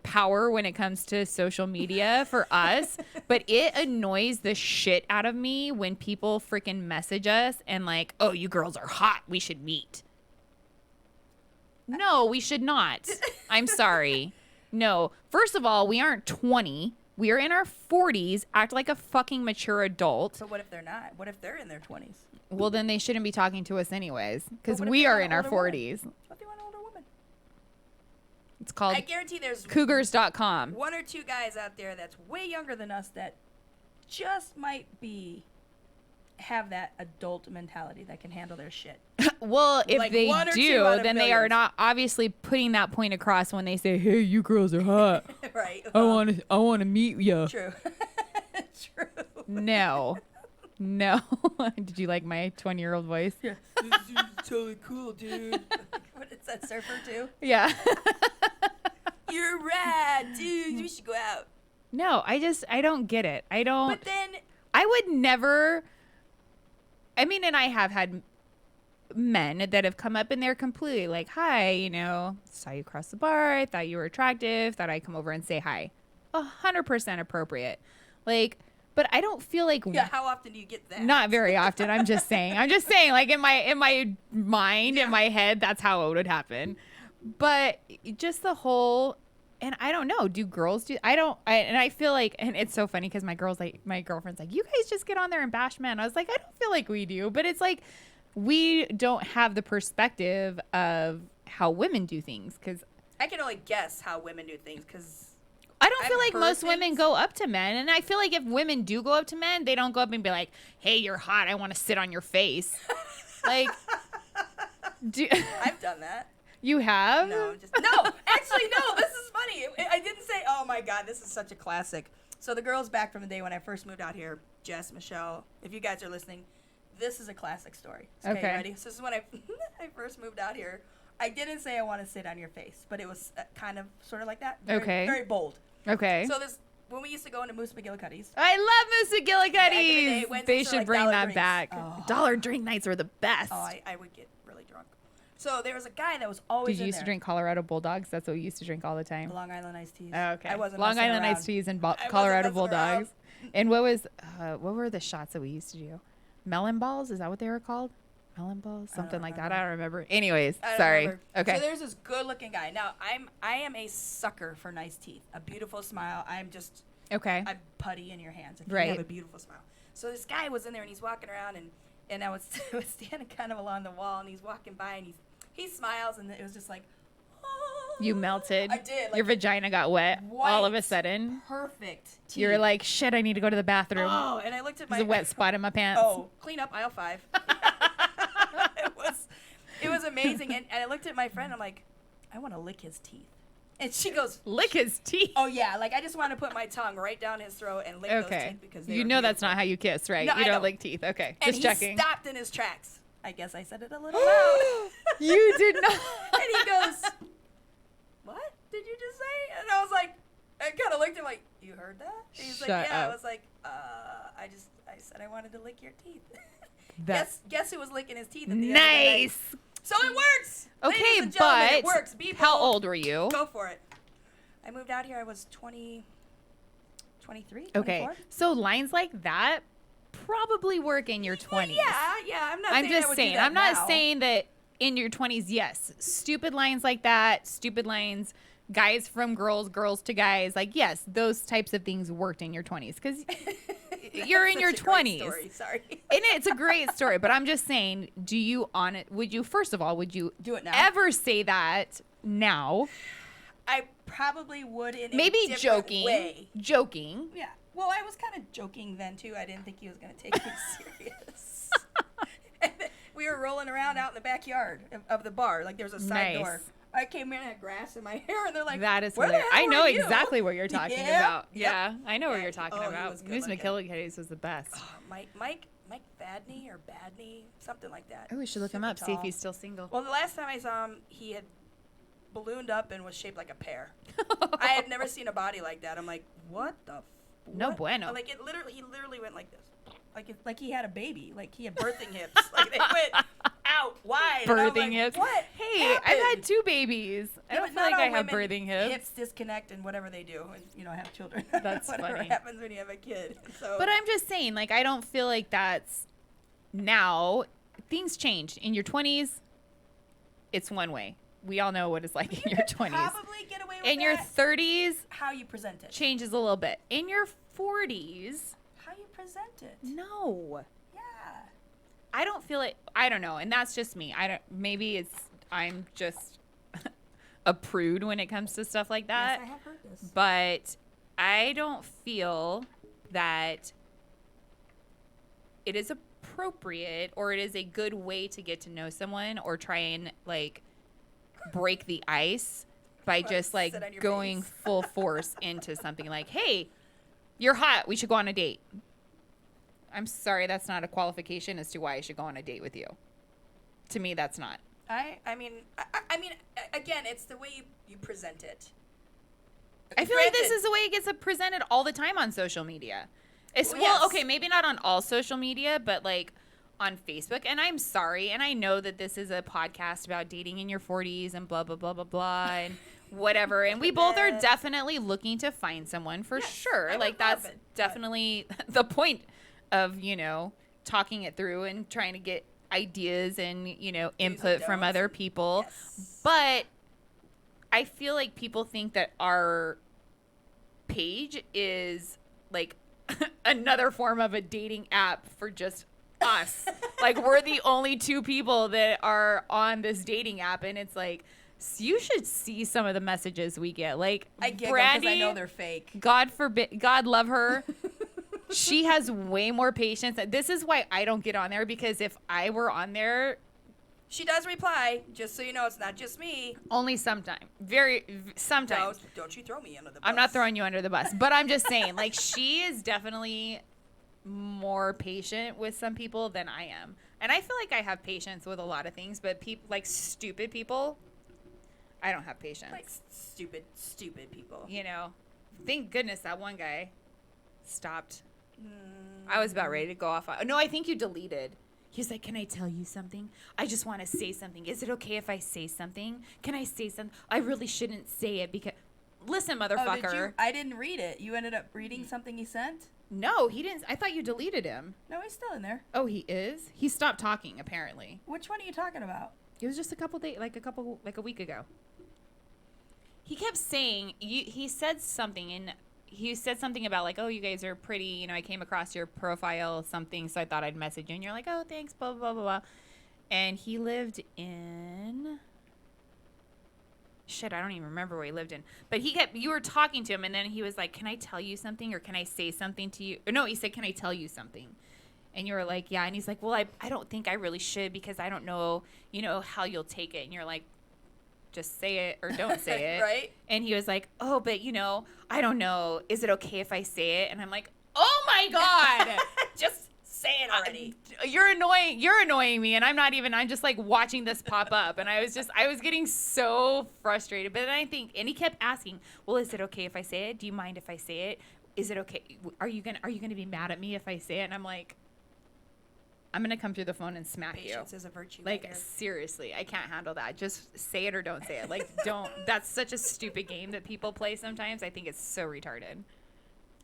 power when it comes to social media for us. But it annoys the shit out of me when people freaking message us and like, oh, you girls are hot. We should meet. No, we should not. I'm sorry. No. First of all, we aren't 20. We are in our 40s. Act like a fucking mature adult. So what if they're not? What if they're in their 20s? Well, then they shouldn't be talking to us anyways because we are in our 40s. What if they want an older woman? It's called I guarantee there's cougars.com. one or two guys out there that's way younger than us that just might have that adult mentality that can handle their shit. Well, if like they do, then they are millions. not obviously putting that point across when they say, "Hey, you girls are hot. Right. I want to meet you." True. True. No. Did you like my 20-year-old voice? Yeah. This is totally cool, dude. What is that, surfer too? Yeah. You're rad, dude. We should go out. No, I don't get it. But then I would never. I mean, and I have had men that have come up and they're completely like, hi, saw you cross the bar. I thought you were attractive. Thought I'd come over and say hi. 100% appropriate. Like, but I don't feel like. Yeah, how often do you get that? Not very often. I'm just saying, like in my mind, in my head, that's how it would happen. But just the whole. And I don't know. Do girls do? And I feel like, and it's so funny because my girlfriend's like, you guys just get on there and bash men. I was like, I don't feel like we do, but it's like we don't have the perspective of how women do things. Because I can only guess how women do things because I don't feel like most women go up to men, and I feel like if women do go up to men, they don't go up and be like, hey, you're hot. I want to sit on your face. Like, I've done that. You have? No, actually, no, this is funny. I didn't say, oh my God, this is such a classic. So the girls back from the day when I first moved out here, Jess, Michelle, if you guys are listening, this is a classic story. Okay. Ready? So this is when I first moved out here. I didn't say I want to sit on your face, but it was kind of sort of like that. Very bold. Okay. So when we used to go into Moose McGillicuddy's. I love Moose McGillicuddy's. They should bring that back. Oh. Dollar drink nights were the best. Oh, I would get really drunk. So there was a guy that was always Did you used to drink Colorado Bulldogs? That's what we used to drink all the time. Long Island iced teas. Oh, okay. I wasn't Long Island around. iced teas and Colorado Bulldogs. And what were the shots that we used to do? Melon balls? Is that what they were called? Melon balls? Something like that. I don't remember. Anyways, sorry. Remember. Okay. So there's this good-looking guy. Now I am a sucker for nice teeth. A beautiful smile. I'm putty in your hands if you have a beautiful smile. So this guy was in there and he's walking around and I was standing kind of along the wall and he's walking by and he smiles and it was just like, oh. You melted. I did. Like, your vagina got wet all of a sudden. Perfect teeth. You're like, shit, I need to go to the bathroom. Oh, and I looked at There's a wet spot in my pants. Oh, clean up aisle 5. It was amazing. And I looked at my friend. I'm like, I want to lick his teeth. And she goes, lick his teeth? Oh, yeah. Like, I just want to put my tongue right down his throat and lick those teeth because they were that's not how you kiss, right? No, you don't lick teeth. Okay. And just checking. He stopped in his tracks. I guess I said it a little loud. You did not. And he goes, what did you just say? And I was like, I kind of looked at him like, you heard that? And he's like, yeah. Up. I was like, I said I wanted to lick your teeth. Guess who was licking his teeth at the end of the night? So it works. Okay, Ladies and gentlemen, but it works. Be bold. How old were you? Go for it. I moved out here. I was 23, 24. Okay, so lines like that probably work in your 20s. Yeah. I'm just saying. I'm not saying that in your 20s. Yes, stupid lines like that. Stupid lines. Guys from girls, girls to guys. Like, yes, those types of things worked in your 20s because you're in your 20s. Story. Sorry. And it's a great story, but I'm just saying, would you do it now? Ever say that now? I probably would in maybe a different way. Joking. Yeah. Well, I was kind of joking then too. I didn't think he was going to take me serious. And we were rolling around out in the backyard of the bar. Like there was a side door. I came in and had grass in my hair, and they're like, that is where hilarious. the hell I know are you? exactly what you're talking about. Yep. Yeah, I know what you're talking about. Moose McGillicuddy's was the best. Oh, Mike Mike Badney or Badney, something like that. Oh, we should look him Super up, see if tall. he's still single. Well, the last time I saw him, he had ballooned up and was shaped like a pear. I had never seen a body like that. I'm like, what the? No bueno. Like he literally went like this, like he had a baby, like he had birthing hips, like they went out wide. Birthing hips. What? Hey, happened? I've had 2 babies. I Yeah, don't but feel not like I all have women birthing hips. Hips disconnect and whatever they do, and have children. That's whatever funny. happens when you have a kid. So. But I'm just saying, like, I don't feel like that's now. Things change. In your 20s, it's one way. We all know what it's like in your 20s. Probably get away with In your 30s, how you present it. changes a little bit. In your 40s, How you present it. no. Yeah. I don't feel it. I don't know. And that's just me. I'm just a prude when it comes to stuff like that. Yes, I have heard this. But I don't feel that it is appropriate or it is a good way to get to know someone or try and like break the ice by just like sit on your going face. full force into something like, hey, you're hot. We should go on a date. I'm sorry, that's not a qualification as to why I should go on a date with you. To me, that's not. I mean, again, it's the way you present it. I feel like this Granted- is the way it gets presented all the time on social media. It's Well, well, yes. okay, maybe not on all social media, but like on Facebook. And I'm sorry, and I know that this is a podcast about dating in your 40s and blah blah blah blah blah and whatever. And we both are definitely looking to find someone for Yes, sure. I Like would love that's it, but- definitely the point of, talking it through and trying to get ideas and, input from don'ts. other people. Yes. But I feel like people think that our page is like another form of a dating app for just us. Like we're the only 2 people that are on this dating app, and it's like you should see some of the messages we get. Like I giggle because Brandy, I know they're fake. God forbid, God love her. She has way more patience. This is why I don't get on there, because if I were on there, She does reply, just so you know, it's not just me. only sometimes, sometimes. Don't you throw me under the bus. I'm not throwing you under the bus, but I'm just saying, like, she is definitely more patient with some people than I am. And I feel like I have patience with a lot of things, but people, like stupid people, I don't have patience. Like stupid people. Thank goodness that one guy stopped. I was about ready to go off. No, I think you deleted. He's like, can I tell you something? I just want to say something. Is it okay if I say something? Can I say something? I really shouldn't say it because... Listen, motherfucker. I didn't read it. You ended up reading something he sent? No, he didn't. I thought you deleted him. No, he's still in there. Oh, he is? He stopped talking, apparently. Which one are you talking about? It was just a week ago. He kept saying, he said something about like, oh, you guys are pretty, I came across your profile, something, so I thought I'd message you. And you're like, oh, thanks, blah, blah, blah, blah. And he lived in... Shit, I don't even remember where he lived in. But you were talking to him, and then he was like, can I tell you something, or can I say something to you? Or no, he said, can I tell you something? And you were like, yeah. And he's like, well, I don't think I really should, because I don't know, how you'll take it. And you're like, just say it or don't say it. Right. And he was like, oh, but I don't know. Is it okay if I say it? And I'm like, oh my God. Just say it already. You're annoying. You're annoying me. And I'm just like watching this pop up. And I was getting so frustrated. But then and he kept asking, well, is it okay if I say it? Do you mind if I say it? Is it okay? Are you going to be mad at me if I say it? And I'm like, I'm going to come through the phone and smack you. Patience is a virtue. Like, Later. seriously, I can't handle that. Just say it or don't say it. Like, that's such a stupid game that people play sometimes. I think it's so retarded.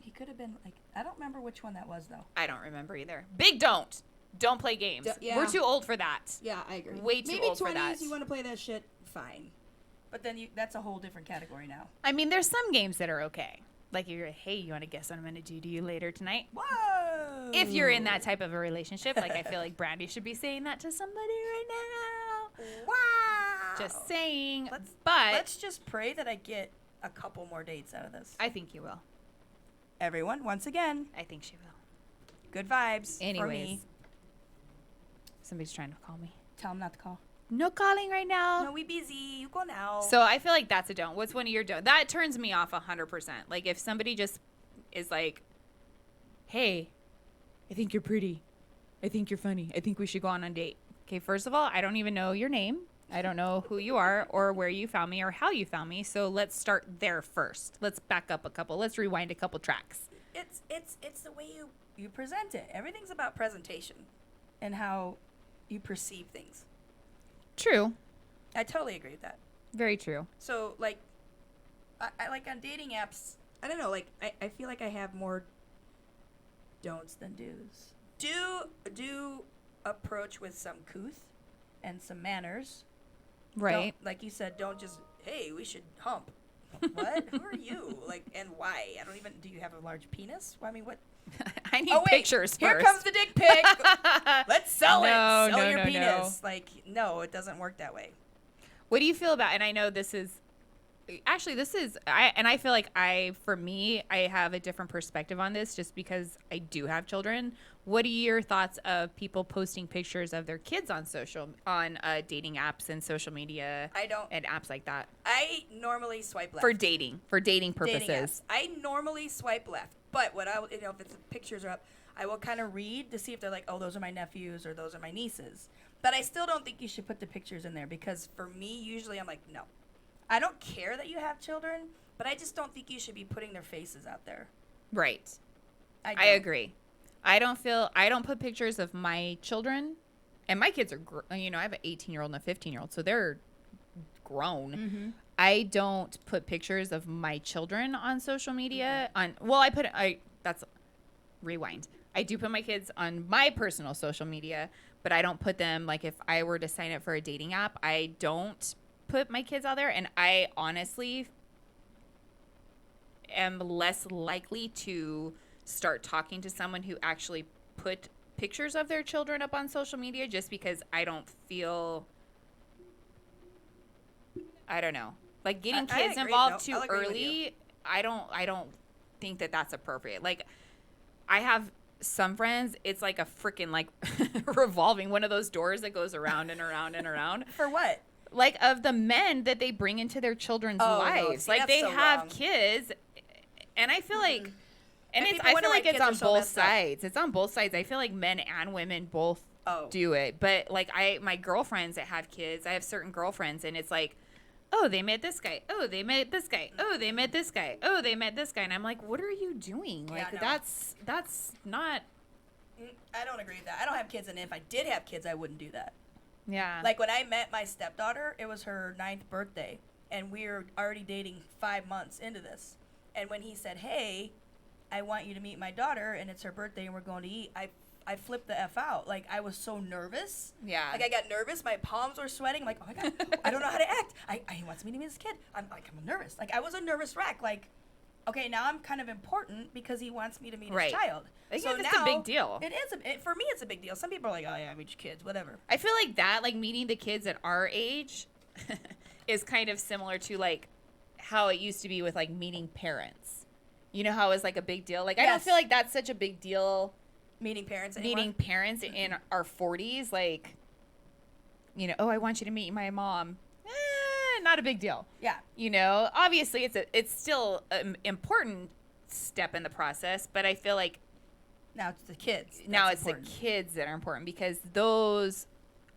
He could have been like, I don't remember which one that was though. I don't remember either. Big don't play games. Yeah. We're too old for that. Yeah, I agree. Way too Maybe old for that. you want to play that shit, fine. But then that's a whole different category now. I mean, there's some games that are okay. Like, if you're, hey, you want to guess what I'm going to do to you later tonight? Whoa! If you're in that type of a relationship, like, I feel like Brandy should be saying that to somebody right now. Wow! Just saying. Let's just pray that I get a couple more dates out of this. I think you will. Everyone, once again, I think she will. good vibes for Anyways. me. Somebody's trying to call me. Tell them not to call. No calling right now. No, we busy. You go now. So I feel like that's a don't. What's one of your don't? That turns me off 100%. Like, if somebody just is like, hey, I think you're pretty. I think you're funny. I think we should go on a date. Okay, first of all, I don't even know your name. I don't know who you are or where you found me or how you found me. So let's start there first. Let's back up a couple. Let's rewind a couple tracks. It's the way you present it. Everything's about presentation and how you perceive things. True. I totally agree with that. Very true. So, like, I like on dating apps, I don't know, like, I feel like I have more don'ts than do's. Do approach with some couth and some manners. Right. Like you said, don't just, hey, we should hump. What? Who are you? Like, and why? I don't even, do you have a large penis? Well, I mean, what? I need pictures first. Here comes the dick pic. Let's sell it. Sell your penis. No. Like, no, it doesn't work that way. What do you feel about, and I know this is, I feel like for me, I have a different perspective on this just because I do have children. What are your thoughts of people posting pictures of their kids on dating apps and social media? And apps like that. I normally swipe left. For dating purposes. Dating apps. I normally swipe left, but if the pictures are up, I will kind of read to see if they're like, oh, those are my nephews or those are my nieces. But I still don't think you should put the pictures in there because for me, usually I'm like, no. I don't care that you have children, but I just don't think you should be putting their faces out there. Right. I agree. I don't put pictures of my children, and my kids are, I have an 18-year-old and a 15-year-old, so they're grown. Mm-hmm. I don't put pictures of my children on social media. That's rewind. I do put my kids on my personal social media, but I don't put them, like if I were to sign up for a dating app, I don't put my kids out there, and I honestly am less likely to start talking to someone who actually put pictures of their children up on social media just because I don't feel, I don't know, like getting kids involved too early. I don't think that that's appropriate. Like I have some friends, it's like a freaking like revolving one of those doors that goes around and around and around. For what? Like of the men that they bring into their children's lives. No, see, like they have wrong. Kids, and I feel like, and And I feel like it's on both messed up. sides. It's on both sides. I feel like men and women both do it. But like my girlfriends that have kids, I have certain girlfriends, and it's like, oh, they met this guy. Oh, they met this guy. Oh, they met this guy. Oh, they met this guy. And I'm like, what are you doing? Like, no. that's not. I don't agree with that. I don't have kids, and if I did have kids, I wouldn't do that. Yeah. Like, when I met my stepdaughter, it was her 9th birthday, and we were already dating 5 months into this. And when he said, hey, I want you to meet my daughter, and it's her birthday, and we're going to eat, I flipped the F out. Like, I was so nervous. Yeah. Like, I got nervous. My palms were sweating. I'm like, oh, my God, I don't know how to act. He wants me to meet his kid. I'm nervous. Like, I was a nervous wreck. Like, okay, now I'm kind of important because he wants me to meet his child. So it's a big deal. It is. For me, it's a big deal. Some people are like, oh, yeah, meet your kids, whatever. I feel like that, like meeting the kids at our age is kind of similar to like how it used to be with like meeting parents. You know how it was like a big deal? Like, I don't feel like that's such a big deal. Meeting parents anymore? Meeting parents in our 40s, like, oh, I want you to meet my mom. Not a big deal. Yeah. Obviously it's still an important step in the process, but I feel like now it's the kids. Now it's the kids that are important because those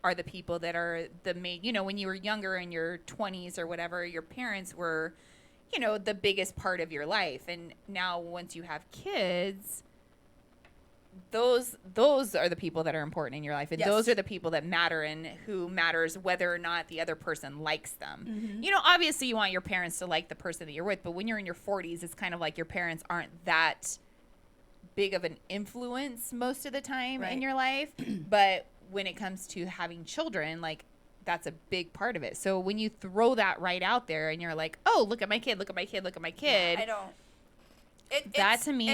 are the people that are the main, when you were younger in your 20s or whatever, your parents were, the biggest part of your life. And now once you have kids, those are the people that are important in your life, and those are the people that matter, and who matters whether or not the other person likes them. Mm-hmm. Obviously you want your parents to like the person that you're with, but when you're in your 40s, it's kind of like your parents aren't that big of an influence most of the time in your life. But when it comes to having children, like, that's a big part of it. So when you throw that right out there and you're like, oh, look at my kid, look at my kid, look at my kid. I don't. That to me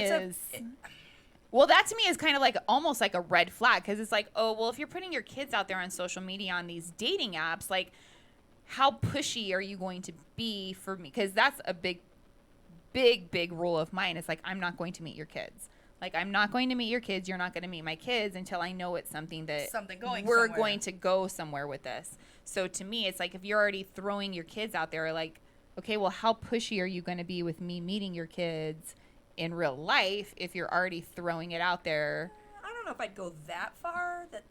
is kind of like almost like a red flag, because it's like, oh, well, if you're putting your kids out there on social media on these dating apps, like, how pushy are you going to be for me? Because that's a big rule of mine. It's like, I'm not going to meet your kids. Like, I'm not going to meet your kids. You're not going to meet my kids until I know it's something that we're going to go somewhere with this. So to me, it's like, if you're already throwing your kids out there, like, okay, well, how pushy are you going to be with me meeting your kids in real life if you're already throwing it out there? I don't know if I'd go that far that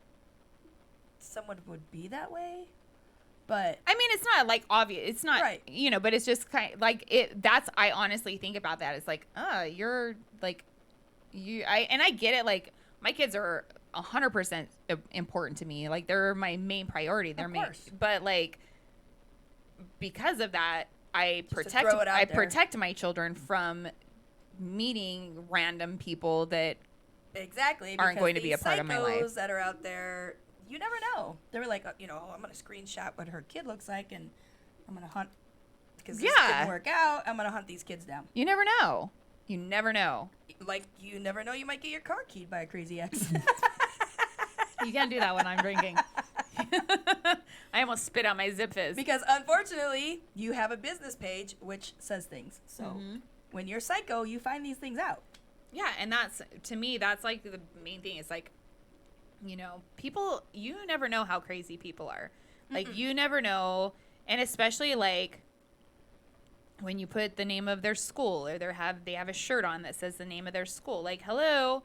someone would be that way. But I mean, it's not like obvious. It's not, right. But it's just kind of like it. That's I honestly think about that. It's like, you're like, and I get it. Like my kids are 100% important to me. Like they're my main priority. They're main, but like because of that, I protect my children from meeting random people that aren't going to be a part of my life. That are out there. You never know. They were like, I'm going to screenshot what her kid looks like, and I'm going to hunt because this didn't work out. I'm going to hunt these kids down. You never know. You never know. Like, you never know. You might get your car keyed by a crazy ex. You can't do that when I'm drinking. I almost spit out my Zip Fizz. Because, unfortunately, you have a business page which says things. So, when you're psycho, you find these things out. Yeah, and that's, to me, that's like the main thing. It's like, people, you never know how crazy people are. Like, you never know. And especially, like, when you put the name of their school or they have a shirt on that says the name of their school. Like, hello,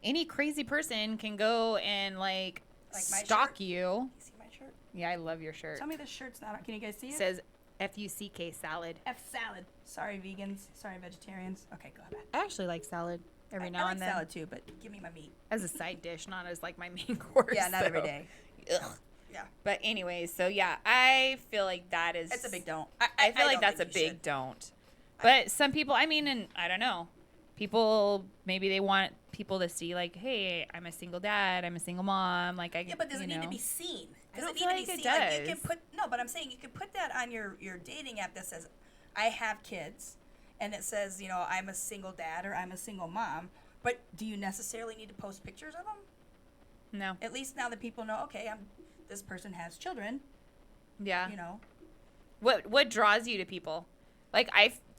any crazy person can go and, like stalk you. You see my shirt? Yeah, I love your shirt. Tell me this shirt's not on. Can you guys see it? It says F-U-C-K salad. F salad. Sorry, vegans. Sorry, vegetarians. Okay, go ahead. I actually like salad every now and then. I like salad, too, but give me my meat. As a side dish, not as, like, my main course. Yeah, not every day. Ugh. Yeah. But anyways, so, yeah, I feel like that is... It's a big don't. I feel like that's a big don't. But some people, I mean, and I don't know. People, maybe they want people to see, like, hey, I'm a single dad, I'm a single mom. Like, yeah, but does it need to be seen? Does it need to be seen? Like, you can put, no, but I'm saying you can put that on your dating app that says, I have kids. And it says, I'm a single dad or I'm a single mom. But do you necessarily need to post pictures of them? No. At least now that people know, okay, this person has children. Yeah. What draws you to people? Like,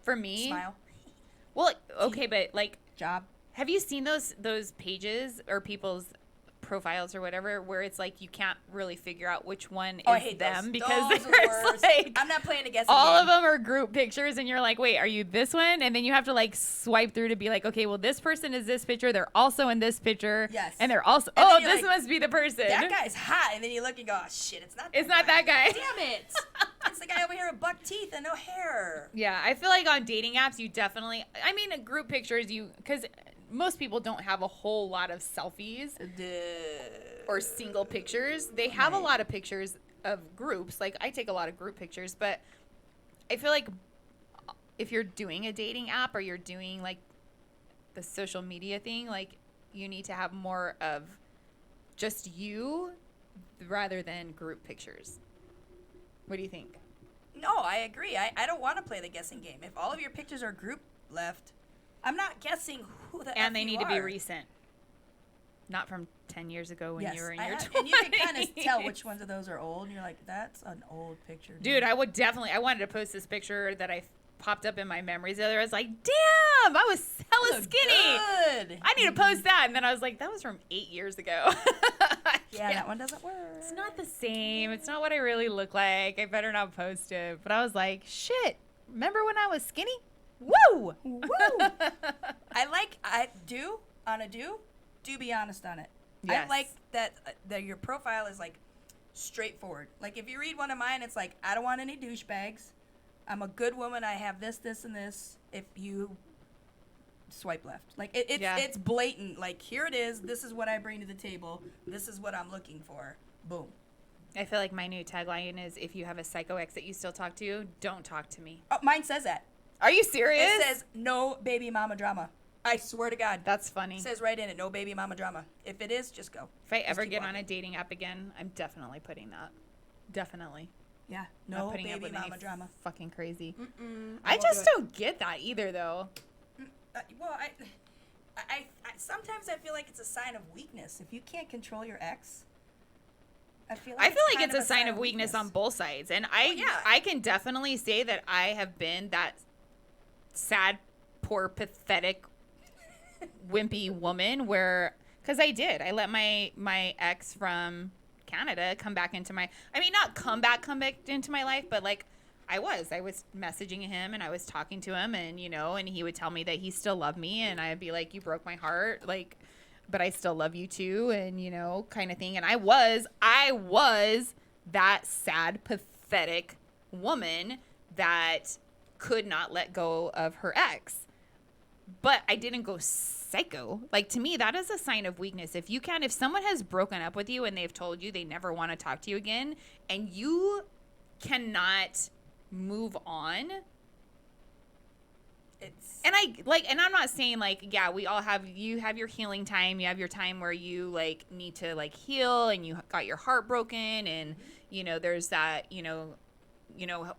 for me... Smile. Well, okay, but, like... Job. Have you seen those pages or people's profiles or whatever where it's like you can't really figure out which one is I hate them those. because Those there's like I'm not playing a guessing all game. of them are group pictures and you're like, wait, are you this one? And then you have to like swipe through to be like, okay, well this person is this picture, they're also in this picture, yes, and they're also this must be the person. That guy's hot, and then you look and go, oh shit, it's not that guy. Damn it. It's the guy over here with buck teeth and no hair. Yeah, I feel like on dating apps you definitely, I mean group pictures because most people don't have a whole lot of selfies or single pictures. They have a lot of pictures of groups. Like, I take a lot of group pictures, but I feel like if you're doing a dating app or you're doing, like, the social media thing, like, you need to have more of just you rather than group pictures. What do you think? No, I agree. I don't want to play the guessing game. If all of your pictures are group left, I'm not guessing who the and they need to be recent, not from 10 years ago when you were in your 20s. And you can kind of tell which ones of those are old. And you're like, that's an old picture. Dude, I wanted to post this picture that I popped up in my memories the other. I was like, damn, I was hella skinny. Good. I need to post that. And then I was like, that was from 8 years ago. Yeah, that one doesn't work. It's not the same. It's not what I really look like. I better not post it. But I was like, shit, remember when I was skinny? Woo! Woo! Do be honest on it. Yes. I like that your profile is like straightforward. Like if you read one of mine, it's like, I don't want any douchebags. I'm a good woman. I have this, this, and this. If you swipe left, like it's blatant. Like here it is. This is what I bring to the table. This is what I'm looking for. Boom. I feel like my new tagline is, if you have a psycho ex that you still talk to, don't talk to me. Oh, mine says that. Are you serious? It says no baby mama drama. I swear to God. That's funny. It says right in it, no baby mama drama. If it is, just go. If I ever get on a dating app again, I'm definitely putting that. Definitely. Yeah. No baby up with mama drama. Fucking crazy. I just don't get that either, though. Well, I sometimes I feel like it's a sign of weakness. If you can't control your ex, I feel like it's a sign of weakness on both sides. And I can definitely say that I have been that sad, poor, pathetic, wimpy woman where, because I let my ex from Canada come back into my, I mean, not come back into my life, but like I was messaging him and I was talking to him and, and he would tell me that he still loved me and I'd be like, you broke my heart. Like, but I still love you too, and you know, kind of thing. And I was that sad, pathetic woman that could not let go of her ex. But I didn't go psycho. Like, to me, that is a sign of weakness. If someone has broken up with you and they've told you they never want to talk to you again, and you cannot move on, and I'm not saying like, yeah, you have your healing time. You have your time where you like need to like heal, and you got your heart broken, and you know, there's that, you know,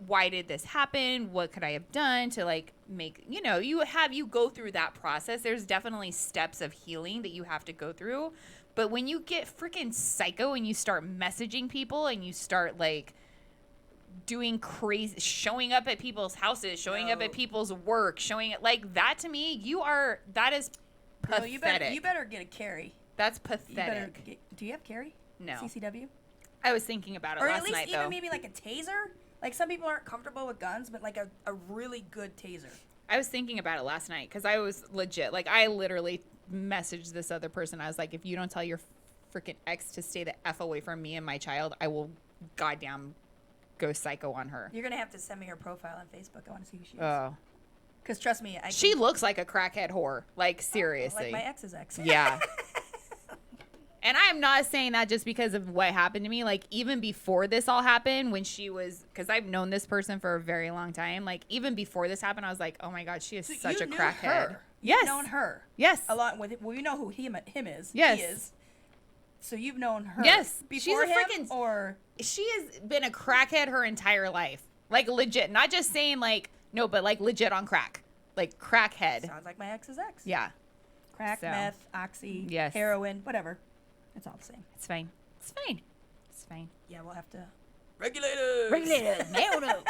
why did this happen? What could I have done to like make, you know, you go through that process. There's definitely steps of healing that you have to go through. But when you get freaking psycho and you start messaging people and you start like doing crazy, showing up at people's houses, showing up at people's work, showing it like that, to me, that is pathetic. No, you better get a carry. That's pathetic. Do you have carry? No. CCW? I was thinking about it last night, though. Or at least even maybe like a taser? Like, some people aren't comfortable with guns, but like a really good taser. I was thinking about it last night because I was legit. Like, I literally messaged this other person. I was like, if you don't tell your freaking ex to stay the F away from me and my child, I will goddamn go psycho on her. You're going to have to send me her profile on Facebook. I want to see who she is. Oh. Because trust me, she looks like a crackhead whore. Like, seriously. Like my ex's ex. Yeah. And I'm not saying that just because of what happened to me. Like, even before this all happened, when she was, because I've known this person for a very long time. Like, even before this happened, I was like, oh my God, she is such a crackhead. Her. Yes. You've known her. Yes. Along with, well, you know who him is. Yes. He is. So you've known her. Yes. Before She's him, or she has been a crackhead her entire life. Like, legit. Not just saying, like, no, but, like, legit on crack. Like, crackhead. Sounds like my ex's ex. Yeah. Crack, meth, oxy, yes. heroin, whatever. It's all the same. It's fine. It's fine. It's fine. Yeah, we'll have to regulators. Mount up.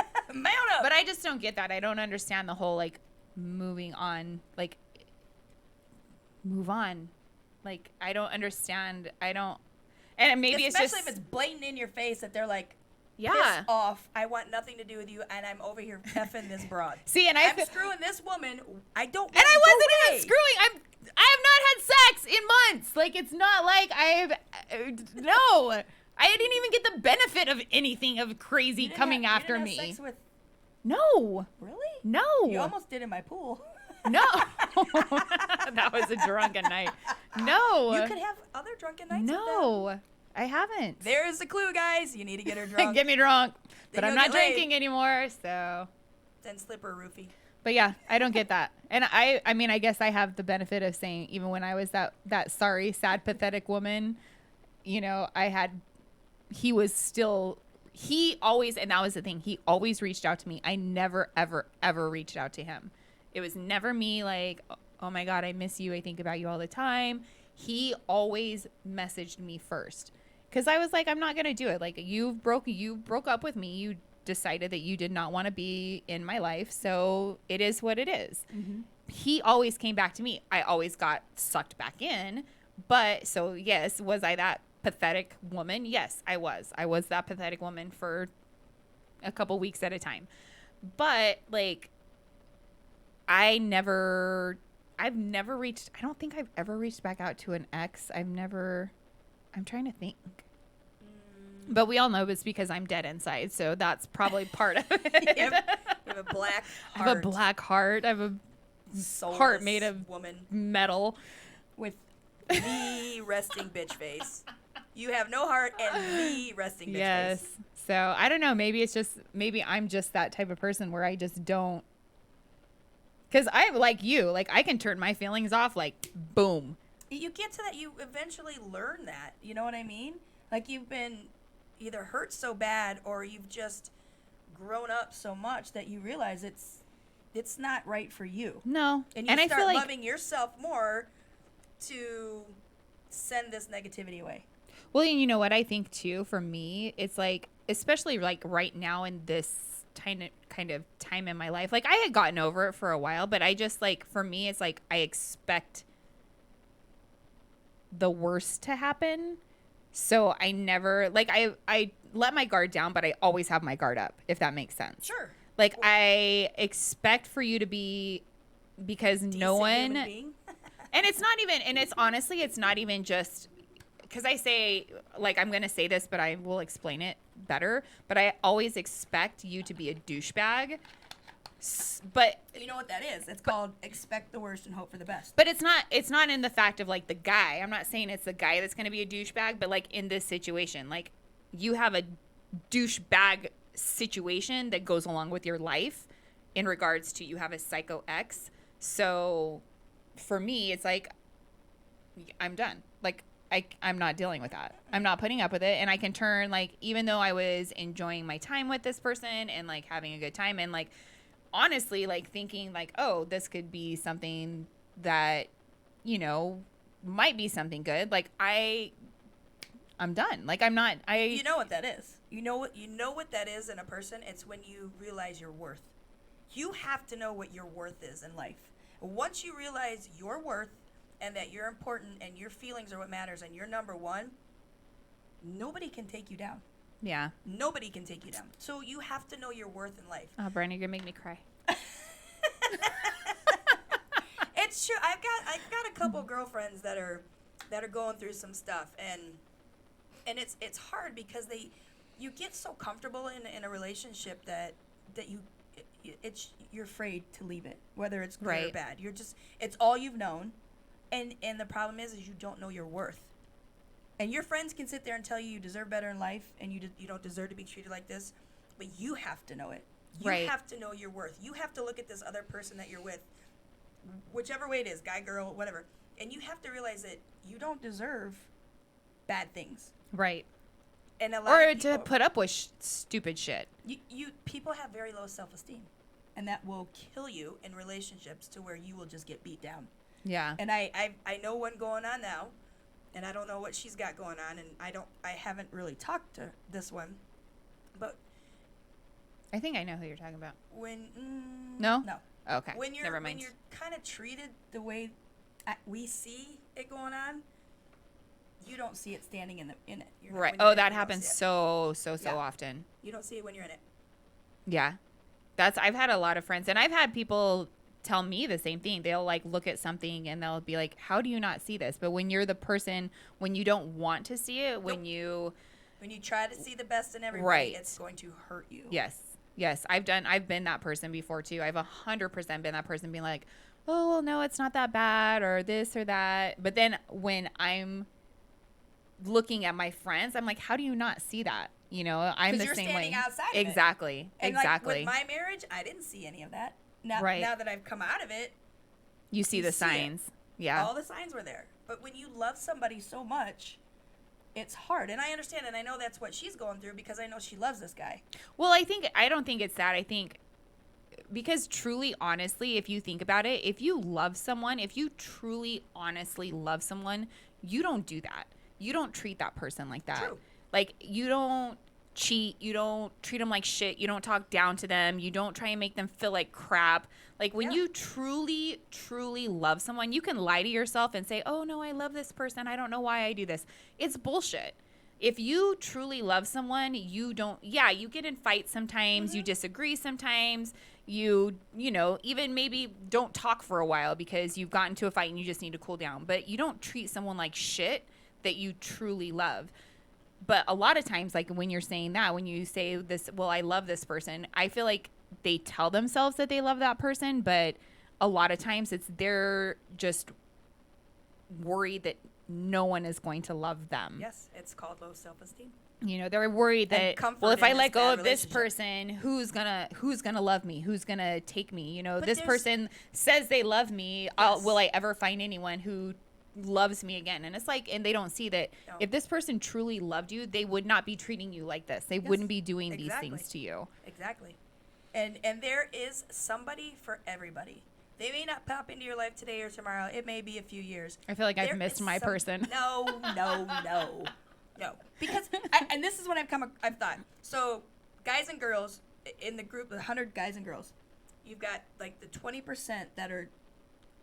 But I just don't get that. I don't understand the whole like moving on. Like, move on. Like, I don't understand. I don't. And maybe especially it's just, if it's blatant in your face that they're like, yeah, piss off. I want nothing to do with you, and I'm over here effing this broad. See, and I'm screwing this woman. I don't. And I wasn't even screwing. I have not had sex in months. Like, it's not like no. I didn't even get the benefit of anything of crazy coming after me. Sex with... No. Really? No. You almost did in my pool. No. That was a drunken night. No. You could have other drunken nights. No. With them. I haven't. There's the clue, guys. You need to get her drunk. Get me drunk. Then but I'm not drinking anymore, so. Then slip her a roofie. But yeah, I don't get that. And I mean, I guess I have the benefit of saying, even when I was that sorry, sad, pathetic woman, you know, he always, and that was the thing, he always reached out to me. I never, ever, ever reached out to him. It was never me like, oh my God, I miss you. I think about you all the time. He always messaged me first. Because I was like, I'm not going to do it. Like, you broke up with me. You decided that you did not want to be in my life, so it is what it is. Mm-hmm. He always came back to me. I always got sucked back in. But so yes, was I that pathetic woman? Yes, I was that pathetic woman for a couple weeks at a time. But like, I don't think I've ever reached back out to an ex. I'm trying to think. But we all know it's because I'm dead inside, so that's probably part of it. You have a black heart. I have a black heart. I have a soulless heart made of woman metal. With the resting bitch face. You have no heart and the resting bitch face. Yes. So I don't know. Maybe I'm just that type of person where I just don't. Because I'm like you. Like, I can turn my feelings off like boom. You get to that. You eventually learn that. You know what I mean? Like, you've been either hurt so bad or you've just grown up so much that you realize it's not right for you. No. And you start loving yourself more to send this negativity away. Well, and you know what I think too, for me, it's like, especially like right now in this kind of time in my life, like I had gotten over it for a while, but I just like, for me, it's like I expect the worst to happen. So I never, like, I let my guard down, but I always have my guard up, if that makes sense. Sure. Like, I expect for you to be, because no one, And it's not even, and it's honestly, it's not even just, because I say, like, I'm going to say this, but I will explain it better. But I always expect you to be a douchebag. But you know what that is? It's called expect the worst and hope for the best. But it's not in the fact of, like, the guy. I'm not saying it's the guy that's going to be a douchebag, but, like, in this situation, like, you have a douchebag situation that goes along with your life in regards to you have a psycho ex. So for me, it's like, I'm done. Like, I'm not dealing with that. I'm not putting up with it. And I can turn, like, even though I was enjoying my time with this person and, like, having a good time and, like, honestly, like, thinking, like, oh, this could be something that, you know, might be something good. Like, I'm done. Like, I'm not, You know what that is. You know what that is in a person? It's when you realize your worth. You have to know what your worth is in life. Once you realize your worth and that you're important and your feelings are what matters and you're number one, nobody can take you down. Yeah. Nobody can take you down. So you have to know your worth in life. Oh, Brian, you're gonna make me cry. It's true. I've got a couple girlfriends that are going through some stuff, and it's hard because you get so comfortable in a relationship that you're afraid to leave it, whether it's good or bad. It's all you've known, and the problem is you don't know your worth. And your friends can sit there and tell you deserve better in life and you don't deserve to be treated like this, but you have to know it. You have to know your worth. You have to look at this other person that you're with, whichever way it is, guy, girl, whatever, and you have to realize that you don't deserve bad things. Right. And a lot of people, to put up with stupid shit. People have very low self-esteem, and that will kill you in relationships to where you will just get beat down. Yeah. And I know one going on now. And I don't know what she's got going on, and I haven't really talked to this one, but I think I know who you're talking about. No. Okay. Never mind. When you're kind of treated the way we see it going on, you don't see it standing in it. Right. Oh, that happens so often. You don't see it when you're in it. Yeah. I've had a lot of friends, and I've had people tell me the same thing. They'll, like, look at something and they'll be like, how do you not see this? But when you're the person, when you don't want to see it, when you try to see the best in everybody, it's going to hurt you. Yes. I've been that person before too. I've 100% been that person being like, oh, well, no, it's not that bad or this or that. But then when I'm looking at my friends, I'm like, how do you not see that? You know, I'm the same way. Outside exactly. And exactly. Like with my marriage, I didn't see any of that. Now that I've come out of it, you see the signs. Yeah. All the signs were there. But when you love somebody so much, it's hard. And I understand, and I know that's what she's going through because I know she loves this guy. Well, I don't think it's that. I think because truly, honestly, if you think about it, if you love someone, if you truly, honestly love someone, you don't do that. You don't treat that person like that. True. Like, you don't cheat, you don't treat them like shit, you don't talk down to them, you don't try and make them feel like crap. Like, when you truly love someone, you can lie to yourself and say, oh no, I love this person, I don't know why I do this. It's bullshit. If you truly love someone, you get in fights sometimes, you disagree sometimes, you know, even maybe don't talk for a while because you've gotten into a fight and you just need to cool down, but you don't treat someone like shit that you truly love. But a lot of times, like, when you're saying that, when you say this, well, I love this person, I feel like they tell themselves that they love that person, but a lot of times they're just worried that no one is going to love them. Yes, it's called low self-esteem. You know, they're worried that, well, if I let go of this person, who's gonna love me? Who's gonna take me? You know, this person says they love me. Will I ever find anyone who loves me again? And it's like, and they don't see that if this person truly loved you, they would not be treating you like this. They wouldn't be doing these things to you. Exactly. And there is somebody for everybody. They may not pop into your life today or tomorrow. It may be a few years. I feel like I've missed my person. No. Because, and this is what I've thought. So, guys and girls, in the group, 100 guys and girls, you've got like the 20% that are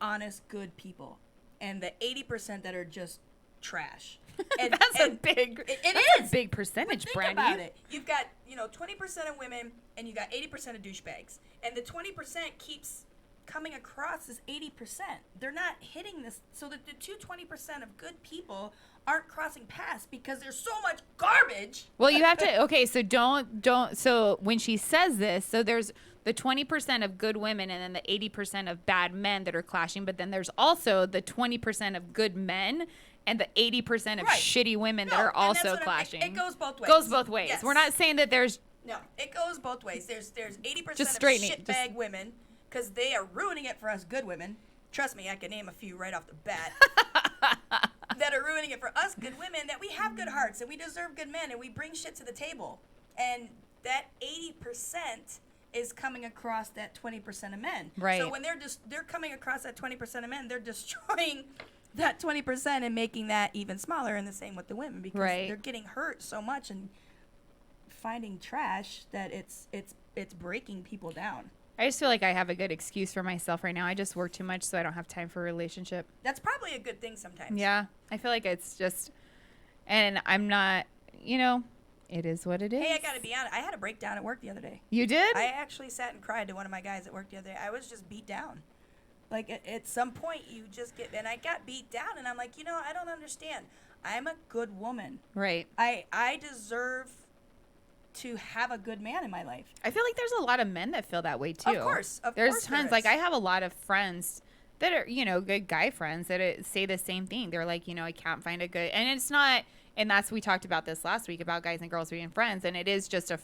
honest, good people, and the 80% that are just trash. And that's a big percentage, think Brandy. About it. You've got 20% of women, and you got 80% of douchebags, and the 20% keeps coming across as 80%. They're not hitting this. So that the 20% of good people aren't crossing paths because there's so much garbage. Well, you have to, okay, so so when she says this, so there's the 20% of good women and then the 80% of bad men that are clashing, but then there's also the 20% of good men and the 80% of shitty women that are also clashing. It goes both ways. Goes both ways. Yes. We're not saying that there's... No, it goes both ways. There's 80% Just of straighten shitbag women because they are ruining it for us good women. Trust me, I can name a few right off the bat. That are ruining it for us good women, that we have good hearts and we deserve good men and we bring shit to the table. And that 80% is coming across that 20% of men. Right. So when they're coming across that 20% of men, they're destroying that 20% and making that even smaller, and the same with the women because they're getting hurt so much and finding trash that it's breaking people down. I just feel like I have a good excuse for myself right now. I just work too much, so I don't have time for a relationship. That's probably a good thing sometimes. Yeah. I feel like it's just, and I'm not, it is what it is. Hey, I got to be honest. I had a breakdown at work the other day. You did? I actually sat and cried to one of my guys at work the other day. I was just beat down. Like, at some point, you just get, and I got beat down, and I'm like, I don't understand. I'm a good woman. Right. I deserve to have a good man in my life. I feel like there's a lot of men that feel that way too. Of course. There's tons. Like I have a lot of friends that are, good guy friends that say the same thing. They're like, I can't find a good, and it's not, and we talked about this last week about guys and girls being friends, and it is just a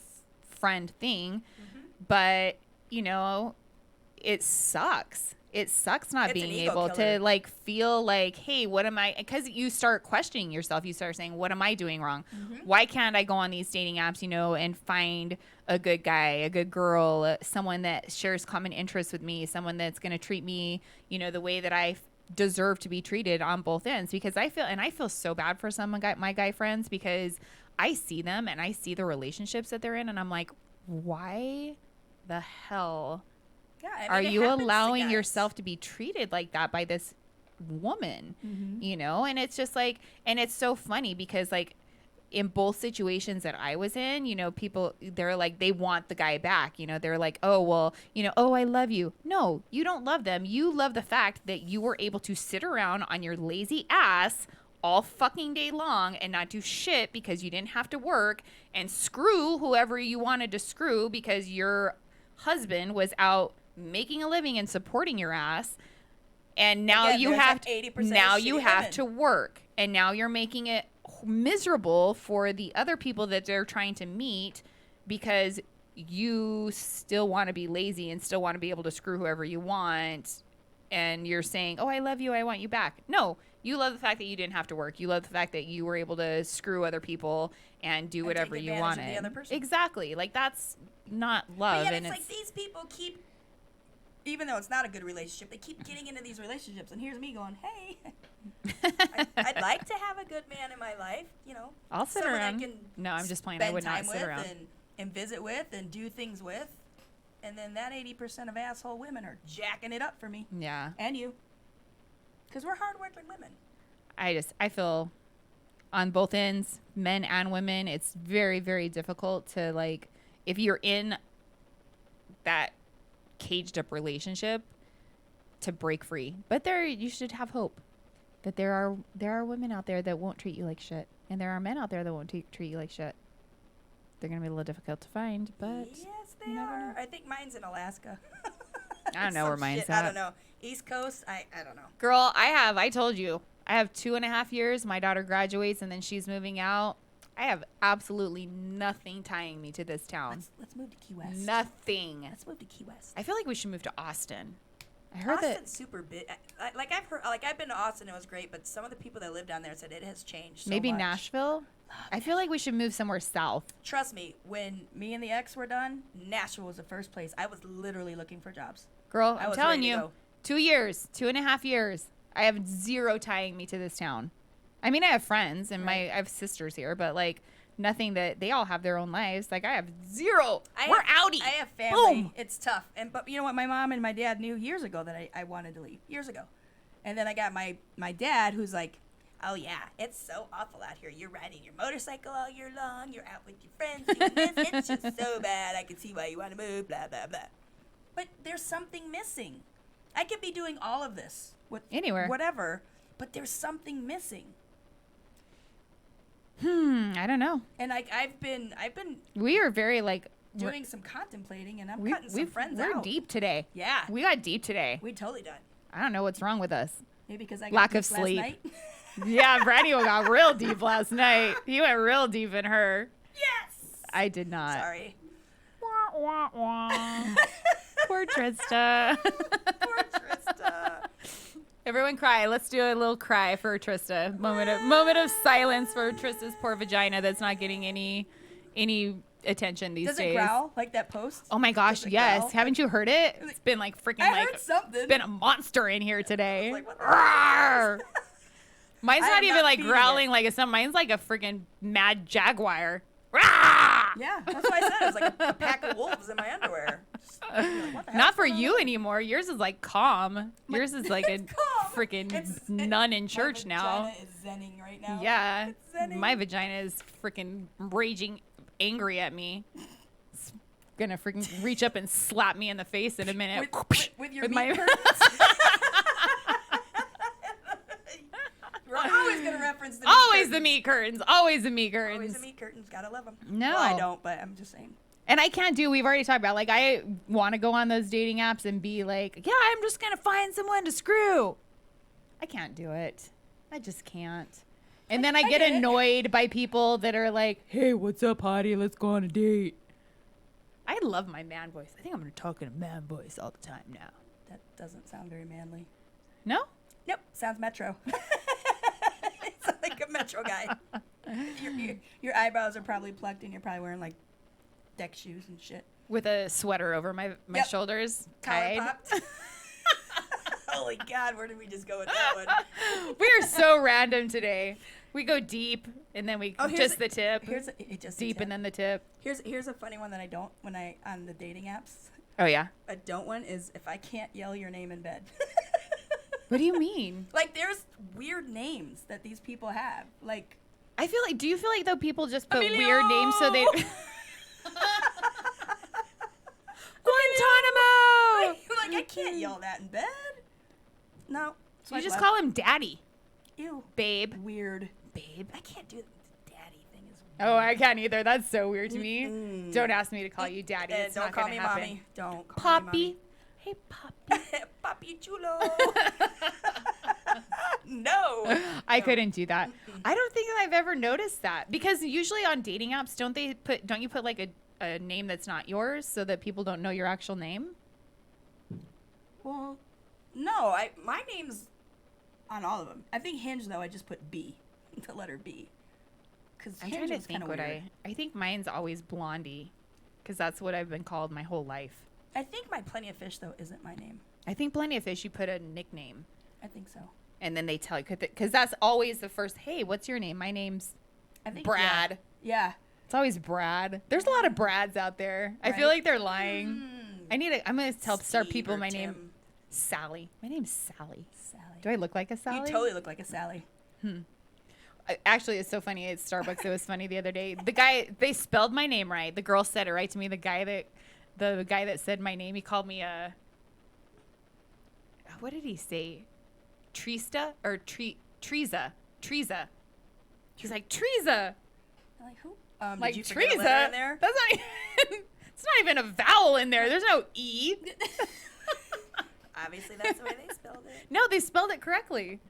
friend thing, but it sucks. It sucks not being able to like feel like, hey, what am I? Because you start questioning yourself. You start saying, what am I doing wrong? Why can't I go on these dating apps, and find a good guy, a good girl, someone that shares common interests with me, someone that's going to treat me, the way that I deserve to be treated on both ends? Because I feel so bad for my guy friends because I see them and I see the relationships that they're in, and I'm like, why the hell? Yeah, are you allowing yourself to be treated like that by this woman? And it's just like, and it's so funny because like in both situations that I was in, people, they're like, they want the guy back. They're like, oh, well, oh, I love you. No, you don't love them. You love the fact that you were able to sit around on your lazy ass all fucking day long and not do shit because you didn't have to work and screw whoever you wanted to screw because your husband was out making a living and supporting your ass, and now you have to work, and now you're making it miserable for the other people that they're trying to meet because you still want to be lazy and still want to be able to screw whoever you want, and you're saying, oh, I love you, I want you back. No, you love the fact that you didn't have to work. You love the fact that you were able to screw other people and do whatever you wanted. The other person. Exactly. Like, that's not love. But yet it's like these people keep, even though it's not a good relationship, they keep getting into these relationships. And here's me going, hey, I'd like to have a good man in my life, I'll sit around. No, I'm just playing. I would not sit around. And visit with and do things with. And then that 80% of asshole women are jacking it up for me. Yeah. And you. Because we're hardworking women. I feel on both ends, men and women, it's very, very difficult to, like, if you're in that caged up relationship, to break free. But you should have hope that there are women out there that won't treat you like shit, and there are men out there that won't treat you like shit. They're gonna be a little difficult to find, but yes, they are. I think mine's in Alaska. I don't know where mine's at. I don't know. East Coast. I don't know. Girl, I told you, I have 2.5 years. My daughter graduates, and then she's moving out. I have absolutely nothing tying me to this town. Let's move to Key West. Nothing. Let's move to Key West. I feel like we should move to Austin. I heard Austin's super big. I've been to Austin. It was great, but some of the people that live down there said it has changed so maybe much. Nashville. I feel like we should move somewhere south. Trust me, when me and the ex were done, Nashville was the first place. I was literally looking for jobs. Girl, I'm telling you, 2 years, 2.5 years. I have zero tying me to this town. I mean, I have friends and I have sisters here, but like nothing that they all have their own lives. Like I have zero. We're outie. I have family. Boom. It's tough. But you know what? My mom and my dad knew years ago that I wanted to leave. Years ago. And then I got my dad who's like, oh yeah, it's so awful out here. You're riding your motorcycle all year long. You're out with your friends doing this. It's just so bad. I can see why you want to move, blah, blah, blah. But there's something missing. I could be doing all of this. Anywhere. Whatever. But there's something missing. I don't know. And I've been We are very like doing some contemplating, and I'm cutting some friends we're out. deep today. Yeah. We got deep today. We totally done. I don't know what's wrong with us. Maybe because I got Lack deep of sleep. last night. Yeah, Brady got real deep last night. He went real deep in her. Yes. I did not. Sorry. Wah, wah, wah. Poor Trista. Poor Trista. Everyone cry. Let's do a little cry for Trista. Moment of silence for Trista's poor vagina that's not getting any attention these days. Does it growl like that post? Oh my gosh, yes. Growl? Haven't you heard it? It's been like freaking I heard something. It's been a monster in here today. Like, what the Rawr. Mine's I not am even not like feeding growling it. like it's not. Mine's like a freaking mad jaguar. Rawr. Yeah, that's what I said. It was like a pack of wolves in my underwear. Just, like, what the Not hell's for going you on? anymore. Yours is like calm. Yours is like a It's calm. freaking nun in church my now. vagina is zenning right now. Yeah, It's zenning. my vagina is freaking raging angry at me. It's gonna freaking reach up and slap me in the face in a minute. With your With meat my- curtains. We're always gonna reference the meat Always curtains. the meat curtains. Always the meat Always curtains. the meat curtains. Gotta love them. No. Well, I don't, but I'm just saying. And I can't do. We've already talked about. Like, I want to go on those dating apps and be like, yeah, I'm just gonna find someone to screw. I can't do it. I just can't. And then I get get it. annoyed by people that are like, hey, what's up, hottie? Let's go on a date. I love my man voice. I think I'm gonna talk in a man voice all the time now. That doesn't sound very manly. No? Nope, sounds metro. It's like a metro guy. Your eyebrows are probably plucked, and you're probably wearing like deck shoes and shit. With a sweater over my Yep. shoulders. Collar tied. popped. Holy God, where did we just go with that one? We are so random today. We go deep, and then we Oh, here's just a- the tip. Here's it just Deep, and then the tip. here's a funny one that I don't when I on the dating apps. Oh, yeah? A don't one is if I can't yell your name in bed. What do you mean? Like there's weird names that these people have. Like I feel like, do you feel like though people just put Emilio! weird names so they Guantanamo? like I can't yell that in bed. No. You just call him daddy, Ew. babe. Weird. Babe. I can't do the daddy thing. Is Oh, I can't either. That's so weird to me. Mm-mm. Don't ask me to call you daddy. And It's don't not call gonna me happen. mommy. Don't call me Poppy. Hey, Poppy. mommy. Papi chulo. No. I couldn't do that. I don't think I've ever noticed that because usually on dating apps, don't you put like a name that's not yours so that people don't know your actual name? Well, no. My name's on all of them. I think Hinge though. I just put B, the letter B. Because I'm Hinge trying to was think kinda what weird. I think mine's always Blondie because that's what I've been called my whole life. I think my Plenty of Fish though isn't my name. I think Plenty of Fish, you put a nickname I think so. and then they tell you because that's always the first. Hey, what's your name? My name's I think Brad. Yeah. It's always Brad. There's a lot of Brads out there. I feel Right? like they're lying. I'm gonna tell start Steve people or my name Tim. Sally. My name's Sally. Sally. Do I look like a Sally? You totally look like a Sally. Actually, it's so funny. At Starbucks, it was funny the other day. The guy, they spelled my name right. The girl said it right to me. The guy that said my name, he called me what did he say? Trista or Treza? Treza. He's like Treza. I'm like who? Like did you forget a letter in there? That's not even. It's not even a vowel in there. There's no E. Obviously, that's the way they spelled it. No, they spelled it correctly.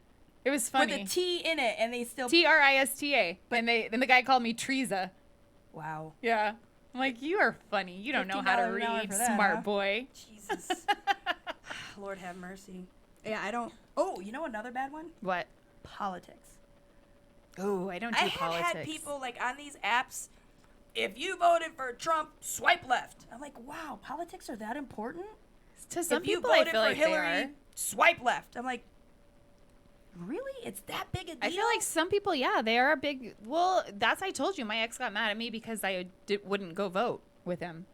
It was funny. With a T in it, and they still. Trista. And then the guy called me Treza. Wow. Yeah. I'm like, you are funny. You don't know how to $15 an hour read, for that, smart huh? boy. Jesus. Lord have mercy. Yeah, I don't. Oh, you know another bad one? What? Politics. Oh, I don't do I have politics. had people like on these apps. If you voted for Trump, swipe left. I'm like, wow, politics are that important? To some if you people, I voted feel for like Hillary, they are. swipe left. I'm like, really? It's that big a deal? I feel like some people, yeah, they are a big. Well, I told you, my ex got mad at me because I wouldn't go vote with him.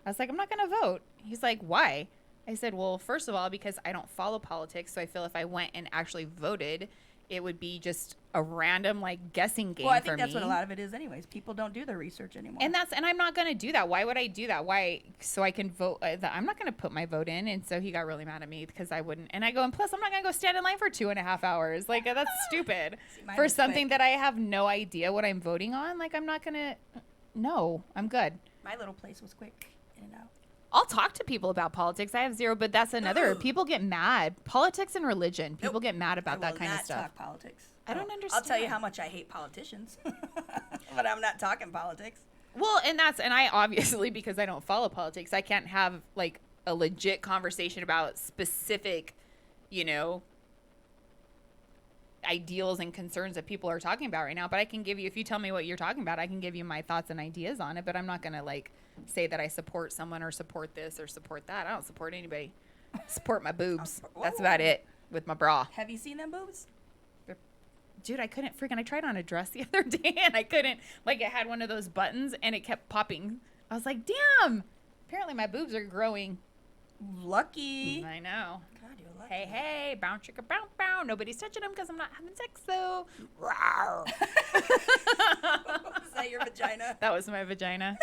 I was like, I'm not going to vote. He's like, why? I said, well, first of all, because I don't follow politics. So I feel if I went and actually voted, it would be just a random like guessing game. Well, I think for that's me. what a lot of it is, anyways. People don't do their research anymore. And I'm not gonna do that. Why would I do that? Why? So I can vote. I'm not gonna put my vote in. And so he got really mad at me because I wouldn't. And I go, and plus I'm not gonna go stand in line for 2.5 hours. Like that's stupid for something that I have no idea what I'm voting on. Like I'm not gonna. No, I'm good. My little place was quick in and out. I'll talk to people about politics. I have zero, but that's another. People get mad. Politics and religion. People get mad about that kind of stuff. Talk politics. I don't understand. I'll tell you how much I hate politicians, but I'm not talking politics. Well, and I obviously, because I don't follow politics, I can't have like a legit conversation about specific, ideals and concerns that people are talking about right now. But I can give you, if you tell me what you're talking about, I can give you my thoughts and ideas on it. But I'm not going to like say that I support someone or support this or support that. I don't support anybody. Support my boobs. That's about it with my bra. Have you seen them boobs? Dude, I couldn't I tried on a dress the other day and I couldn't, like it had one of those buttons and it kept popping. I was like, damn, apparently my boobs are growing. Lucky. I know. God, you're lucky. Hey, bow chicka bow bow. Nobody's touching them because I'm not having sex though. Was that your vagina? That was my vagina.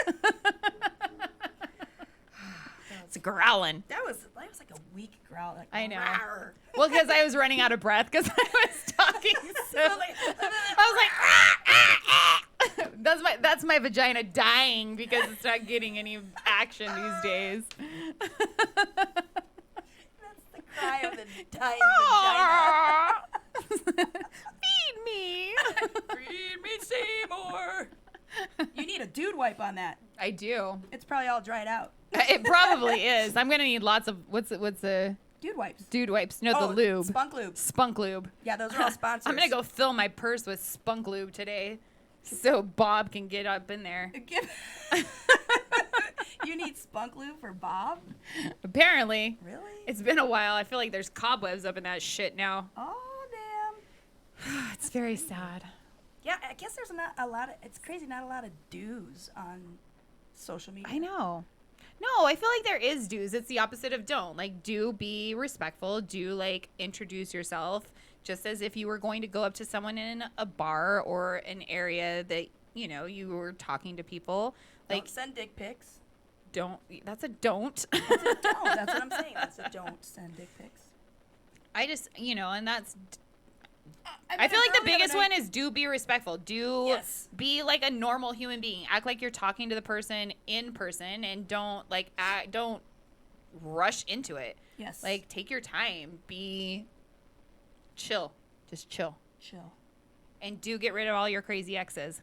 It's growling. That was like a weak growl. Like, I know. Rawr. Well, because I was running out of breath because I was talking. So I was like, that's my vagina dying because it's not getting any action these days. That's the cry of the dying vagina. Feed me. Feed me, Seymour. You need a dude wipe on that. I do. It's probably all dried out. It probably is. I'm gonna need lots of what's the dude wipes. Dude wipes. No, the lube. Spunk lube. Spunk lube. Yeah, those are all sponsors. I'm gonna go fill my purse with spunk lube today, so Bob can get up in there. You need spunk lube for Bob? Apparently. Really? It's been a while. I feel like there's cobwebs up in that shit now. Oh damn. It's very sad. Yeah, I guess there's not a lot of. It's crazy. Not a lot of do's on social media. I know. No, I feel like there is do's. It's the opposite of don't. Like, do be respectful. Do, like, introduce yourself just as if you were going to go up to someone in a bar or an area that, you were talking to people. Like, don't send dick pics. Don't. That's a don't. That's a don't. That's what I'm saying. That's a don't send dick pics. I just, and that's... I feel like the biggest one is do be respectful. Be like a normal human being. Act like you're talking to the person in person and don't don't rush into it. Yes. Like take your time. Be chill. Just chill. Chill. And do get rid of all your crazy exes.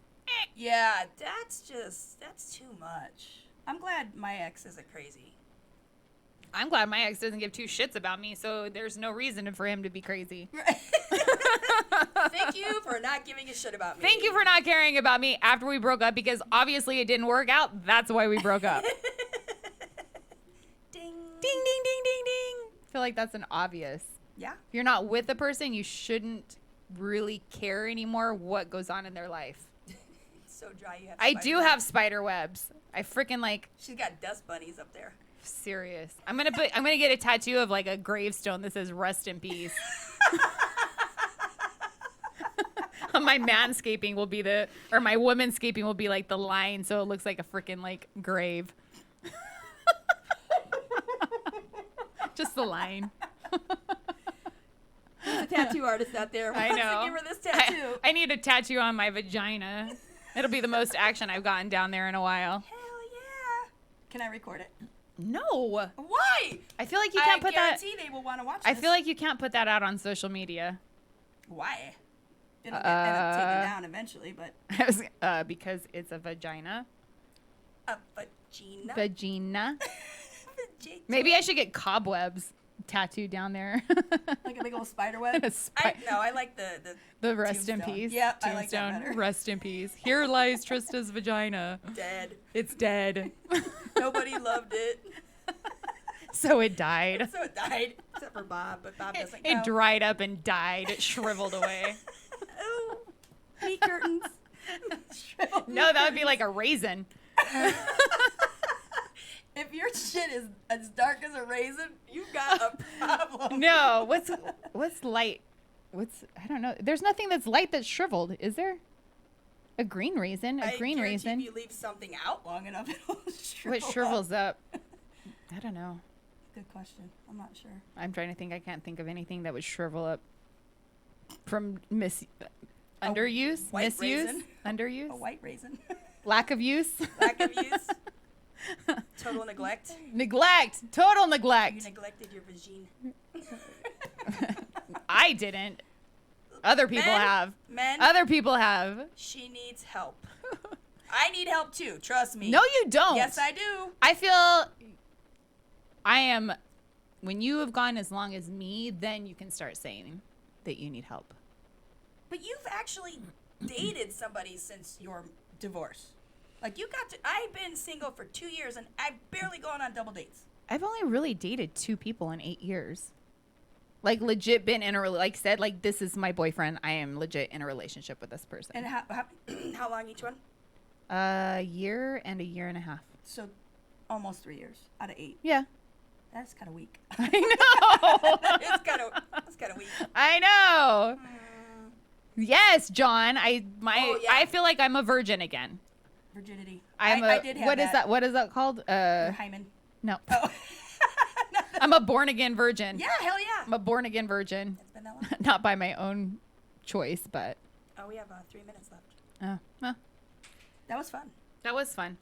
Yeah, that's too much. I'm glad my ex isn't crazy. I'm glad my ex doesn't give two shits about me, so there's no reason for him to be crazy. Thank you for not giving a shit about me. Thank you for not caring about me after we broke up, because obviously it didn't work out. That's why we broke up. Ding. Ding, ding, ding, ding, ding. I feel like that's an obvious. Yeah. If you're not with the person, you shouldn't really care anymore what goes on in their life. It's so dry. You have I do have spider webs. I freaking like. She's got dust bunnies up there. Serious. I'm gonna get a tattoo of like a gravestone that says "Rest in Peace." My manscaping will be my womanscaping will be like the line, so it looks like a freaking like grave. Just the line. There's a tattoo artist out there. I know. Give her this tattoo. I need a tattoo on my vagina. It'll be the most action I've gotten down there in a while. Hell yeah! Can I record it? No. Why? I feel like you can't put that. I guarantee they will want to watch. I feel like you can't put that out on social media. Why? It'll get taken down eventually, but because it's a vagina. a vagina. Vagina. Maybe I should get cobwebs tattooed down there. Like a big old spider web. I like the rest in tombstone. peace. Yep, tombstone. I like that better. Rest in peace. Here lies Trista's vagina. Dead. It's dead. Nobody loved it. So it died. So it died, except for Bob, but Bob doesn't It count. dried up and died. It shriveled away. Oh, meat curtains. No, that would be like a raisin. If your shit is as dark as a raisin, you've got a problem. No, what's light? I don't know. There's nothing that's light that's shriveled, is there? A green raisin. A green raisin. If you leave something out long enough, it'll shrivel. What shrivels up? I don't know. Good question. I'm not sure. I'm trying to think. I can't think of anything that would shrivel up from underuse, white misuse, raisin. underuse, A white raisin. lack of use, Lack of use. Total neglect. neglect, total neglect. You neglected your vagine. I didn't. Other people have. Men. Other people have. She needs help. I need help too. Trust me. No, you don't. Yes, I do. I feel I am. When you have gone as long as me, then you can start saying that you need help. But you've actually dated somebody since your divorce. Like I've been single for 2 years and I've barely gone on double dates. I've only really dated 2 people in 8 years. Like legit been in a like said like this is my boyfriend. I am legit in a relationship with this person. And how long each one? A year and a year and a half. So almost 3 years out of 8. Yeah. That's kind of weak. I know. That's kind of weak. I know. Yes, John. I feel like I'm a virgin again. Virginity. I did have what is that? What is that called? Hymen. No. Oh. I'm a born again virgin. Yeah, hell yeah. I'm a born again virgin. It's been that long. Not by my own choice, but. Oh, we have 3 minutes left. Oh, well, That was fun. that was fun.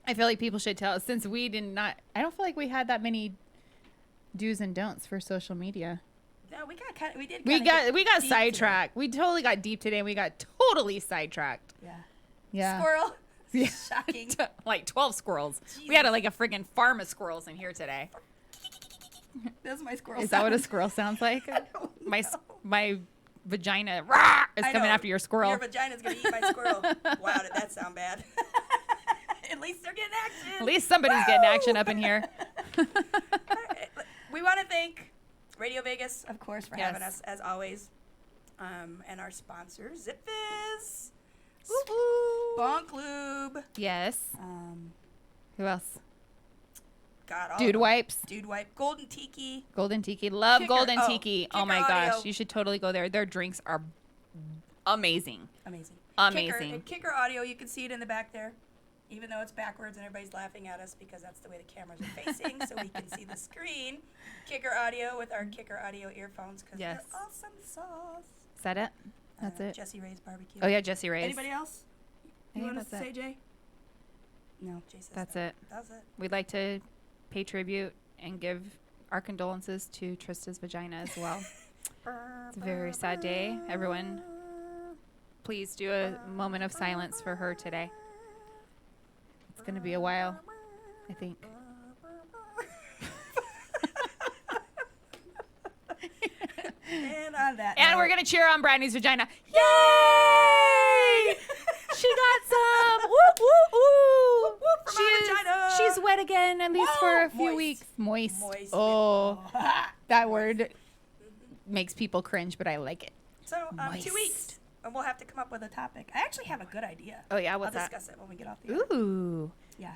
I feel like people should tell since we did not. I don't feel like we had that many do's and don'ts for social media. No, we got We got deep sidetracked. We totally got deep today. And we got totally sidetracked. today. Yeah. Yeah. Squirrel. Yeah. Shocking. Like 12 squirrels. Jesus. We had like a friggin' farm of squirrels in here today. That's my squirrel. Is that what a sound. squirrel sounds like? I don't My know. my vagina rah, is I coming know. after your squirrel. Your vagina's gonna eat my squirrel. Wow, did that sound bad? At least they're getting action. At least somebody's getting action up in here. We want to thank Radio Vegas, of course, for Yes. having us as always, and our sponsor, Zip Fizz, Bonk Lube, Yes. Who else? God, all Dude of them. Wipes. Dude Wipe, Golden Tiki. Golden Tiki. Love Kicker- Golden oh, Tiki. Oh Kicker my Audio. gosh. You should totally go there. Their drinks are amazing. Amazing. Amazing. Kicker Audio, you can see it in the back there, even though it's backwards and everybody's laughing at us because that's the way the cameras are facing, so we can see the screen. Kicker Audio with our Kicker Audio earphones because Yes. they're awesome sauce. Is that it? That's it. Jesse Ray's Barbecue. Oh yeah, Jesse Ray's. Anybody else? I You think want us to that's say, it. Jay? No, Jay says That's that. it. That's it. We'd like to pay tribute and give our condolences to Trista's vagina as well. It's a very sad day. Everyone, please do a moment of silence for her today. It's going to be a while, I think. And on that And note, we're going to cheer on Brandy's vagina. Yay! She got some. Whoop, whoop, whoop. from our vagina. She's wet again, at least for a few Moist. weeks. Moist. Moist. Oh, that word makes people cringe, but I like it. So, 2 Moist. weeks, and we'll have to come up with a topic. I actually have a good idea. Oh, yeah? What's I'll that? discuss it when we get off the air. Ooh. Yeah.